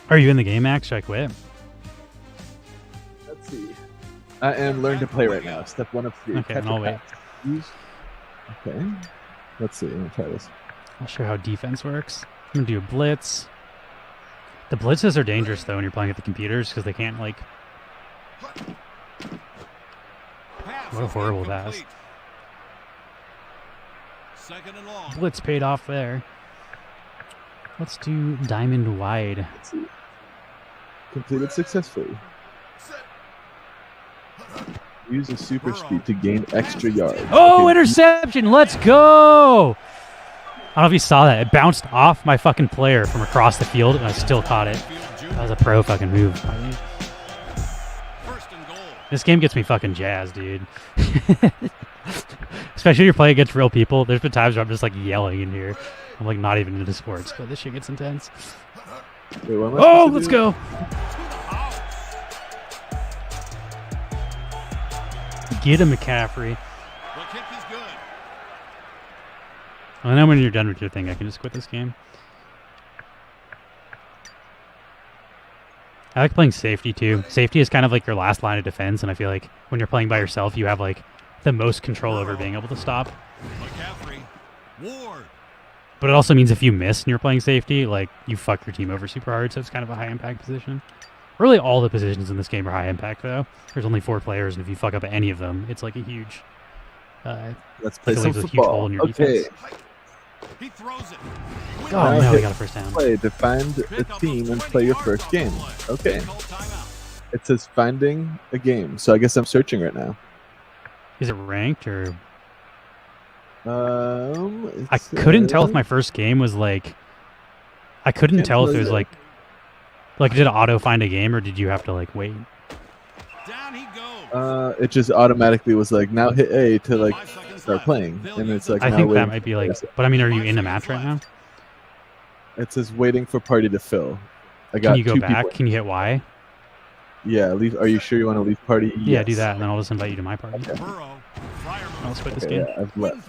Are you in the game, Max? Should I quit? Let's see. I am learning to play right now. Step 1 of 3. Okay, then I'll wait. Okay. Let's see. Let me try this. I'll show how defense works. I'm going to do a blitz. The blitzes are dangerous, though, when you're playing at the computers, because they can't, like... What a horrible pass. Blitz paid off there. Let's do diamond wide. Let's see. Completed successfully. Use a super speed to gain extra yards. Oh, interception! Let's go! I don't know if you saw that. It bounced off my fucking player from across the field, and I still caught it. That was a pro fucking move by me. This game gets me fucking jazzed, dude. Especially when you're playing against real people. There's been times where I'm just like yelling in here. I'm like not even into sports, but this shit gets intense. Wait, oh, let's go! Get him, McCaffrey. I know when you're done with your thing, I can just quit this game. I like playing safety too. Safety is kind of like your last line of defense, and I feel like when you're playing by yourself, you have like the most control over being able to stop. But it also means if you miss and you're playing safety, like you fuck your team over super hard, so it's kind of a high impact position. Really, all the positions in this game are high impact, though. There's only 4 players, and if you fuck up any of them, it's like a huge. Let's play some a huge football. hole in your Okay. defense. Oh no, we got a first down. Play to find a team and play your first game. Okay. It says finding a game, so I guess I'm searching right now. Is it ranked or? It I couldn't tell if my first game was like. I couldn't Can't tell if play it was that. like did it auto find a game or did you have to like wait? It just automatically was like now hit A to like start playing, and it's like I now think that waiting might be for like. it. But I mean, are you in a match right now? It says waiting for party to fill. I got Can you go 2 back? people. Can you hit Y? Yeah, leave. Are you sure you want to leave party? Yeah, Yes. do that, and then I'll just invite you to my party. Okay. I'll split this Okay, game. yeah, I've left.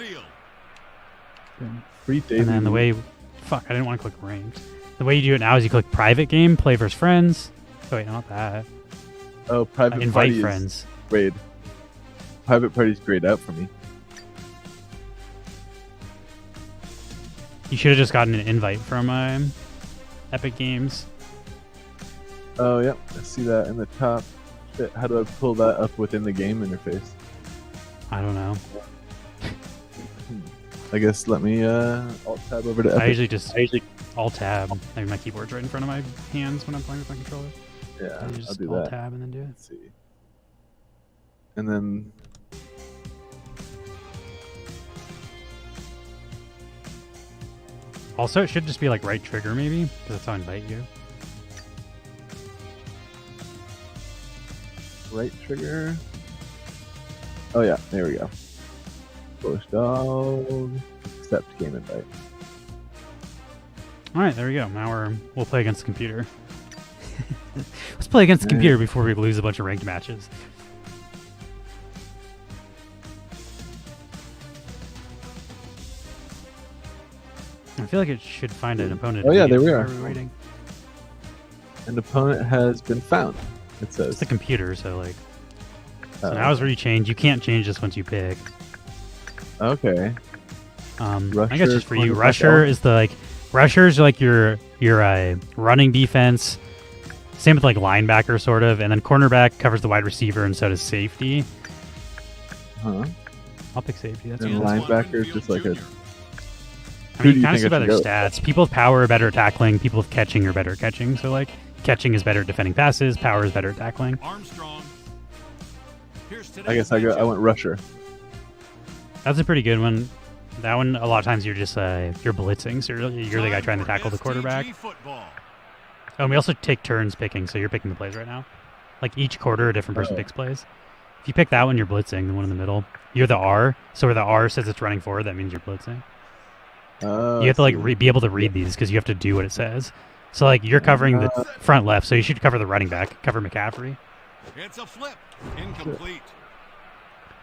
Boom. Free daily. And then the way, fuck, I didn't want to click ranked. The way you do it now is you click private game, play versus friends. Oh wait, not that. Oh, private invite party is friends. grayed. Private party's grayed out for me. You should have just gotten an invite from Epic Games. Oh, yep. I see that in the top. Shit, how do I pull that up within the game interface? I don't know. I guess let me alt tab over to Epic. I usually alt tab. Maybe my keyboard's right in front of my hands when I'm playing with my controller. Yeah, You just I'll do alt that. tab and then do it. Let's see. And then Also, it should just be like right trigger maybe, because that's how I invite you. right trigger. Oh yeah, there we go. Push dog. Accept game invite. All right, there we go. Now we'll play against the computer. Let's play against the computer before we lose a bunch of ranked matches. I feel like it should find an opponent. Oh yeah, there we immediately. are. Why we waiting? An opponent has been found. It says. It's the computer, so like. So Oh. now is where you change. You can't change this once you pick. Okay. I guess Rusher, just for you, cornerback, rusher is the like. Rusher's like your running defense. Same with like linebacker, sort of, and then cornerback covers the wide receiver, and so does safety. Huh. I'll pick safety. That's And good. linebacker is just like a. I Who mean, do you kind of think I about should their go stats. People with power are better at tackling. People with catching are better at catching. So like, catching is better at defending passes. Power is better at tackling. I guess I went rusher. That's a pretty good one. That one, a lot of times you're just you're blitzing, so you're the guy trying to tackle the quarterback. Oh, and we also take turns picking, so you're picking the plays right now. Like each quarter, a different person picks plays. If you pick that one, you're blitzing. The one in the middle, you're the R. So where the R says it's running forward, that means you're blitzing. You have to like be able to read these because you have to do what it says. So like you're covering the front left, so you should cover the running back, cover McCaffrey. It's a flip. Incomplete.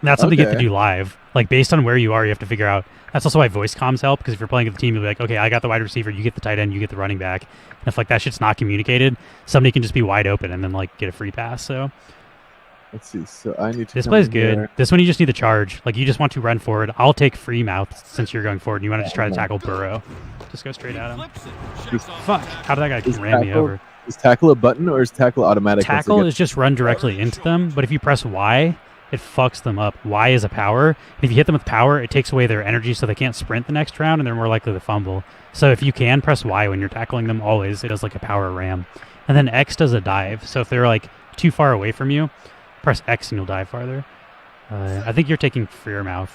And that's something you have to do live. Like based on where you are, you have to figure out. That's also why voice comms help, because if you're playing with the team, you'll be like, okay, I got the wide receiver, you get the tight end, you get the running back. And if like that shit's not communicated, somebody can just be wide open and then like get a free pass. So let's see. So I need to. This play's good. This one you just need to charge. Like you just want to run forward. I'll take free mouth since you're going forward. And you want to just try to tackle Burrow. Just go straight at him. Fuck! How did that guy ram me over? Is tackle a button or is tackle automatic? Tackle is just run directly into them, but if you press Y, it fucks them up. Y is a power. And if you hit them with power, it takes away their energy so they can't sprint the next round and they're more likely to fumble. So if you can, press Y when you're tackling them always. It does like a power ram. And then X does a dive. So if they're like too far away from you, press X and you'll dive farther. I think you're taking Freermouth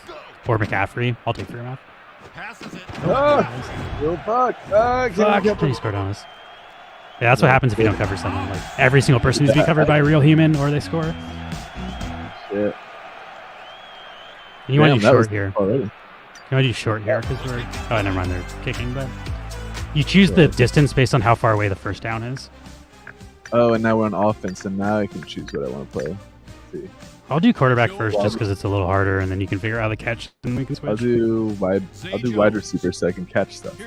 or McCaffrey. I'll take Freermouth. Fuck! He scored on us. Yeah, that's what happens if you don't cover someone. Like every single person needs to be covered by a real human, or they score. Shit. You want to do short here. You want to do short here because we're. Oh, never mind. They're kicking, but you choose the distance based on how far away the first down is. Oh, and now we're on offense, and now I can choose what I want to play. Let's see. I'll do quarterback first, just because it's a little harder, and then you can figure out how to catch, and we can switch. I'll do wide receiver so I can catch stuff.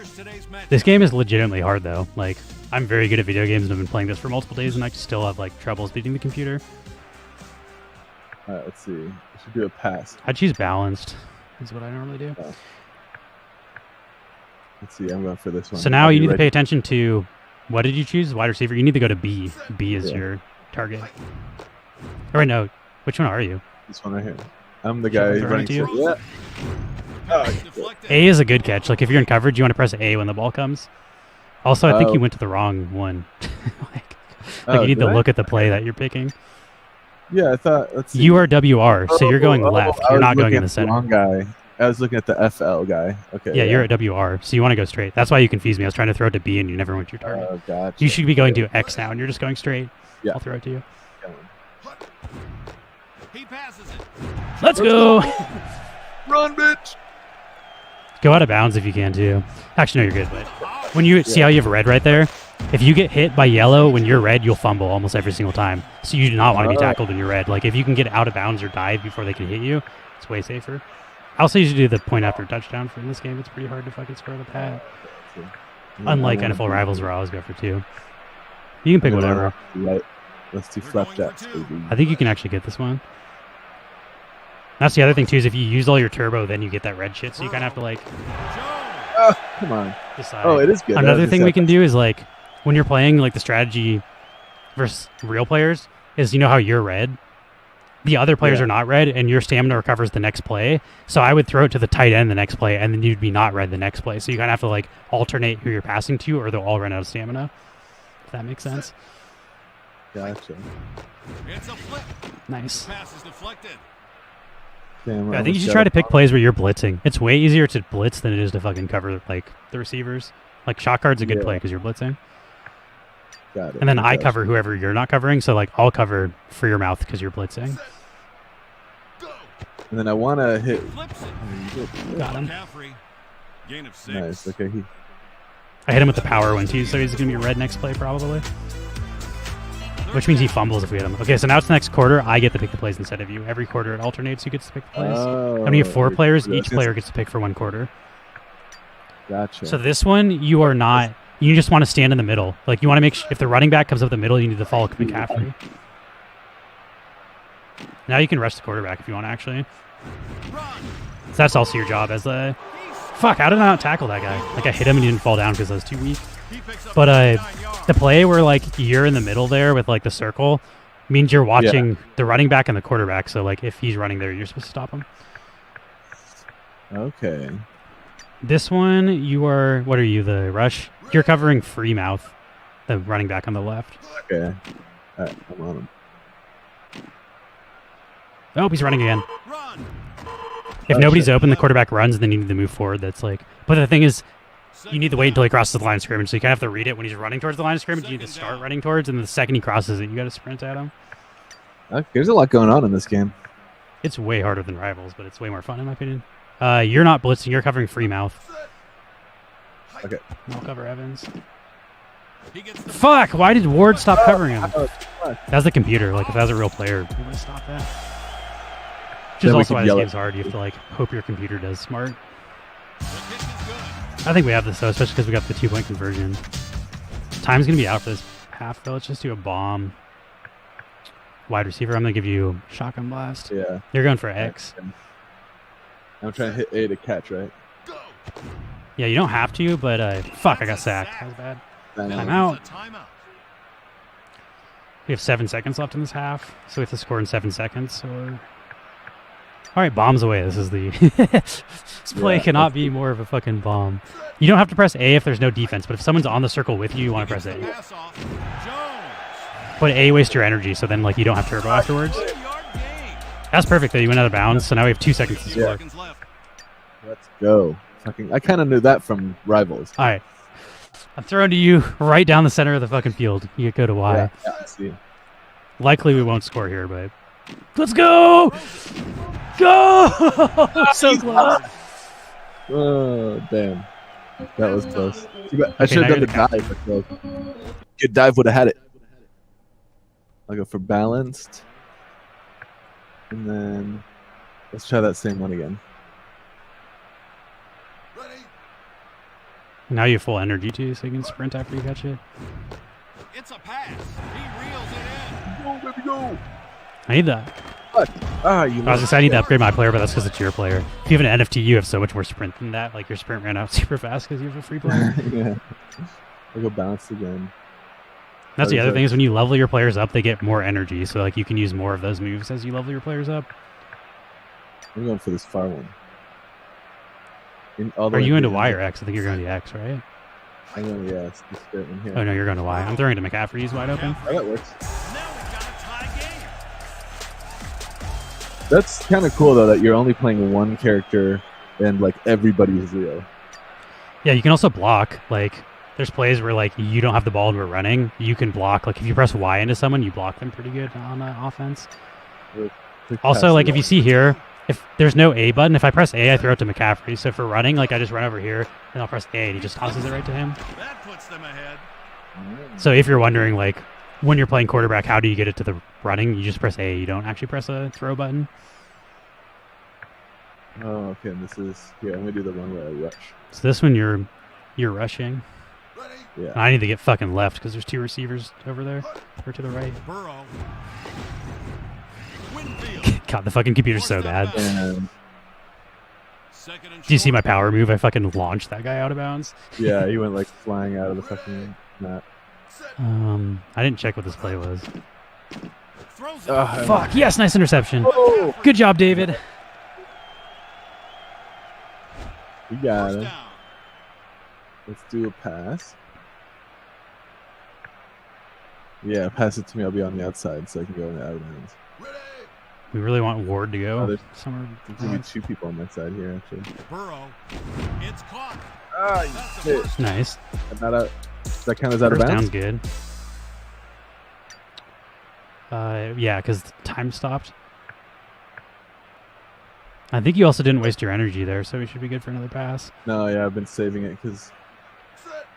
This game is legitimately hard, though. Like, I'm very good at video games, and I've been playing this for multiple days, and I still have like troubles beating the computer. All right, let's see. I should do a pass. I choose balanced. Is what I normally do. Oh. Let's see. I'm going for this one. So now you need to pay attention to what did you choose? Wide receiver. You need to go to B. B is your target. Or no. Which one are you? This one right here. I'm the guy running to you. Yeah. Oh, A is a good catch. Like if you're in coverage, you want to press A when the ball comes. Also, I think you went to the wrong one. like you need to look at the play that you're picking. Yeah, I thought. Let's see. You are WR, so you're going left. You're not going in the center. Wrong guy. I was looking at the FL guy. Okay. Yeah, you're at WR, so you want to go straight. That's why you confused me. I was trying to throw it to B, and you never went to your target. Oh, gotcha. You should be going to X now, and you're just going straight. Yeah. I'll throw it to you. He passes it. Let's go. Run, bitch. Go out of bounds if you can too. Actually, no, you're good. But when you see how you have red right there, if you get hit by yellow when you're red, you'll fumble almost every single time. So you do not want to be tackled when you're red. Like if you can get out of bounds or dive before they can hit you, it's way safer. I also usually do the point after touchdown for in this game. It's pretty hard to fucking score the pad. Unlike NFL Rivals where I always go for 2. You can pick whatever. Let's do flapjacks, baby. I think you can actually get this one. That's the other thing too, is if you use all your turbo, then you get that red shit. So you kind of have to like. Oh, come on. Decide. Oh, it is good. Another thing we can do is like when you're playing like the strategy versus real players is you know how you're red. The other players are not red, and your stamina recovers the next play. So I would throw it to the tight end the next play, and then you'd be not red the next play. So you kind of have to like alternate who you're passing to, or they'll all run out of stamina. If that makes sense. Gotcha. It's a flip. Nice. Pass is deflected. Damn, I think you should try to pick plays where you're blitzing. It's way easier to blitz than it is to fucking cover like the receivers. Like shot card's a good play because you're blitzing. Got it. And then I cover whoever you're not covering. So like I'll cover for your mouth because you're blitzing. And then I want to hit. Got him. Gain of 6. Nice. Okay. I hit him with the power one too, so he's gonna be red next play probably. Which means he fumbles if we hit him. Okay, so now it's the next quarter. I get to pick the plays instead of you. Every quarter it alternates. You get to pick the plays. And when you have 4 players, each player gets to pick for 1 quarter. Gotcha. So this one, you are not. You just want to stand in the middle. Like you want to make if the running back comes up the middle, you need to follow McCaffrey. Now you can rush the quarterback if you want to actually. So that's also your job as the. Fuck! How did I not tackle that guy? Like I hit him and he didn't fall down because I was too weak. But the play where like you're in the middle there with like the circle means you're watching the running back and the quarterback. So like if he's running there, you're supposed to stop him. Okay. This one, you are. What are you? The rush. You're covering Freemouth, the running back on the left. Okay. All right, I'm on him. Oh, he's running again. If nobody's open, the quarterback runs, and then you need to move forward. That's like. But the thing is, you need to wait until he crosses the line of scrimmage. So you kind of have to read it when he's running towards the line of scrimmage. You need to start running towards, and the second he crosses it, you got to sprint at him. There's a lot going on in this game. It's way harder than Rivals, but it's way more fun in my opinion. You're not blitzing. You're covering Freemouth. Okay. I'll cover Evans. Fuck! Why did Ward stop covering him? That's the computer. Like, if that was a real player, you would stop that. Which is also why this game's hard. You have to, like, hope your computer does smart. I think we have this, though, especially because we got the 2-point conversion. Time's going to be out for this half, though. Let's just do a bomb. Wide receiver, I'm going to give you shotgun blast. Yeah. You're going for X. I'm trying to hit A to catch, right? Yeah, you don't have to, but fuck, I got sacked. That was bad. Timeout. We have 7 seconds left in this half, so we have to score in 7 seconds. Or... All right, bombs away. This is the... This play cannot be more of a fucking bomb. You don't have to press A if there's no defense, but if someone's on the circle with you, you want to press A. But A wastes your energy, so then like you don't have turbo afterwards. That's perfect, though. You went out of bounds, so now we have 2 seconds to score. Let's go. I kind of knew that from Rivals. All right. I'm throwing to you right down the center of the fucking field. You go to Y. Yeah, I see. Likely we won't score here, but let's go! Go! So close. Oh, damn. That was close. I should have done the dive. Good dive would have had it. I'll go for balanced. And then let's try that same one again. Now you have full energy too, so you can sprint after you catch it. It's a pass. He reels it in. Go, baby, go. I need that. What? I was gonna say I need to upgrade my player, but that's because it's your player. If you have an NFT, you have so much more sprint than that. Like your sprint ran out super fast because you have a free player. Yeah. I'll go balanced again. That's the other thing is when you level your players up, they get more energy. So like you can use more of those moves as you level your players up. I'm going for this far one. Are you into Y or X? I think you're going to X, right? I'm going to yes. This bit in here. Oh no, you're going to Y. I'm throwing to McCaffrey. He's wide open. Oh, that works. That's kind of cool though that you're only playing one character and like everybody is real. Yeah, you can also block. Like there's plays where like you don't have the ball and we're running. You can block. Like if you press Y into someone, you block them pretty good on offense. Also, like if you see here, if there's no A button, if I press A, I throw it to McCaffrey. So for running, like I just run over here and I'll press A and he just tosses it right to him. That puts them ahead. So if you're wondering, like when you're playing quarterback, how do you get it to the running? You just press A. You don't actually press a throw button. Oh, okay. And this is here. I'm gonna do the one where I rush. So this one you're rushing. Yeah. I need to get fucking left because there's 2 receivers over there or to the right. Burrow. God, the fucking computer's so bad. And do you see my power move? I fucking launched that guy out of bounds. Yeah, he went like flying out of the fucking map. I didn't check what this play was. Oh, fuck, yes, nice interception. Oh. Good job, David. You got it. Let's do a pass. Yeah, pass it to me. I'll be on the outside so I can go in the out of bounds. We really want Ward to go somewhere. There's going to be 2 people on my side here, actually. Burrow. It's caught. Ah, you shit. Nice. That kind of out of bounds? Sounds good. Yeah, because time stopped. I think you also didn't waste your energy there, so we should be good for another pass. No, yeah, I've been saving it because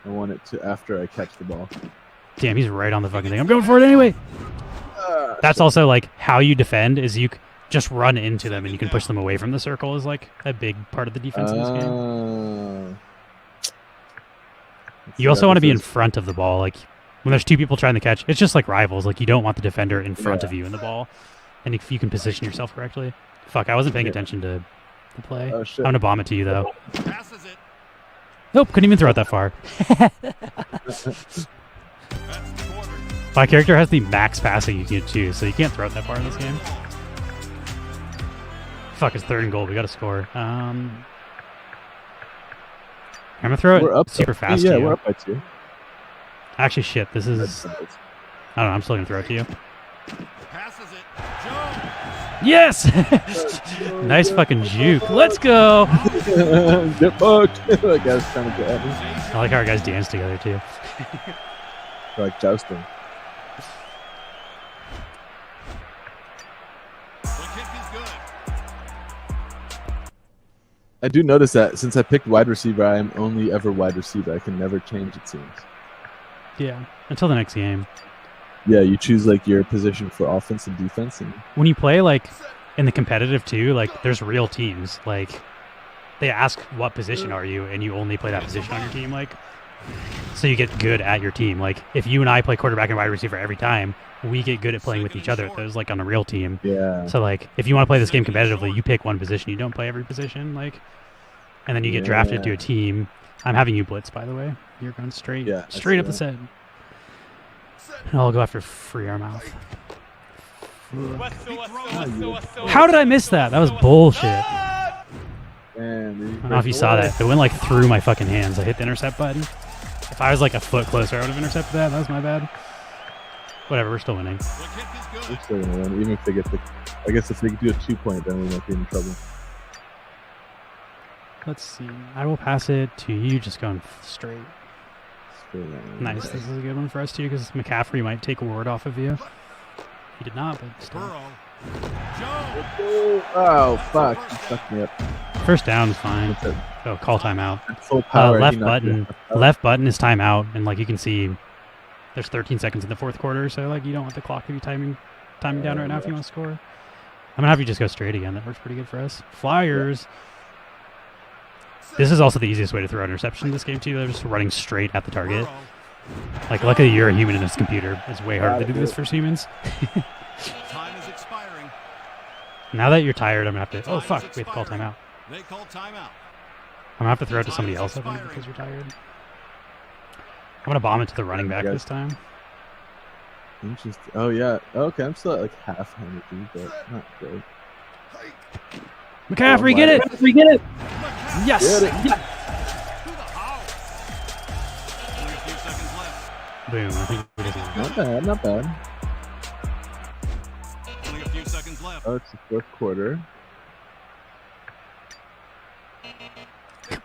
I want it to after I catch the ball. Damn, he's right on the fucking thing. I'm going for it anyway. That's also like how you defend is you just run into them and you can push them away from the circle is like a big part of the defense in this game. You also want to be in front of the ball. Like when there's 2 people trying to catch, it's just like Rivals. Like you don't want the defender in front of you in the ball. And if you can position yourself correctly. Fuck, I wasn't paying attention to the play. Oh, shit. I'm going to bomb it to you though. Nope, couldn't even throw it that far. My character has the max passing you can get too, so you can't throw it that far in this game. Fuck, it's 3rd and goal. We got to score. I'm gonna throw it up super fast. Yeah, to you. we're up by 2. Actually, shit. This is. I don't know. I'm still gonna throw it to you. Passes it. Jones. Yes. Nice fucking juke. Let's go. Get fucked. That guy's trying to get at me. I like how our guys dance together too. They're like jousting. I do notice that since I picked wide receiver, I am only ever wide receiver. I can never change, it seems. Yeah, until the next game. Yeah, you choose like your position for offense and defense, and when you play like in the competitive too, like there's real teams. Like they ask what position are you, and you only play that position on your team. Like, so you get good at your team. Like if you and I play quarterback and wide receiver every time, we get good at playing with each other. Those like on a real team. Yeah. So like if you want to play this game competitively, you pick one position. You don't play every position. Like, and then you get drafted to a team. I'm having you blitz, by the way. You're going straight, straight up the set. And I'll go after free our mouth. How did I miss that? That was bullshit. I don't know if you saw that. It went like through my fucking hands. I hit the intercept button. If I was like a foot closer, I would have intercepted that. That was my bad. Whatever, we're still winning. we're still gonna win. Even if they get the, I guess if they do a 2-point, then we might be in trouble. Let's see. I will pass it to you. Just going straight. Nice. This is a good one for us too, because McCaffrey might take a word off of you. He did not, but still. Oh fuck! You fucked me up. First down is fine. Oh, call timeout. Full power. Left button is timeout, and like you can see, there's 13 seconds in the fourth quarter, so like you don't want the clock to be timing down right now if you want to score. I'm gonna have you just go straight again. That works pretty good for us. Flyers. This is also the easiest way to throw an interception in this game too. They're just running straight at the target. Like, luckily you're a human in this computer. It's way harder to do this for humans. Time is expiring. Now that you're tired, I'm gonna have to. Oh fuck! We have to call timeout. They call timeout. I'm gonna have to throw it to somebody else, I think, because you're tired. I'm gonna bomb it to the running back this time. Interesting. Oh yeah. Okay, I'm still at like half energy, but not great. McCaffrey, get it! McCaffrey, get it! Yes! Get it. Yeah. Boom. I think we did it. Not bad. Not bad. Only a few seconds left. Oh, it's the fourth quarter.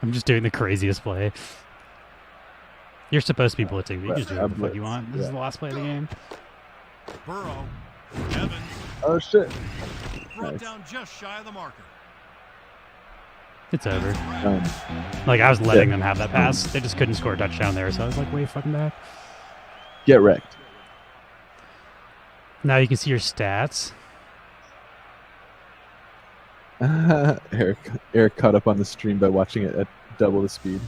I'm just doing the craziest play. You're supposed to be blitzing, but you just do whatever the fuck you want. This is the last play of the game. Burrow. Evans. Oh shit. Brought down just shy of the marker. It's over. Like, I was letting them have that pass. They just couldn't score a touchdown there, so I was like, way fucking back. Get wrecked. Now you can see your stats. Eric caught up on the stream by watching it at double the speed.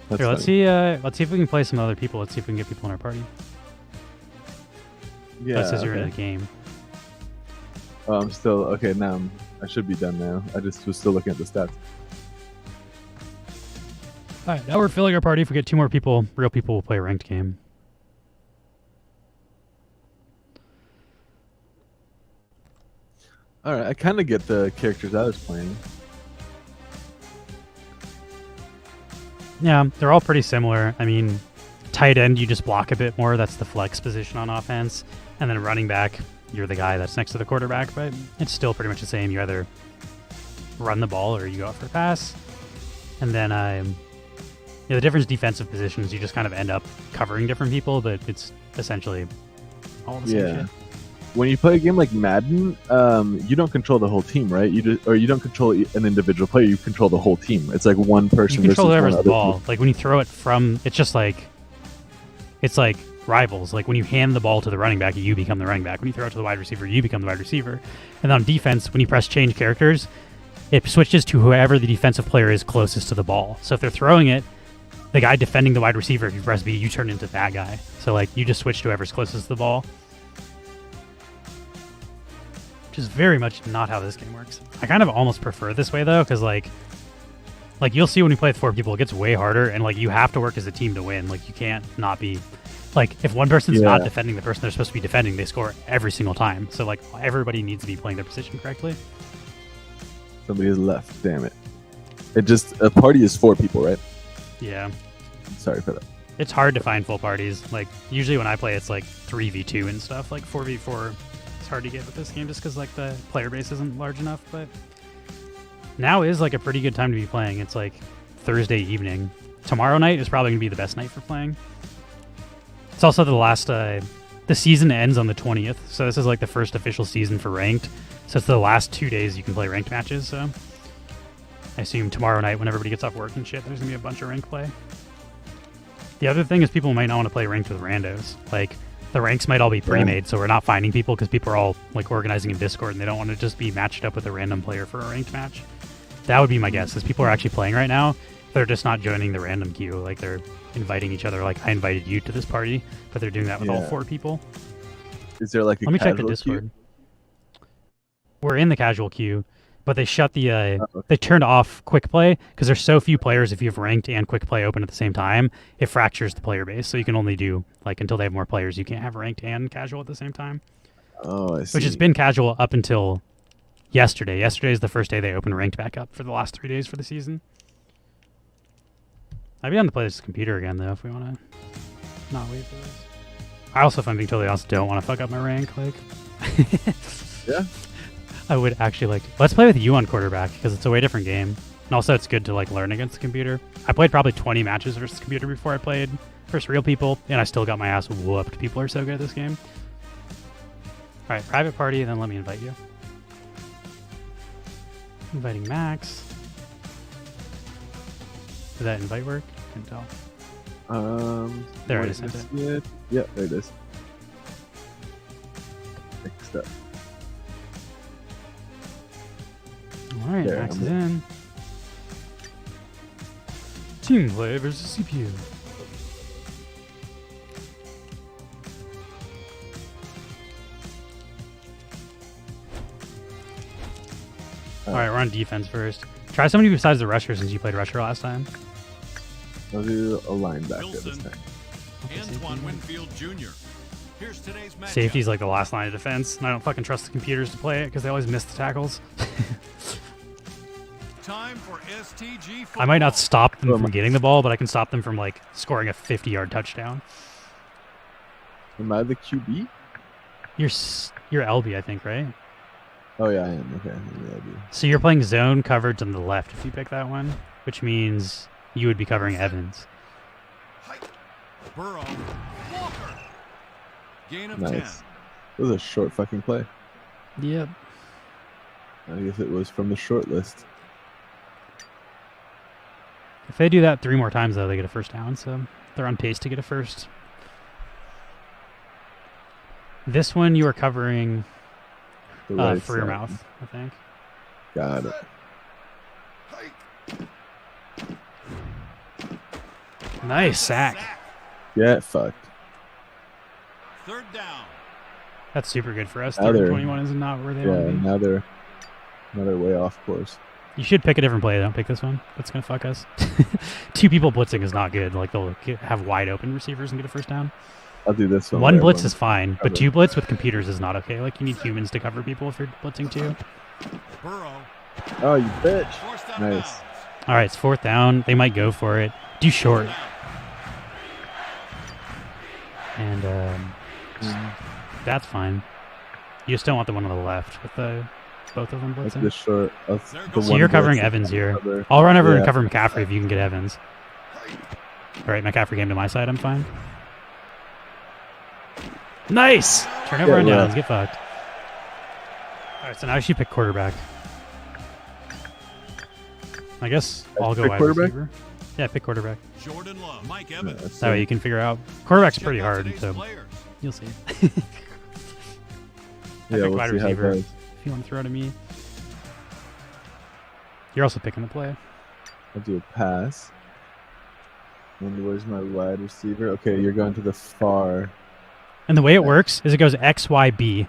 Here, let's see if we can play some other people. Let's see if we can get people in our party. Yeah. That says you're in the game. Oh, I'm still okay. Now I should be done now. I just was still looking at the stats. All right, now we're filling our party. If we get 2 more people, real people, will play a ranked game. All right, I kind of get the characters I was playing. Yeah, they're all pretty similar. I mean, tight end, you just block a bit more. That's the flex position on offense. And then running back, you're the guy that's next to the quarterback, but it's still pretty much the same. You either run the ball or you go out for a pass. And then the difference defensive positions, you just kind of end up covering different people, but it's essentially all the same shit. When you play a game like Madden, you don't control the whole team, right? You don't control an individual player. You control the whole team. It's like one person. You control whoever's versus the one ball. other team. Like when you throw it from, it's like rivals. Like when you hand the ball to the running back, you become the running back. When you throw it to the wide receiver, you become the wide receiver. And on defense, when you press change characters, it switches to whoever the defensive player is closest to the ball. So if they're throwing it, the guy defending the wide receiver, if you press B, you turn into that guy. So like you just switch to whoever's closest to the ball. Which is very much not how this game works. I kind of almost prefer this way though, because like you'll see when we play with 4 people, it gets way harder, and like you have to work as a team to win. Like you can't not be, like if one person's not defending the person they're supposed to be defending, they score every single time. So like everybody needs to be playing their position correctly. Somebody is left. Damn it! It just a party is 4 people, right? Yeah. Sorry for that. It's hard to find full parties. Like usually when I play, it's like 3v2 and stuff. Like 4v4, it's hard to get with this game just because like the player base isn't large enough. But now is like a pretty good time to be playing. It's like Thursday evening. Tomorrow night is probably gonna be the best night for playing. It's also the last. The season ends on the 20th, so this is like the first official season for ranked So it's the last 2 days you can play ranked matches. So I assume tomorrow night when everybody gets off work and shit, there's gonna be a bunch of ranked play. The other thing is people might not want to play ranked with randos. Like the ranks might all be pre-made, so we're not finding people because people are all like organizing in Discord and they don't want to just be matched up with a random player for a ranked match. That would be my guess, is people are actually playing right now. They're just not joining the random queue. Like they're inviting each other. Like I invited you to this party, but they're doing that with all 4 people. Is there like a Let me check the casual Discord. queue? We're in the casual queue, but they shut the they turned off quick play because there's so few players. If you have ranked and quick play open at the same time, it fractures the player base. So you can only do like until they have more players. You can't have ranked and casual at the same time. Oh, I see. Which has been casual up until yesterday. Yesterday is the first day they opened ranked back up for the last 3 days for the season. I'd be down to play this computer again though if we want to not wait for this. I also, if I'm being totally honest, don't want to fuck up my rank. Like, yeah. I would actually like, let's play with you on quarterback because it's a way different game. And also it's good to like learn against the computer. I played probably 20 matches versus the computer before I played versus real people, and I still got my ass whooped. People are so good at this game. All right, private party, and then let me invite you. Inviting Max. Did that invite work? Couldn't tell. There it is. Yeah, there it is. Next up. All right, Max is in. Team play versus CPU. All right, we're on defense first. Try somebody besides the rusher since you played rusher last time. I'll do a linebacker this time. Antoine Winfield Jr. Here's today's matchup. Safety's like the last line of defense, and I don't fucking trust the computers to play it because they always miss the tackles. Time for STG football. I might not stop them from getting the ball, but I can stop them from like scoring a 50-yard touchdown. Am I the QB? You're LB, I think, right? Oh yeah, I am. Okay, I'm the LB. So you're playing zone coverage on the left if you pick that one, which means you would be covering Evans. Burrow. Walker. Gain of 10. Nice. It was a short fucking play. Yep. I guess it was from the short list. If they do that 3 more times, though, they get a first down, so they're on pace to get a first. This one you are covering Right for your side. mouth, I think. Got it. Nice sack. Get fucked. Third down. That's super good for us. Now 21 is not where they want to be. now they're way off course. You should pick a different play. Don't pick this one. That's going to fuck us. 2 people blitzing is not good. Like, they'll have wide open receivers and get a first down. I'll do this one. 1 blitz is fine, but 2 blitz with computers is not okay. Like, you need humans to cover people if you're blitzing 2. Burrow. Oh, you bitch. Nice. All right, it's 4th down. They might go for it. Do short. And that's fine. You just don't want the one on the left with both of them blitzing. Like the short. So you're covering Evans here. I'll run over and cover McCaffrey if you can get Evans. All right, McCaffrey came to my side. I'm fine. Nice! Turnover on downs. Get fucked. All right, so now you should pick quarterback. I guess I'll go wide receiver. Yeah, pick quarterback. Jordan Love, Mike Evans. That way you can figure out. Quarterback's pretty hard, so you'll see. I pick wide receiver if you want to throw to me. You're also picking the play. I'll do a pass. And where's my wide receiver? Okay, you're going to the far. And the way it works is it goes X, Y, B.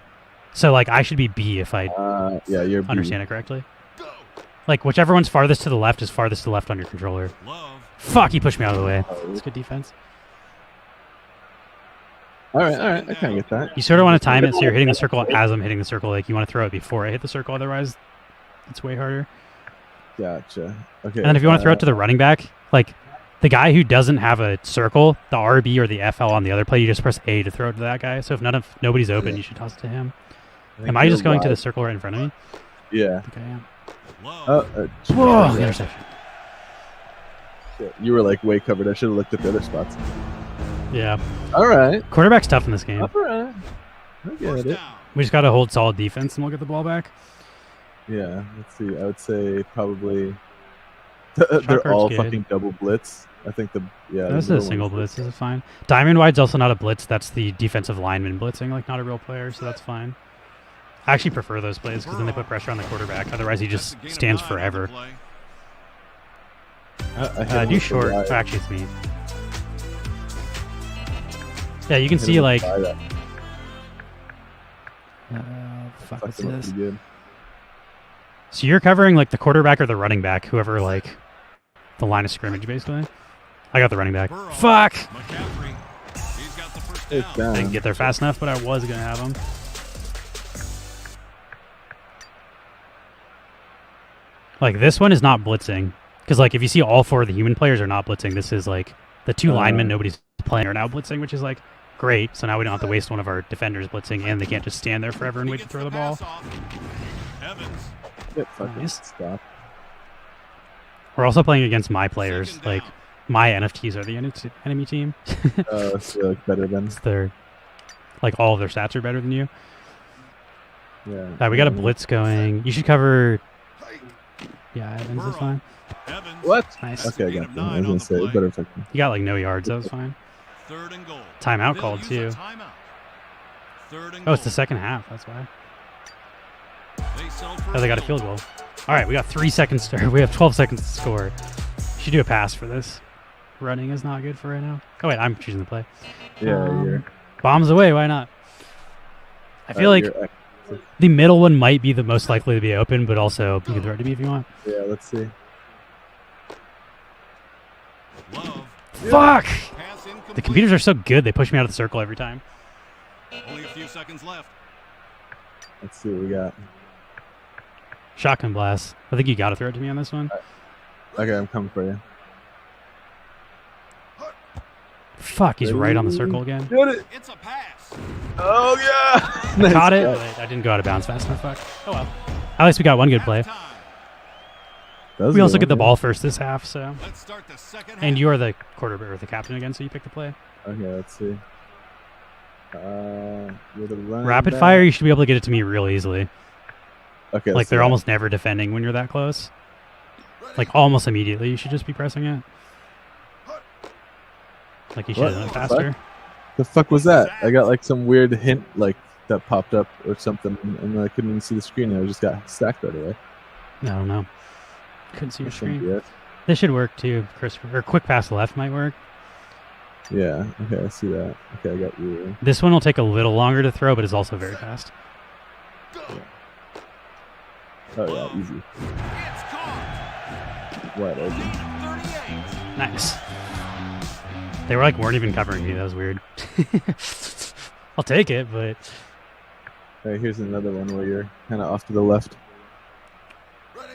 So, like, I should be B if I you're understand it correctly. Like, whichever one's farthest to the left is farthest to the left on your controller. Fuck, he pushed me out of the way. That's good defense. All right, I kind of get that. You sort of want to time it so you're hitting the circle as I'm hitting the circle. Like, you want to throw it before I hit the circle, otherwise it's way harder. Gotcha. Okay. And then if you want to throw it to the running back, like, the guy who doesn't have a circle, the RB or the FL on the other play, you just press A to throw it to that guy. So if nobody's open, you should toss it to him. Am I just going to the circle right in front of me? Yeah. Okay, yeah. Whoa, interception. Shit, you were like way covered. I should have looked at the other spots. Yeah. All right. Quarterback's tough in this game. All right. I get it. We just got to hold solid defense and we'll get the ball back. Yeah, let's see. I would say probably Shot they're card's all good. fucking double blitz. I think This is a single blitz. This is fine. Diamond wide's also not a blitz. That's the defensive lineman blitzing, like not a real player, so that's fine. I actually prefer those plays because then they put pressure on the quarterback. Otherwise, he just stands forever. Do short. Oh, actually, it's me. Yeah, you can see like. Fuck, what's this? So you're covering like the quarterback or the running back, whoever like the line of scrimmage, basically. I got the running back. Fuck! Didn't get there fast enough, but I was gonna have him. Like this one is not blitzing, because like if you see all 4 of the human players are not blitzing, this is like the 2 linemen nobody's playing are now blitzing, which is like great. So now we don't have to waste one of our defenders blitzing, and they can't just stand there forever and wait to throw the ball. Nice. Stop. We're also playing against my players. Like my NFTs are the enemy team. So like better than. They're like all of their stats are better than you. Yeah. We got a blitz going. You should cover. Yeah, Evans is fine. What? Nice. Okay, I got them. I was gonna say it better if I can. You got like no yards. That was fine. Timeout called too. Oh, it's the second half. That's why. Oh, they got a field goal. All right, we got 3 seconds to. We have 12 seconds to score. You should do a pass for this. Running is not good for right now. Oh wait, I'm choosing the play. Yeah, you're. Bombs away. Why not? I feel like the middle one might be the most likely to be open, but also you can throw it to me if you want. Yeah, let's see. Fuck! The computers are so good; they push me out of the circle every time. Only a few seconds left. Let's see what we got. Shotgun blast. I think you got to throw it to me on this one. Okay, I'm coming for you. Fuck, he's right on the circle again. Get it. It's a pass. Oh yeah. Nice. Caught it. I didn't go out of bounds fast enough. Fuck. Oh well. At least we got one good play. We also get the ball first this half, so. And you are the quarterback or the captain again, so you pick the play. Okay, let's see. You're the Rapid fire, you should be able to get it to me real easily. Okay. Like they're almost never defending when you're that close. Like almost immediately, you should just be pressing it. Like you should have done it faster. The fuck was that? I got like some weird hint like that popped up or something, and I couldn't even see the screen. I just got stacked right away. I don't know. Couldn't see your screen. This should work too, Christopher. Or quick pass left might work. Yeah. Okay, I see that. Okay, I got you. This one will take a little longer to throw, but is also very fast. Yeah. Oh yeah, easy. Wide open. Nice. They were like weren't even covering me. That was weird. I'll take it, but. All right, here's another one where you're kind of off to the left.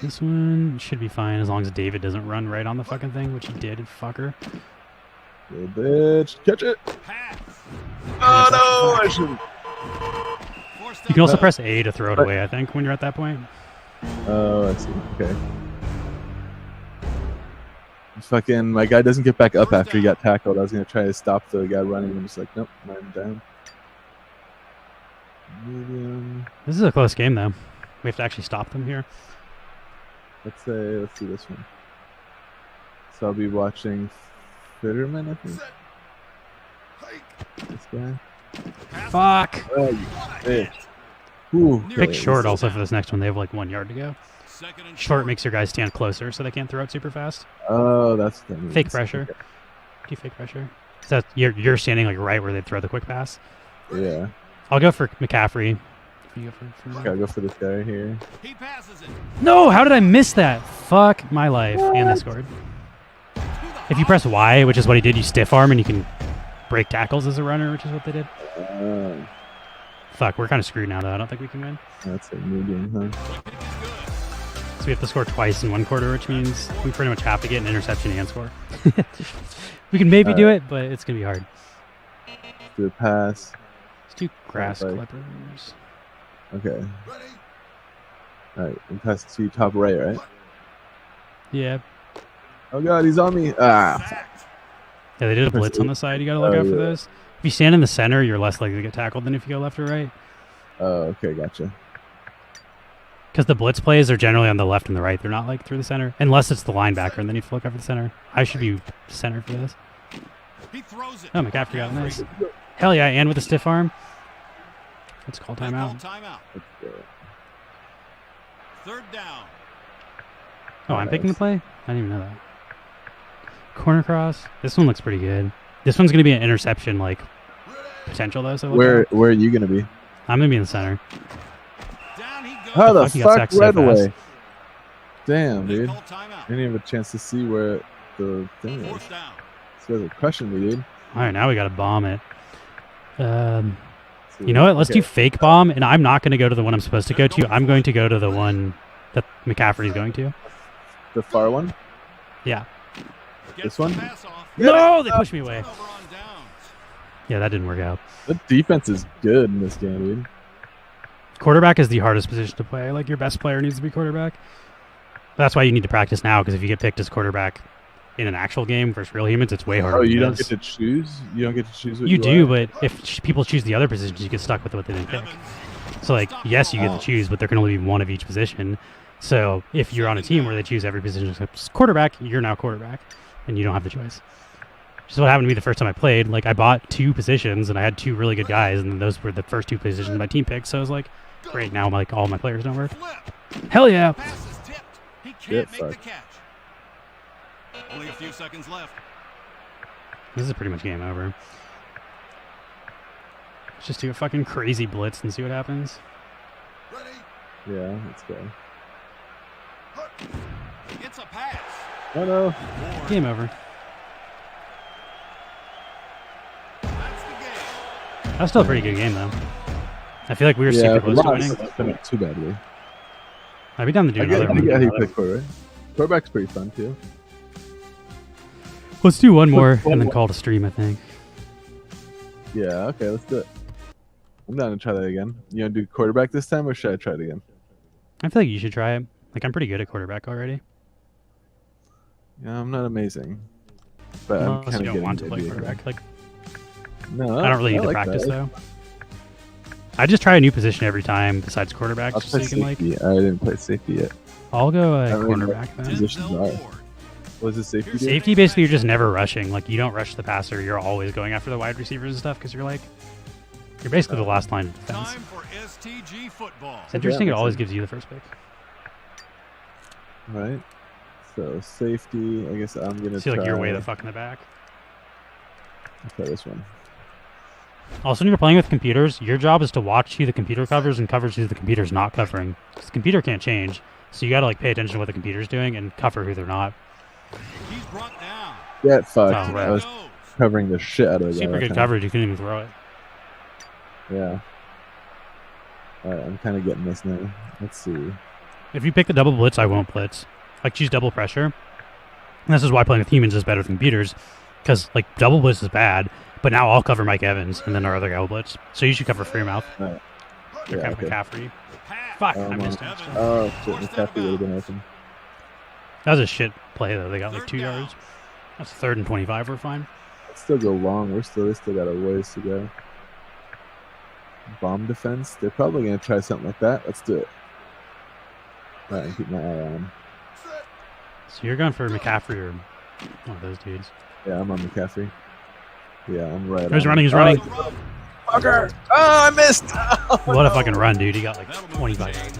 This one should be fine as long as David doesn't run right on the fucking thing, which he did, fucker. Little bitch, catch it! Oh no, I shouldn't. You can also press A to throw it away, I think, when you're at that point. Oh, I see. Okay. Fucking, my guy doesn't get back up after he got tackled. I was gonna try to stop the guy running. I'm just like, nope, I'm down. Medium. This is a close game, though. We have to actually stop them here. Let's see this one. So I'll be watching Fitterman, I think. This guy. Fuck. Oh, you bitch. Ooh, Pick short also for this next one. They have like 1 yard to go. Short makes your guys stand closer so they can't throw it super fast. Oh, that's the fake pressure. Okay. Do you fake pressure? So you're standing like right where they throw the quick pass. Yeah. I'll go for McCaffrey. You go for okay, I'll go for this guy here. He passes it. No, how did I miss that? Fuck my life. What? And they scored. If you press Y, which is what he did, you stiff arm and you can break tackles as a runner, which is what they did. Fuck, we're kind of screwed now, though. I don't think we can win. That's a new game, huh? So we have to score twice in 1 quarter, which means we pretty much have to get an interception and score. We can maybe do it, but it's going to be hard. Do a pass. Let's do grass clippers. Okay. Alright, and pass to you top right, right? Yeah. Oh god, he's on me. Ah. Yeah, they did a blitz on the side. You got to look out for those. If you stand in the center, you're less likely to get tackled than if you go left or right. Oh, okay, gotcha. Because the blitz plays are generally on the left and the right. They're not like through the center, unless it's the linebacker, and then you have to look over the center. I should be center for this. Oh, McCaffrey got nice. Hell yeah, and with a stiff arm. Let's call timeout. Third down. Oh, I'm picking the play? I didn't even know that. Corner cross. This one looks pretty good. This one's going to be an interception, like, potential, though. So where are you going to be? I'm going to be in the center. How the fuck right away? Damn, dude. I didn't even have a chance to see where the thing is. These guys are crushing me, dude. All right, now we got to bomb it. You know what? Let's do fake bomb, and I'm not going to go to the one I'm supposed to go to. I'm going to go to the one that McCaffrey's going to. The far one? Yeah. This one? No, they pushed me away. Yeah, that didn't work out. The defense is good in this game, dude. Quarterback is the hardest position to play. Like, your best player needs to be quarterback. That's why you need to practice now, because if you get picked as quarterback in an actual game versus real humans, it's way harder. Oh, you don't get to choose? You don't get to choose what you do, but if people choose the other positions, you get stuck with what they didn't pick. So, like, yes, you get to choose, but there can only be one of each position. So, if you're on a team where they choose every position except quarterback, you're now quarterback, and you don't have the choice. Which is what happened to me the first time I played. Like, I bought 2 positions, and I had 2 really good guys, and those were the first 2 positions my team picked. So I was like, great, now like all my players don't work. Hell yeah! He can't make the catch. Only a few seconds left. This is pretty much game over. Let's just do a fucking crazy blitz and see what happens. Yeah, let's go. It's a pass. Oh no. Game over. That was still a pretty good game, though. I feel like we were super close to winning. Not too badly. I'd be down to do another one. Yeah, he played quarterback. Quarterback's pretty fun, too. Let's do one more and then call it a stream, I think. Yeah, okay, let's do it. I'm down to try that again. You want to do quarterback this time, or should I try it again? I feel like you should try it. Like, I'm pretty good at quarterback already. Yeah, I'm not amazing. But Unless I'm kind of you don't want to play quarterback. Like, no, I don't really need to practice, though. I just try a new position every time besides quarterback. I'll play safety. I didn't play safety yet. I'll go cornerback then. Positions are. What is it, safety? Safety, basically, you're just never rushing. Like, you don't rush the passer. You're always going after the wide receivers and stuff because you're basically the last line of defense. Time for STG football. It's interesting. It always gives you the first pick. Right. So safety. I guess I'm gonna. See, like you're way the fuck in the back. I'll try this one. Also, when you're playing with computers, your job is to watch who the computer covers and covers who the computer's not covering. Because the computer can't change, so you gotta like pay attention to what the computer's doing and cover who they're not. He's brought down. Get fucked. Oh, right. I was covering the shit out of that. Super good coverage. You couldn't even throw it. Yeah. Alright, I'm kind of getting this now. Let's see. If you pick the double blitz, I won't blitz. Like, choose double pressure. And this is why playing with humans is better than computers. Because, like, double blitz is bad, but now I'll cover Mike Evans, and then our other guy will blitz. So you should cover Freemouth. Right. Or Yeah, McCaffrey. Fuck, I missed it. Oh, shit, McCaffrey would have been open. That was a shit play, though. They got, like, 2 yards. That's 3rd and 25. We're fine. Let's still go long. They still got a ways to go. Bomb defense. They're probably going to try something like that. Let's do it. All right, keep my eye on. So you're going for McCaffrey or one of those dudes. Yeah, I'm on McCaffrey. Yeah, I'm right. He's running. He's running. Fucker! Oh, I missed! What a fucking run, dude. He got like 25 yards.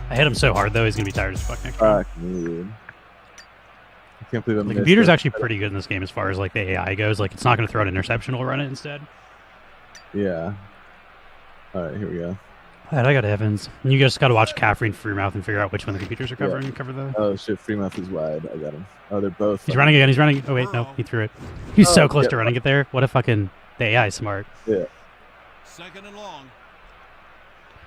I hit him so hard, though, he's going to be tired as fuck next time. Fuck me, dude. I can't believe I'm The computer's actually pretty good in this game as far as like the AI goes. Like, it's not going to throw an interception. We'll run it instead. Yeah. All right, here we go. All right, I got Evans. And you just got to watch Caffrey and Freemouth and figure out which one the computers are covering. Yeah. Cover the. Oh shit, Freemouth is wide. I got him. Oh, they're both. He's running again. He's running. Oh wait, no, he threw it. He's so close to running it there. What a fucking. The AI is smart. Yeah. Second and long.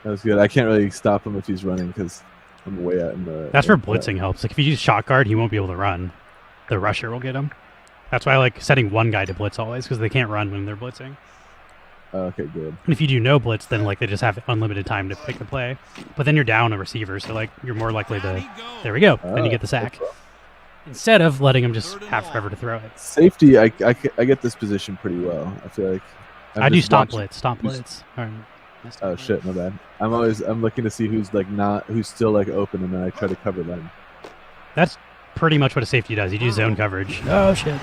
That was good. I can't really stop him if he's running because I'm way out in the. That's where blitzing helps. Like if you use shot guard, he won't be able to run. The rusher will get him. That's why I like setting one guy to blitz always because they can't run when they're blitzing. Oh, okay, good. And if you do no blitz, then like they just have unlimited time to pick the play. But then you're down a receiver, so like you're more likely to. There we go. Then you get the sack. Instead of letting him just have forever to throw it. Safety, I get this position pretty well. I feel like. I do stop blitz. Stop blitz. All right. Oh shit, my bad. I'm looking to see who's still like open, and then I try to cover them. That's pretty much what a safety does. You do zone coverage. Oh shit.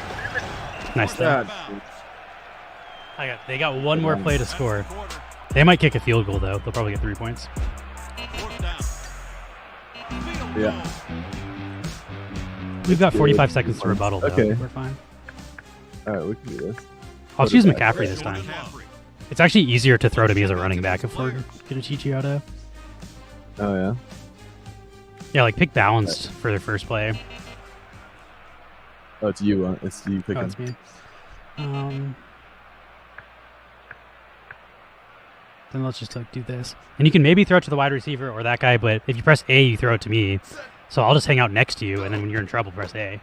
Nice thing. They got one more play to score. They might kick a field goal though. They'll probably get 3 points. Yeah. We've got 45 seconds to rebuttal though. Okay. We're fine. Alright, we can do this. I'll choose McCaffrey this time. It's actually easier to throw to me as a running back if we're gonna teach you how to. Oh yeah. Yeah, like pick balanced for their first play. Oh, it's you. It's you picking. Oh, it's me. Then let's just like do this, and you can maybe throw it to the wide receiver or that guy. But if you press A, you throw it to me. So I'll just hang out next to you, and then when you're in trouble, press A.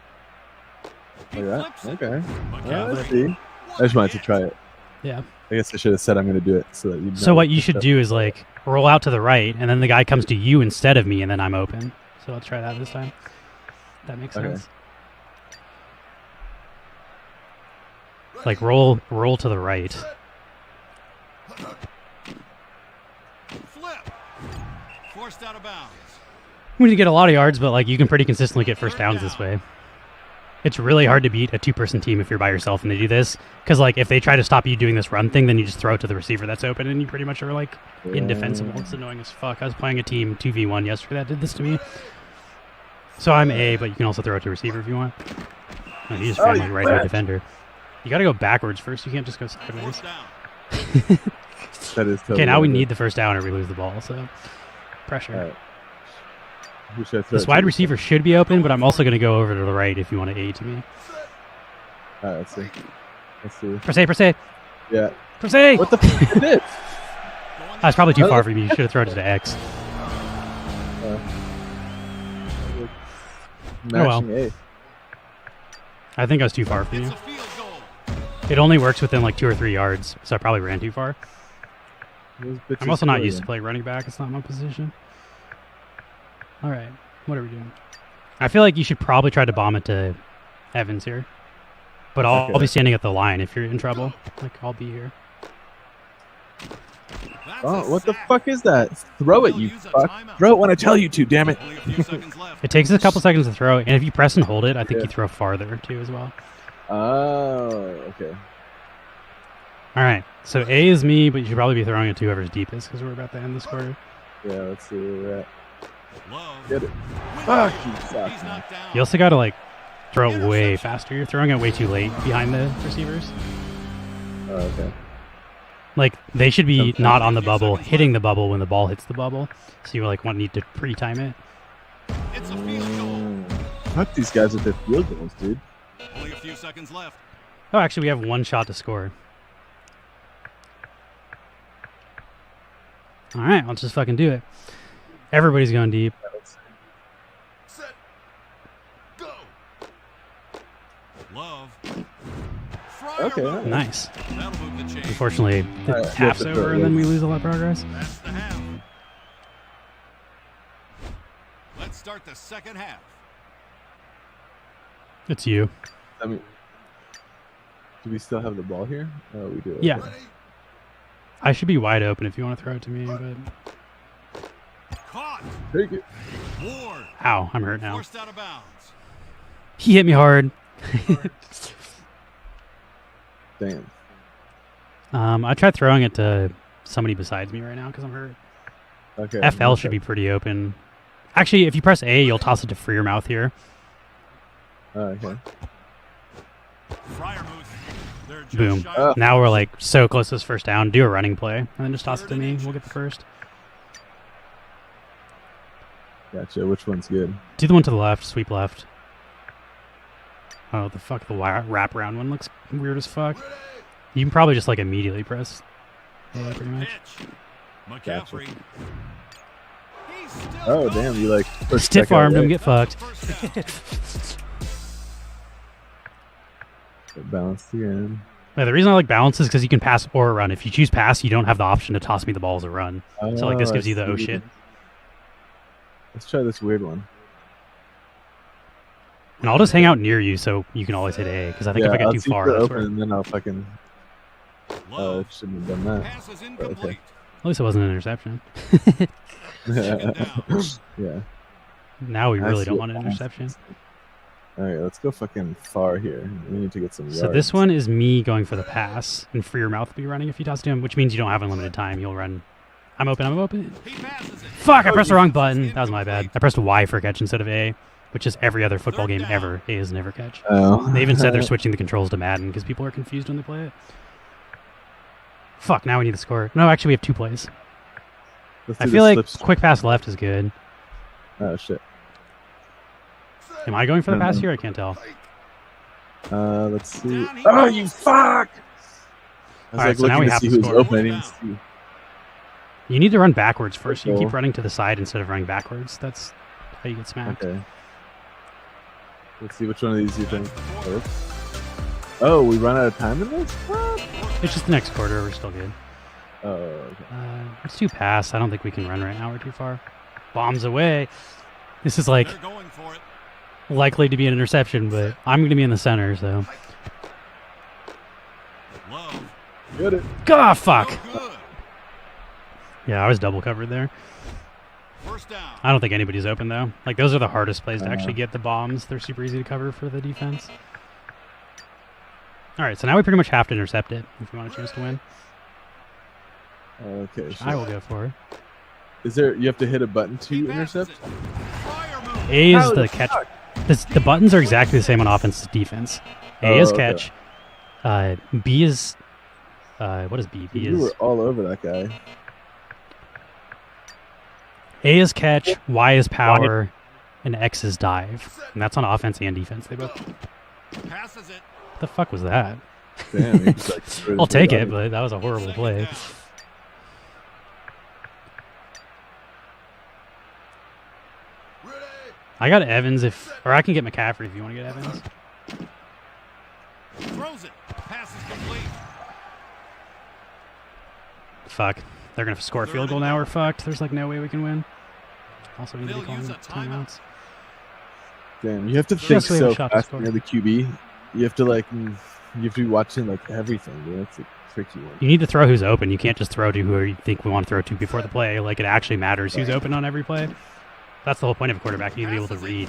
Like that? Okay. Let's see. I just wanted to try it. Yeah. I guess I should have said I'm going to do it so that you. So what you should do is like roll out to the right, and then the guy comes to you instead of me, and then I'm open. So let's try that this time. That makes sense. Like roll to the right. Flip. Forced out of bounds. We need to get a lot of yards, but like you can pretty consistently get first downs this way. It's really hard to beat a two-person team if you're by yourself and they do this, because like if they try to stop you doing this run thing, then you just throw it to the receiver that's open, and you pretty much are like indefensible. It's annoying as fuck. I was playing a team 2v1 yesterday that did this to me. So I'm A, but you can also throw it to receiver if you want. Oh, he just ran like right to a defender. You got to go backwards first. You can't just go sideways. That is totally okay. Now we need the first down or we lose the ball. So pressure. This wide receiver should be open, but I'm also going to go over to the right if you want to A to me. All right, let's see. Press A, press A. Yeah. Press A. What the fuck is this? That's probably too far for me. You should have thrown it to X. Oh well. A. I think I was too far for you. It only works within like 2 or 3 yards, so I probably ran too far. I'm also not used to playing running back. It's not my position. All right, what are we doing? I feel like you should probably try to bomb it to Evans here. But I'll be standing at the line if you're in trouble. Like, I'll be here. Oh, what the fuck is that? Throw it, you fuck. Throw it when I tell you to, damn it. It takes a couple seconds to throw, and if you press and hold it, I think you throw farther too as well. Oh, okay. All right, so A is me, but you should probably be throwing it to whoever's deepest because we're about to end this quarter. Yeah, let's see where we're at. Get it. Fuck, you suck, man. You also got to like throw it way faster. You're throwing it way too late behind the receivers. Oh, okay. Like, they should be not on the bubble, hitting the bubble when the ball hits the bubble. So you like need to pre-time it. It's a field goal. Fuck these guys with their field goals, dude. Only a few seconds left. Oh, actually, we have 1 shot to score. All right, let's just fucking do it. Everybody's going deep. Set. Go. Love. Okay. Nice. Unfortunately, the half's over and then we lose a lot of progress. That's the half. Let's start the second half. It's you. I mean, do we still have the ball here? Oh, we do. Yeah. I should be wide open if you want to throw it to me, but... Caught. Take it. Ward. Ow, I'm hurt now. Forced out of bounds. He hit me hard. Damn. I tried throwing it to somebody besides me right now because I'm hurt. Okay. FL should be pretty open. Actually, if you press A, you'll toss it to free your mouth here. Oh, okay. Boom. Now we're like so close to this first down. Do a running play and then just toss it to me. We'll get the first. Gotcha. Which one's good? Do the one to the left. Sweep left. Oh, the fuck. The wrap around one looks weird as fuck. You can probably just like immediately press A pretty much. Gotcha. Oh, damn. You like stiff armed him. Get fucked. Balanced again. Yeah, the reason I like balance is because you can pass or run. If you choose pass, you don't have the option to toss me the ball as a run. So like this gives you the oh shit. Let's try this weird one. And I'll just hang out near you so you can always hit A. Because I think if I get too far, open, and then I'll fucking. Shouldn't have done that. But okay. At least it wasn't an interception. Yeah. Now we I really see don't it. want an interception. All right, let's go fucking far here. We need to get some yards. So this one is me going for the pass, and Free Your Mouth will be running if you toss to him, which means you don't have unlimited time. You'll run. I'm open, I'm open. Fuck, I pressed the wrong button. That was my bad. I pressed Y for catch instead of A, which is every other football game ever. A is never catch. Oh. They even said they're switching the controls to Madden because people are confused when they play it. Fuck, now we need the score. No, actually we have 2 plays. I feel like quick pass left is good. Oh, shit. Am I going for the pass here? I can't tell. Let's see. Oh, you fuck! I was Alright, so now we have to who's score. open. I didn't see. You need to run backwards first. You keep running to the side instead of running backwards. That's how you get smacked. Okay. Let's see which one of these you think works. Oh, we run out of time in this? What? It's just the next quarter. We're still good. Oh, okay. Let's do pass. I don't think we can run right now. We're too far. Bombs away. This is like likely to be an interception, but I'm going to be in the center, so. Get it. God, fuck. Yeah, I was double covered there. I don't think anybody's open, though. Like, those are the hardest plays to actually get the bombs. They're super easy to cover for the defense. All right, so now we pretty much have to intercept it if we want a chance to win. Okay. Sure. I will go for it. Is there? You have to hit a button to intercept? A is the catch. The buttons are exactly the same on offense as defense. A is catch. B is... what is B? B You is... were all over that guy. A is catch, Y is power, and X is dive. And that's on offense and defense. They both... Passes it. What the fuck was that? Damn, he just, like, threw I'll his take weight it, on but that was a horrible play. I got Evans or I can get McCaffrey if you want to get Evans. Throws it. Pass is complete. Fuck. They're going to score a field goal now. We're fucked. There's like no way we can win. Also need to be calling timeouts. Damn, you have to think Just leave a so shot to fast score. near the QB. You have to like, you have to be watching like everything. Dude. That's a tricky one. You need to throw who's open. You can't just throw to who you think we want to throw to before the play. Like, it actually matters who's open on every play. That's the whole point of a quarterback. You need to be able to read.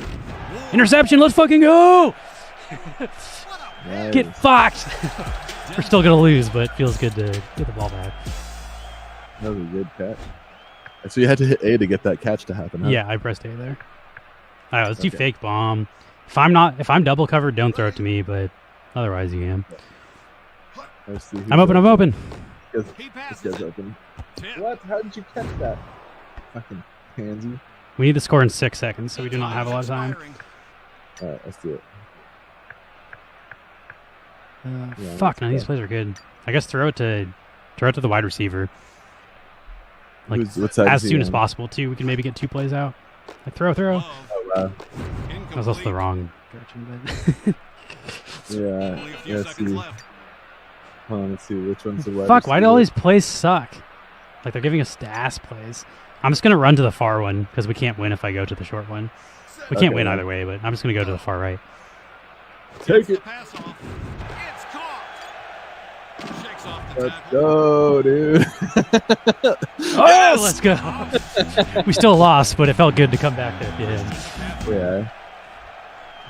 Interception. Let's fucking go. Nice. Get fucked. We're still going to lose, but it feels good to get the ball back. That was a good catch. So you had to hit A to get that catch to happen, huh? Yeah, I pressed A there. All right, let's do fake bomb. If I'm double covered, don't throw it to me, but otherwise you can. I'm open. I'm open. This guy's open. What? How did you catch that? Fucking pansy. We need to score in 6 seconds, so we do not have a lot of time. All right, let's do it. Fuck, none of these plays are good. I guess throw it to the wide receiver. Like, as soon as possible, too. We can maybe get 2 plays out. Like, throw. Oh, wow. That was also the wrong direction, but... Yeah, let's see. Hold on, let's see which one's the wide Fuck, why do all receiver? these plays suck? Like, they're giving us ass plays. I'm just going to run to the far one, because we can't win if I go to the short one. We can't win either way, but I'm just going to go to the far right. Take it. Let's go, dude. Oh, let's go. We still lost, but it felt good to come back there. Yeah.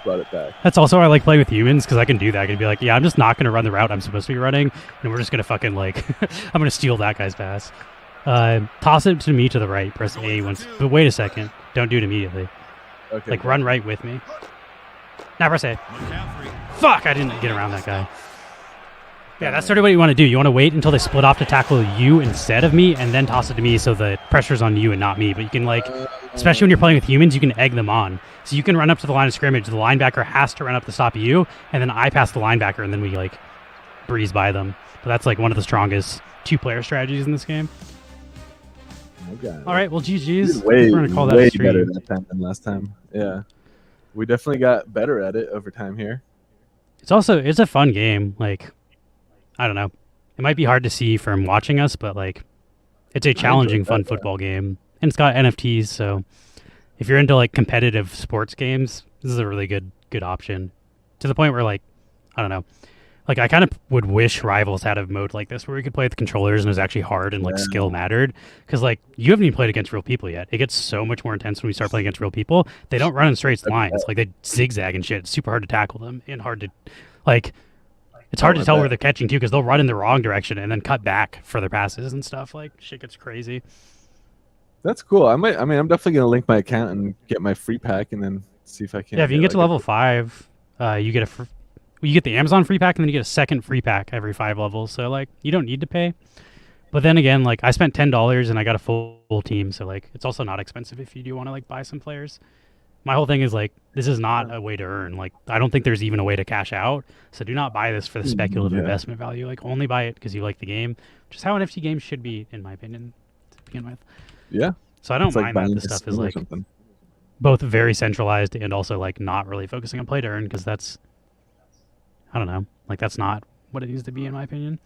Brought it back. That's also why I like playing with humans, because I can do that. I can be like, yeah, I'm just not going to run the route I'm supposed to be running, and we're just going to fucking, like, I'm going to steal that guy's pass. Toss it to me to the right. Press A once. But wait a second. Don't do it immediately. Okay. Like, run right with me. Now press A. Fuck, I didn't get around that guy. Yeah, that's sort of what you want to do. You want to wait until they split off to tackle you instead of me, and then toss it to me so the pressure's on you and not me. But you can, like, especially when you're playing with humans, you can egg them on. So you can run up to the line of scrimmage. The linebacker has to run up to stop you, and then I pass the linebacker, and then we, like, breeze by them. But that's, like, one of the strongest 2-player strategies in this game. Okay. All right, well, GG's. We're going to call that way a stream. better that time than last time. Yeah. We definitely got better at it over time here. It's a fun game. Like, I don't know. It might be hard to see from watching us, but, like, it's a challenging, fun football game. And it's got NFTs, so if you're into, like, competitive sports games, this is a really good option. To the point where, like, I don't know. Like, I kind of would wish Rivals had a mode like this where we could play with the controllers and it was actually hard and like skill mattered. Because like you haven't even played against real people yet. It gets so much more intense when we start playing against real people. They don't run in straight lines. Like they zigzag and shit. It's super hard to tackle them and hard to like. It's hard to tell where they're catching too because they'll run in the wrong direction and then cut back for their passes and stuff. Like shit gets crazy. That's cool. I'm definitely gonna link my account and get my free pack and then see if I can. Yeah, if you can get to level 5, you get you get the Amazon free pack and then you get a second free pack every 5 levels. So like you don't need to pay. But then again, like I spent $10 and I got a full team, so like it's also not expensive if you do want to like buy some players. My whole thing is like this is not a way to earn. Like I don't think there's even a way to cash out. So do not buy this for the speculative investment value. Like only buy it because you like the game, which is how NFT games should be, in my opinion, to begin with. Yeah. So I don't mind that this stuff is like both very centralized and also like not really focusing on play to earn because that's, I don't know, like that's not what it needs to be in my opinion.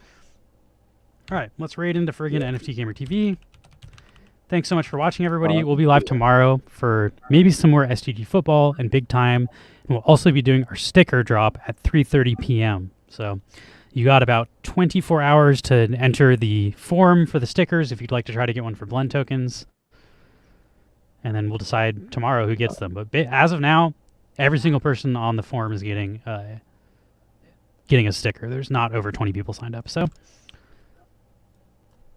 All right, let's raid into friggin' NFT Gamer TV. Thanks so much for watching, everybody. We'll be live tomorrow for maybe some more SGG football and big time. And we'll also be doing our sticker drop at 3:30 p.m. So you got about 24 hours to enter the form for the stickers if you'd like to try to get one for blend tokens. And then we'll decide tomorrow who gets them. But as of now, every single person on the form is getting a sticker. There's not over 20 people signed up. So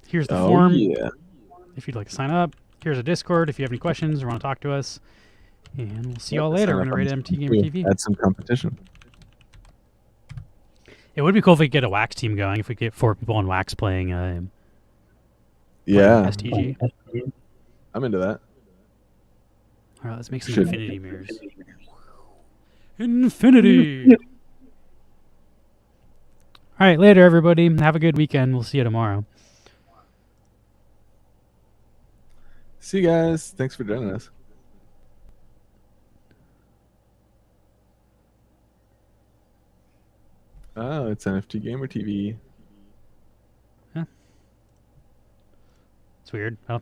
here's the form. Yeah. If you'd like to sign up, here's a Discord if you have any questions or want to talk to us. And we'll see you all later. We're going to rate MT Gamer TV. Add some competition. It would be cool if we could get a Wax team going, if we could get 4 people on Wax playing STG. I'm into that. All right, let's make some infinity mirrors. Infinity! All right, later, everybody. Have a good weekend. We'll see you tomorrow. See you guys. Thanks for joining us. Oh, it's NFT Gamer TV. Huh. It's weird. I don't think